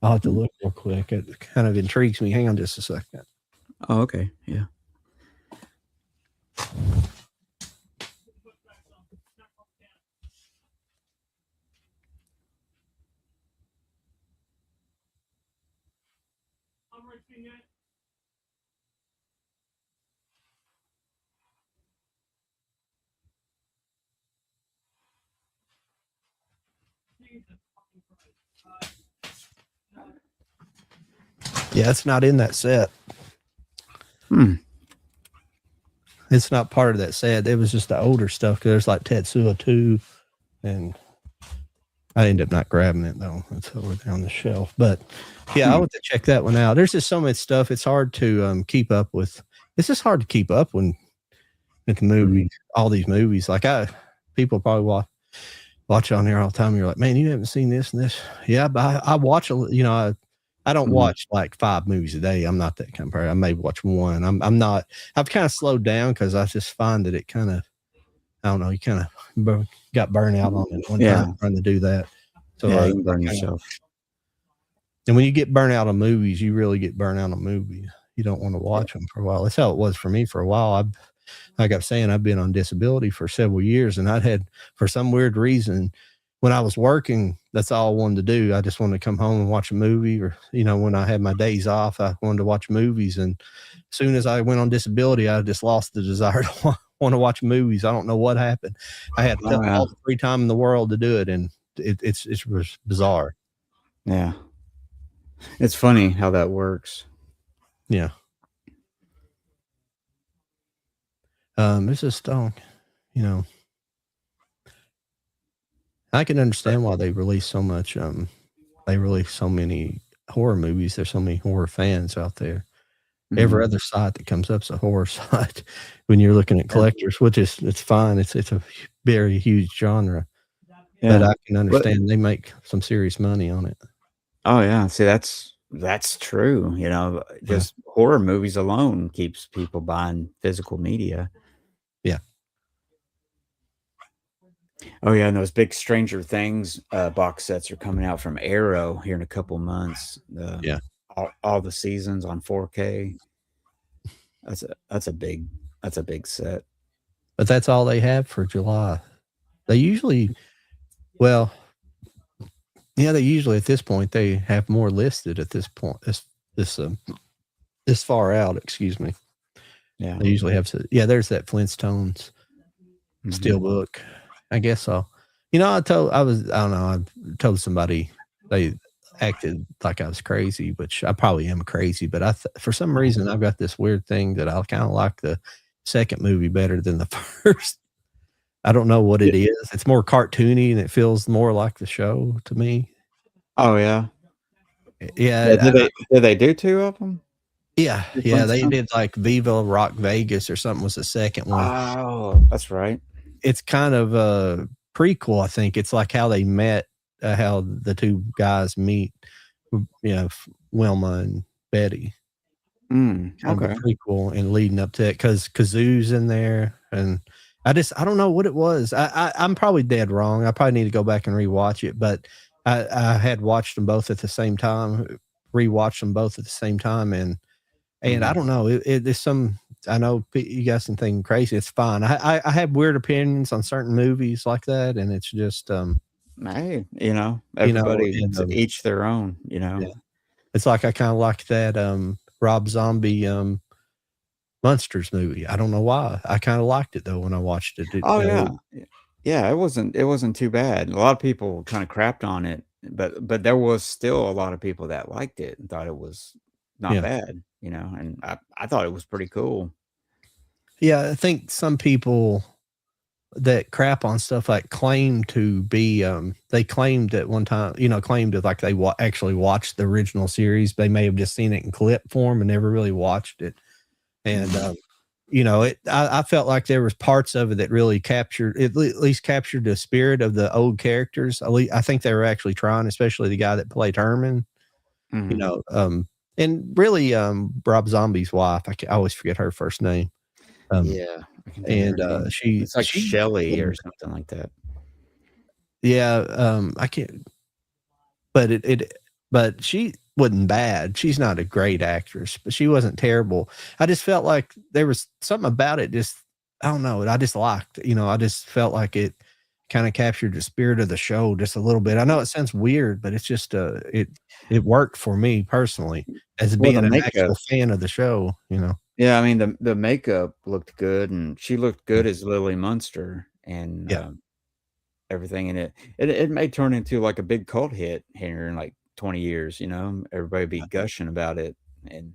I'll have to look real quick. It kind of intrigues me. Hang on just a second. Oh, okay. Yeah. Yeah, it's not in that set. Hmm. It's not part of that set. It was just the older stuff. Cause there's like Tetsuya 2, and I ended up not grabbing it though. It's over there on the shelf. But yeah, I want to check that one out. There's just so much stuff. It's hard to keep up with. It's just hard to keep up with the movies, all these movies. Like people probably watch on there all the time. You're like, man, you haven't seen this and this. Yeah, but I watch I don't watch like 5 movies a day. I'm not that kind of person. I may watch one. I'm not. I've kind of slowed down because I just find that it kind of, I don't know, you kind of got burned out on it one time trying to do that. So Yeah, you can burn yourself. And when you get burnt out on movies, you really get burnt out on movies. You don't want to watch them for a while. That's how it was for me for a while. Like I was saying, I've been on disability for several years, and I'd had, for some weird reason, when I was working, that's all I wanted to do. I just wanted to come home and watch a movie, or, when I had my days off, I wanted to watch movies. And as soon as I went on disability, I just lost the desire to want to watch movies. I don't know what happened. I had all the free time in the world to do it. And it was bizarre. Yeah. It's funny how that works. Yeah. It's just, I can understand why they release so much. They release so many horror movies. There's so many horror fans out there. Every other site that comes up is a horror site when you're looking at collectors, which is, it's fine. It's a very huge genre, but I can understand they make some serious money on it. Oh yeah. See, that's true. Just horror movies alone keeps people buying physical media. Yeah. Oh yeah, and those big Stranger Things box sets are coming out from Arrow here in a couple months. All the seasons on 4K. That's a big set. But that's all they have for July. They usually, at this point they have more listed at this point. This far out, excuse me. Yeah, they usually have. There's that Flintstones steelbook. I guess so. I told somebody, they acted like I was crazy, which I probably am crazy, but for some reason I've got this weird thing that I kind of like the second movie better than the first. I don't know what it is. It's more cartoony and it feels more like the show to me. Oh yeah. Yeah. Did they do 2 of them? Yeah. They did like Viva Rock Vegas or something was the second one. Oh, that's right. It's kind of a prequel, I think. It's like how they met, how the 2 guys meet, Wilma and Betty. Kind of a prequel and leading up to it, because Kazoo's in there, and I don't know what it was. I'm probably dead wrong. I probably need to go back and rewatch it, but I had watched them both at the same time, rewatched them both at the same time, and I don't know. It's some. I know you guys can think crazy. It's fine. I have weird opinions on certain movies like that, and it's just Hey, everybody, and to each their own. yeah. It's like I kind of like that Rob Zombie Monsters movie. I don't know why. I kind of liked it though when I watched it. Oh yeah, yeah. It wasn't too bad. A lot of people kind of crapped on it, but there was still a lot of people that liked it and thought it was not Yeah. bad. And I thought it was pretty cool. Yeah, I think some people that crap on stuff like claim to be they claimed at one time, claimed that like they actually watched the original series. They may have just seen it in clip form and never really watched it. And I felt like there was parts of it that really captured, at least captured the spirit of the old characters. At least I think they were actually trying, especially the guy that played Herman. And really Rob Zombie's wife. I always forget her first name. Yeah, I can think of her name. It's like Shelley or something like that. Yeah, I can't. But but she wasn't bad. She's not a great actress, but she wasn't terrible. I just felt like there was something about it. Just I don't know. I just liked. I just felt like it kind of captured the spirit of the show just a little bit. I know it sounds weird, but it's just it worked for me personally as being an actual fan of the show. Yeah, I mean the makeup looked good, and she looked good as Lily Munster, and everything in it may turn into like a big cult hit here in like 20 years. Everybody be gushing about it, and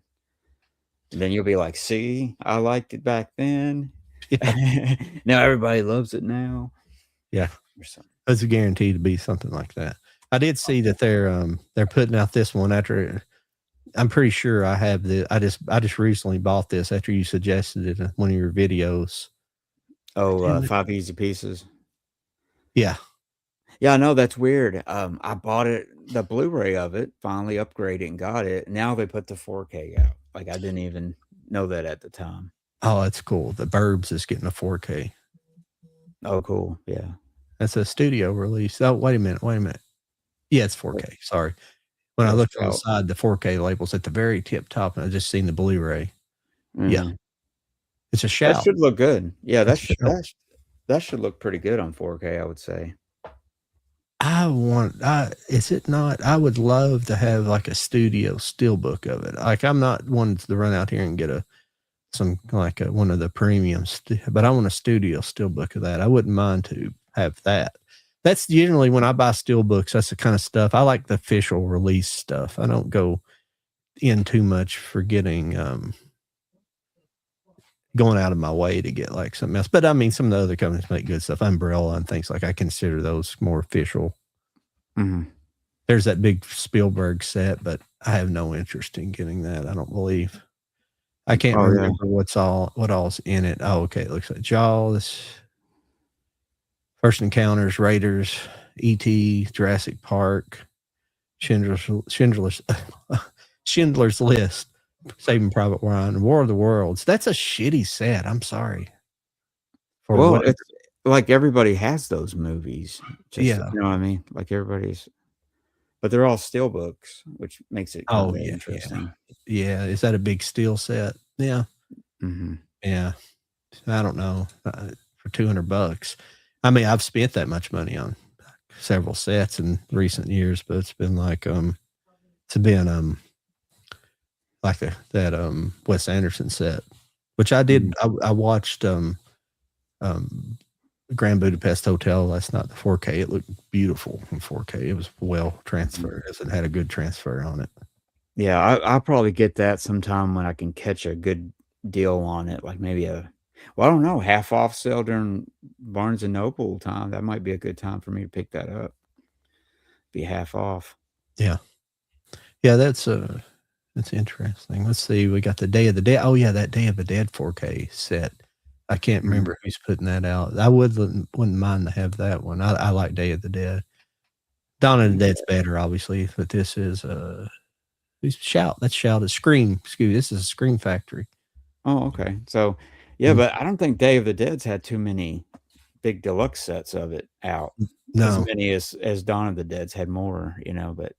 then you'll be like, "See, I liked it back then. Yeah. Now everybody loves it now." Yeah, Or something. it's a guarantee to be something like that. I did see that they're putting out this one after. I'm pretty sure I have I just recently bought this after you suggested it in one of your videos. Oh, 5 Easy Pieces. Yeah. Yeah, I know that's weird. I bought it, the Blu-ray of it, finally upgraded and got it. Now they put the 4K out. Like I didn't even know that at the time. Oh, that's cool. The Burbs is getting a 4K. Oh, cool. Yeah. That's a studio release. Oh, wait a minute. Yeah, it's 4K. Sorry. When I looked on the side, the 4K label's at the very tip top, and I just seen the Blu-ray. Yeah. It's a shout. That should look good. Yeah, that should look pretty good on 4K, I would say. Is it not? I would love to have like a studio steelbook of it. Like I'm not wanting to run out here and get one of the premiums, but I want a studio steelbook of that. I wouldn't mind to have that. That's generally when I buy steelbooks. That's the kind of stuff I like. The official release stuff. I don't go in too much for getting going out of my way to get like something else. But I mean, some of the other companies make good stuff. Umbrella and things like I consider those more official. There's that big Spielberg set, but I have no interest in getting that. I don't believe. I can't remember what all's in it. Oh, okay. It looks like Jaws, First Encounters, Raiders, E.T., Jurassic Park, Schindler's List, Saving Private Ryan, War of the Worlds. That's a shitty set. I'm sorry. It's like everybody has those movies. Yeah. You know what I mean? Like everybody's, but they're all steelbooks, which makes it kind of interesting. Yeah. Is that a big steel set? Yeah. Yeah. I don't know. For $200. I mean, I've spent that much money on several sets in recent years, but it's been like like that Wes Anderson set, which I did. I watched Grand Budapest Hotel. That's not the 4K. It looked beautiful in 4K. It was well transferred. It had a good transfer on it. Yeah, I'll probably get that sometime when I can catch a good deal on it, like maybe I don't know, half off sale during Barnes and Noble time. That might be a good time for me to pick that up. Be half off. Yeah. Yeah, that's interesting. Let's see. We got the Day of the Dead. Oh yeah, that Day of the Dead 4K set. I can't remember who's putting that out. I wouldn't mind to have that one. I like Day of the Dead. Dawn of the Dead's better, obviously, but this is Shout. That's Shout. It's Scream. Excuse me. This is a Scream Factory. Oh, okay. So Yeah, Mm. but I don't think Day of the Dead's had too many big deluxe sets of it out. As No. many as Dawn of the Dead's had more, but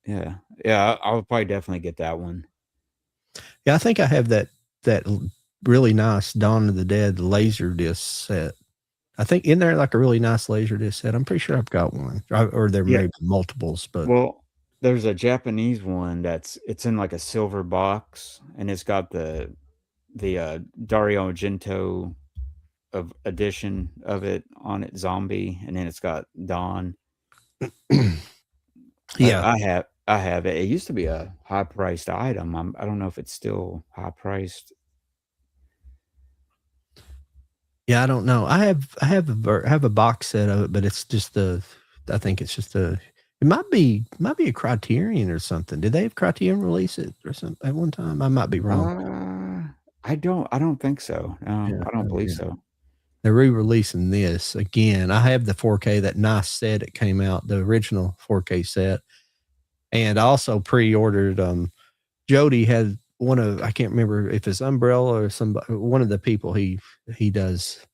yeah. Yeah, I'll probably definitely get that one. Yeah, I think I have that really nice Dawn of the Dead laser disc set. I think in there like a really nice laser disc set. I'm pretty sure I've got one, or there Yeah. may be multiples, but Well, there's a Japanese one it's in like a silver box, and it's got the Dario Argento of edition of it on it, Zombie, and then it's got Dawn. yeah, I have it. It used to be a high priced item. I don't know if it's still high priced. yeah. I don't know. I have a box set of it, but it's just I think it's just it might be a Criterion or something. Did they have Criterion release it or something at one time? I might be wrong. I don't think so. No, Yeah, I don't believe yeah. so. They're re-releasing this again. I have the 4K, that nice set it came out, the original 4K set, and I also pre-ordered. Jody had one of, I can't remember if it's Umbrella or somebody, one of the people he does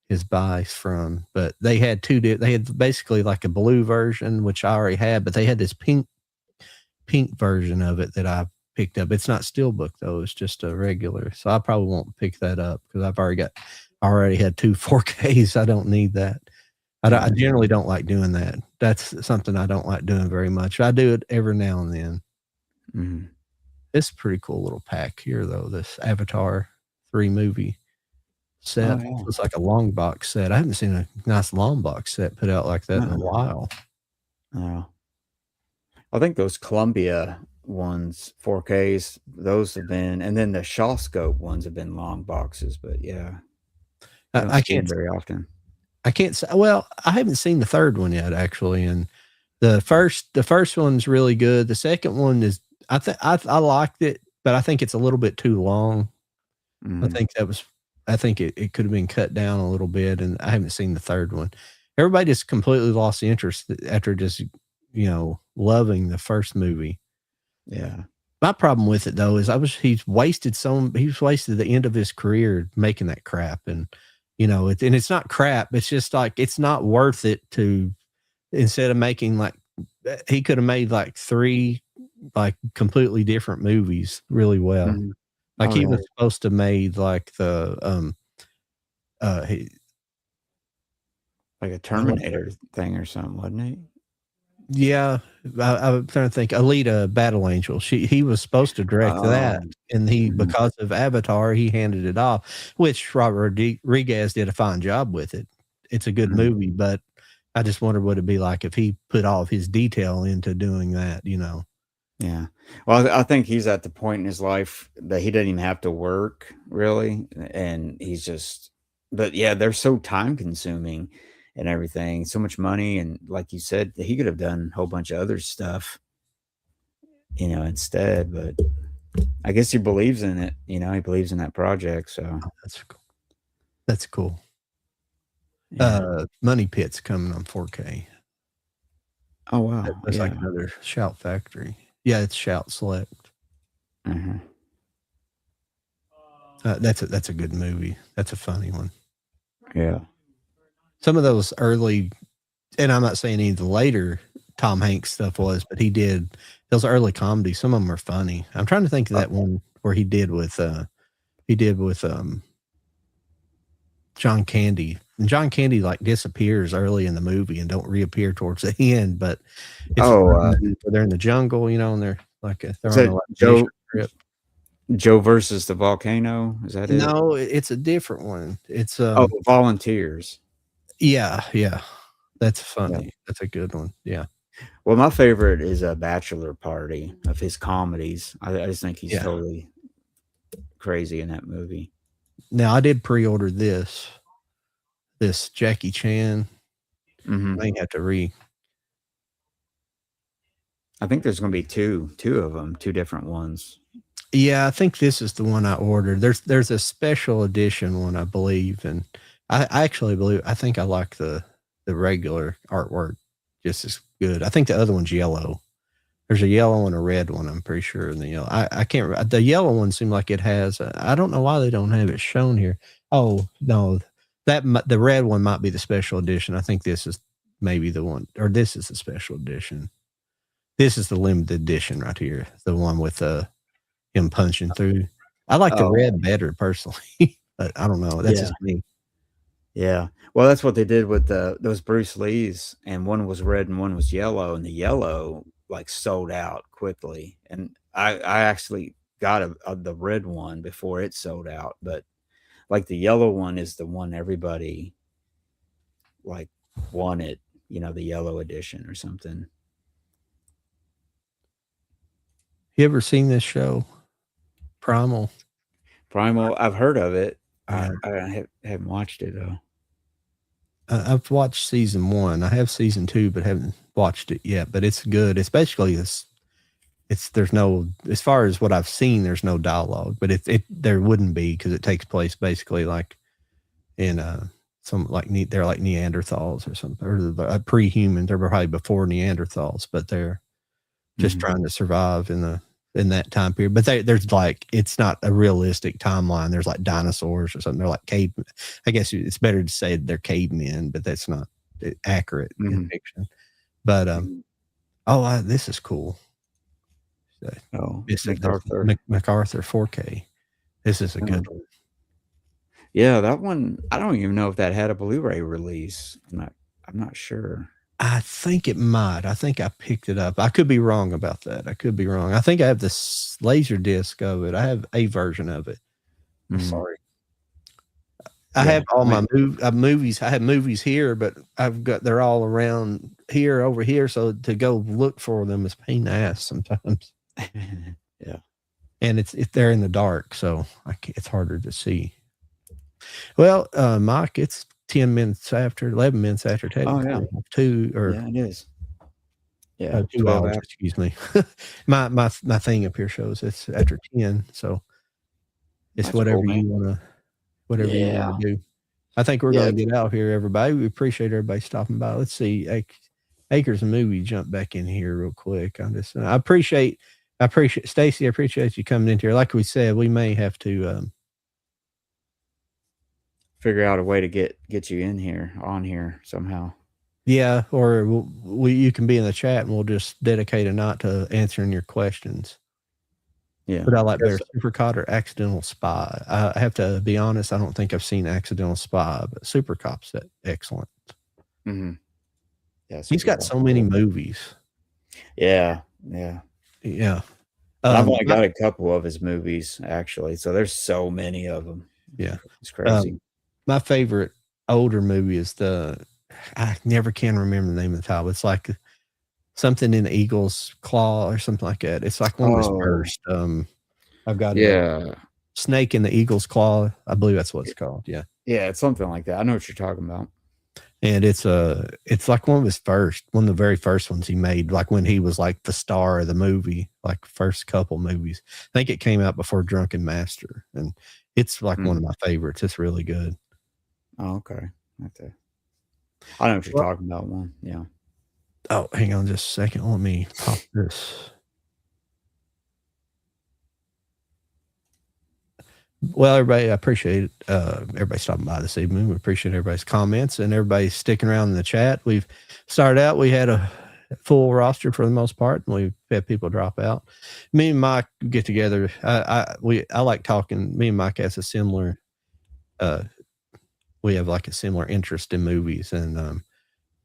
his buys from, but they had they had basically like a blue version, which I already had, but they had this pink version of it that I picked up. It's not Steelbook though; it's just a regular. So I probably won't pick that up because I've already had two 4Ks. I don't need that. I generally don't like doing that. That's something I don't like doing very much. I do it every now and then. Mm-hmm. It's a pretty cool little pack here, though. This Avatar 3 movie set. Oh, yeah. It's like a long box set. I haven't seen a nice long box set put out like that in a while. Oh. I think those Columbia ones, 4Ks, those have been, and then the Shawscope ones have been long boxes, but yeah. I See 'em can't very often. I can't say. Well, I haven't seen the third one yet, actually, and the first one's really good. The second one is I liked it, but I think it's a little bit too long. Mhm. I think it could have been cut down a little bit, and I haven't seen the third one. Everybody just completely lost interest after just loving the first movie. Yeah. My problem with it though is he's wasted the end of his career making that crap, and it's not crap. It's just like it's not worth it to, instead of making like, he could have made like three like completely different movies really well. Mhm. Like Oh, he yeah. was supposed to made like he, Like a Terminator thing or something, wasn't it? yeah, I'm trying to think. Alita Battle Angel. He was supposed to direct that, Oh. and Mhm. because of Avatar, he handed it off. Which Robert Rodriguez did a fine job with it. It's a good Mhm. movie, but I just wonder what it'd be like if he put all of his detail into doing that. Yeah. Well, I think he's at the point in his life that he doesn't even have to work really, and he's just. But yeah, they're so time consuming and everything, so much money, and like you said, he could have done a whole bunch of other stuff, instead. But I guess he believes in it. He believes in that project. So That's cool. That's cool. yeah. Money Pit's coming on 4K. Oh wow. That's like Yeah. another Shout Factory. Yeah, it's Shout Select. Uh-huh. That's a good movie. That's a funny one. Yeah. Some of those early, and I'm not saying any of the later Tom Hanks stuff was, but he did those early comedies. Some of them are funny. I'm trying to think of that one where he did with John Candy. And John Candy like disappears early in the movie and don't reappear towards the end, but it's they're in the jungle, and they're like they're is on that a like, Joe nature trip. Joe versus the volcano? Is that it? No, it's a different one. It's Oh, Volunteers. yeah. That's Yeah. funny. That's a good one. Yeah. Well, my favorite is a Bachelor Party of his comedies. I just think he's Yeah. totally crazy in that movie. Now I did pre-order this Jackie Chan. Mhm. I may have to I think there's gonna be two of them, two different ones. Yeah, I think this is the one I ordered. There's a special edition one, I believe, and I actually believe I think I like the regular artwork just as good. I think the other one's yellow. There's a yellow and a red one. I'm pretty sure in the yellow. I can't. The yellow one seemed like it has. I don't know why they don't have it shown here. Oh no, the red one might be the special edition. I think this is maybe the one, or this is the special edition. This is the limited edition right here. The one with him punching through. I like the red better personally, but I don't know. That's just me. Yeah. Well, that's what they did with those Bruce Lees, and one was red and one was yellow, and the yellow like sold out quickly. And I actually got the red one before it sold out, but like the yellow one is the one everybody like wanted, the yellow edition or something. You ever seen this show, Primal? I've heard of it. Yeah. I haven't watched it though. I've watched season 1. I have season 2, but haven't watched it yet. But it's good. It's basically there's no, as far as what I've seen, there's no dialogue. But there wouldn't be, because it takes place basically like in they're like Neanderthals or something, or pre-humans. They're probably before Neanderthals, but they're just trying to survive in that time period. But there's like, it's not a realistic timeline. There's like dinosaurs or something. They're like cave. I guess it's better to say they're cavemen, but that's not accurate in fiction. But this is cool. It's MacArthur 4K. This is a good one. Yeah, that one. I don't even know if that had a Blu-ray release. I'm not sure. I think it might. I think I picked it up. I could be wrong about that. I could be wrong. I think I have this laser disc of it. I have a version of it. Sorry. I have all my movies. I have movies here, but they're all around here, over here. So to go look for them is a pain in the ass sometimes. Yeah. And if they're in the dark, so it's harder to see. Well, Mike, it's 11 minutes after 10. Oh, yeah. 2 or yeah, it is. Yeah, 2 hours. Excuse me. my thing up here shows it's after 10, so it's That's whatever cool, man. you want to do. I think we're going to get out here, everybody. We appreciate everybody stopping by. Let's see, Acres and Movie jump back in here real quick. I appreciate Stacy. I appreciate you coming in here. Like we said, we may have to figure out a way to get you on here somehow. Yeah, or you can be in the chat and we'll just dedicate a night to answering your questions. Yeah. But I like better, Super Cop or Accidental Spy. I have to be honest, I don't think I've seen Accidental Spy, but Super Cop's excellent. Yeah, he's got so many movies. Yeah. I've only got a couple of his movies actually, so there's so many of them. Yeah, it's crazy. My favorite older movie is I never can remember the name of the title. It's like something in the Eagle's Claw or something like that. It's like one of his first. I've got Snake in the Eagle's Claw. I believe that's what it's called. Yeah, it's something like that. I know what you're talking about. And it's like one of the very first ones he made, like when he was like the star of the movie, like first couple movies. I think it came out before Drunken Master, and it's like one of my favorites. It's really good. Oh, okay. I know what you're talking about. One, yeah. Oh, hang on just a second. Let me pop this. Well, everybody, I appreciate everybody stopping by this evening. We appreciate everybody's comments and everybody sticking around in the chat. We've started out, we had a full roster for the most part, and we've had people drop out. Me and Mike get together. I like talking. Me and Mike has a similar we have like a similar interest in movies, and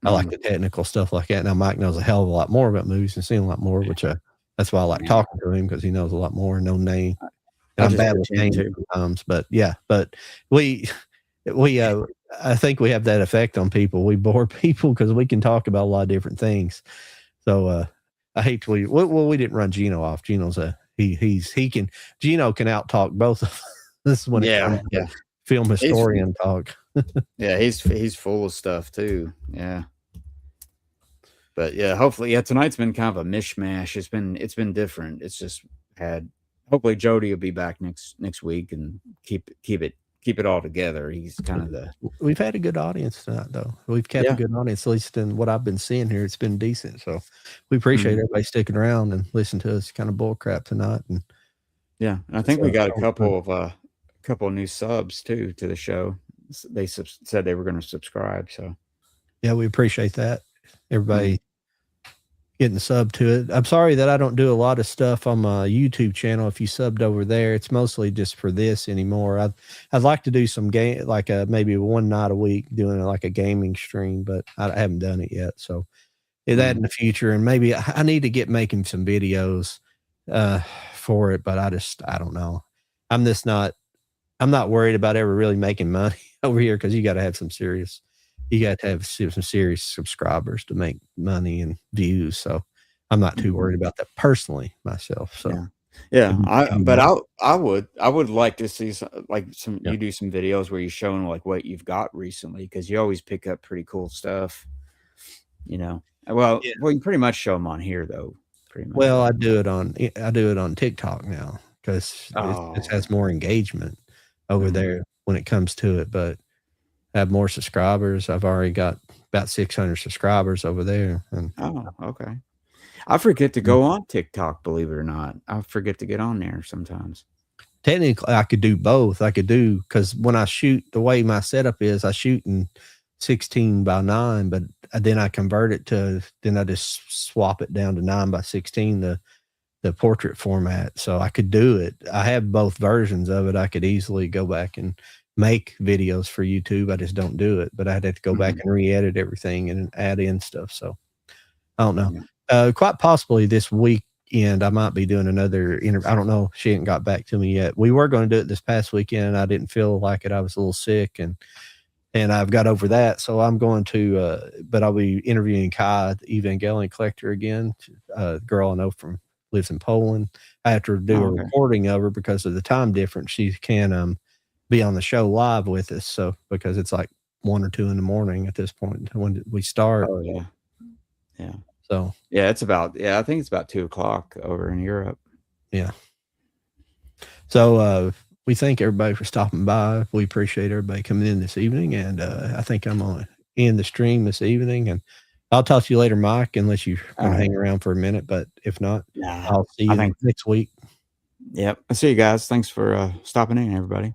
I like the technical stuff like that. Now Mike knows a hell of a lot more about movies and seen a lot more, which that's why I like talking to him, because he knows a lot more. No name. And I'm bad with names sometimes, but we I think we have that effect on people. We bore people because we can talk about a lot of different things. So I hate we didn't run Geno off. Geno's Geno can out talk both of us. This is when film historian talk. Yeah, he's full of stuff too. Yeah. But yeah, hopefully, tonight's been kind of a mishmash. It's been different. It's just hopefully Jody will be back next week and keep it keep it all together. He's kind of the We've had a good audience tonight, though. We've kept a Yeah. good audience, at least in what I've been seeing here. It's been decent, so we appreciate Mhm. everybody sticking around and listening to us kind of bull crap tonight. And Yeah, and I it's think we got a always fun. couple of new subs too to the show. They said they were going to subscribe. So Yeah, we appreciate that. Everybody Mhm. getting sub to it. I'm sorry that I don't do a lot of stuff on my YouTube channel. If you subbed over there, it's mostly just for this anymore. I'd like to do some game, like maybe one night a week, doing like a gaming stream, but I haven't done it yet. So that in the future, and maybe I need to get making some videos uh, for it, but I don't know. I'm just not. I'm not worried about ever really making money over here because you got to have you got to have some serious subscribers to make money and views. So I'm not too Mhm. worried about that personally myself. So Yeah. Yeah, it'd be but nice. I would like to see some Yeah. you do some videos where you're showing like what you've got recently because you always pick up pretty cool stuff, you know. Yeah. Well, you pretty much show them on here though, pretty much. Well, I do it on TikTok now because it Oh, has more engagement over mhm. there when it comes to it. But I have more subscribers. I've already got about 600 subscribers over there, and Oh, okay. I forget to go on TikTok, believe it or not. I forget to get on there sometimes. technically, I could do both. I could do because when I shoot, the way my setup is, I shoot in 16:9, but then I convert it to, then I just swap it down to 9:16, the portrait format. So I could do it. I have both versions of it. I could easily go back and make videos for YouTube. I just don't do it, but I'd have to go back Mhm. and re-edit everything and add in stuff. So I don't know. Yeah. Quite possibly this weekend, I might be doing another interview. I don't know. She ain't got back to me yet. We were going to do it this past weekend. I didn't feel like it. I was a little sick, and I've got over that. So I'm going to, but I'll be interviewing Kai, the Evangelion collector again. Girl I know lives in Poland. I have to do Oh, a okay. recording of her because of the time difference. She can be on the show live with us. So because it's like 1 or 2 in the morning at this point when we start. Oh, yeah. Yeah. So Yeah, I think it's about 2 o'clock over in Europe. yeah. So we thank everybody for stopping by. We appreciate everybody coming in this evening, and I think I'm going to end the stream this evening. And I'll talk to you later, Mike, unless you're going to Alright. hang around for a minute. But if not, Nah, I'll see I you think next week. Yep. I'll see you guys. Thanks for stopping in, everybody.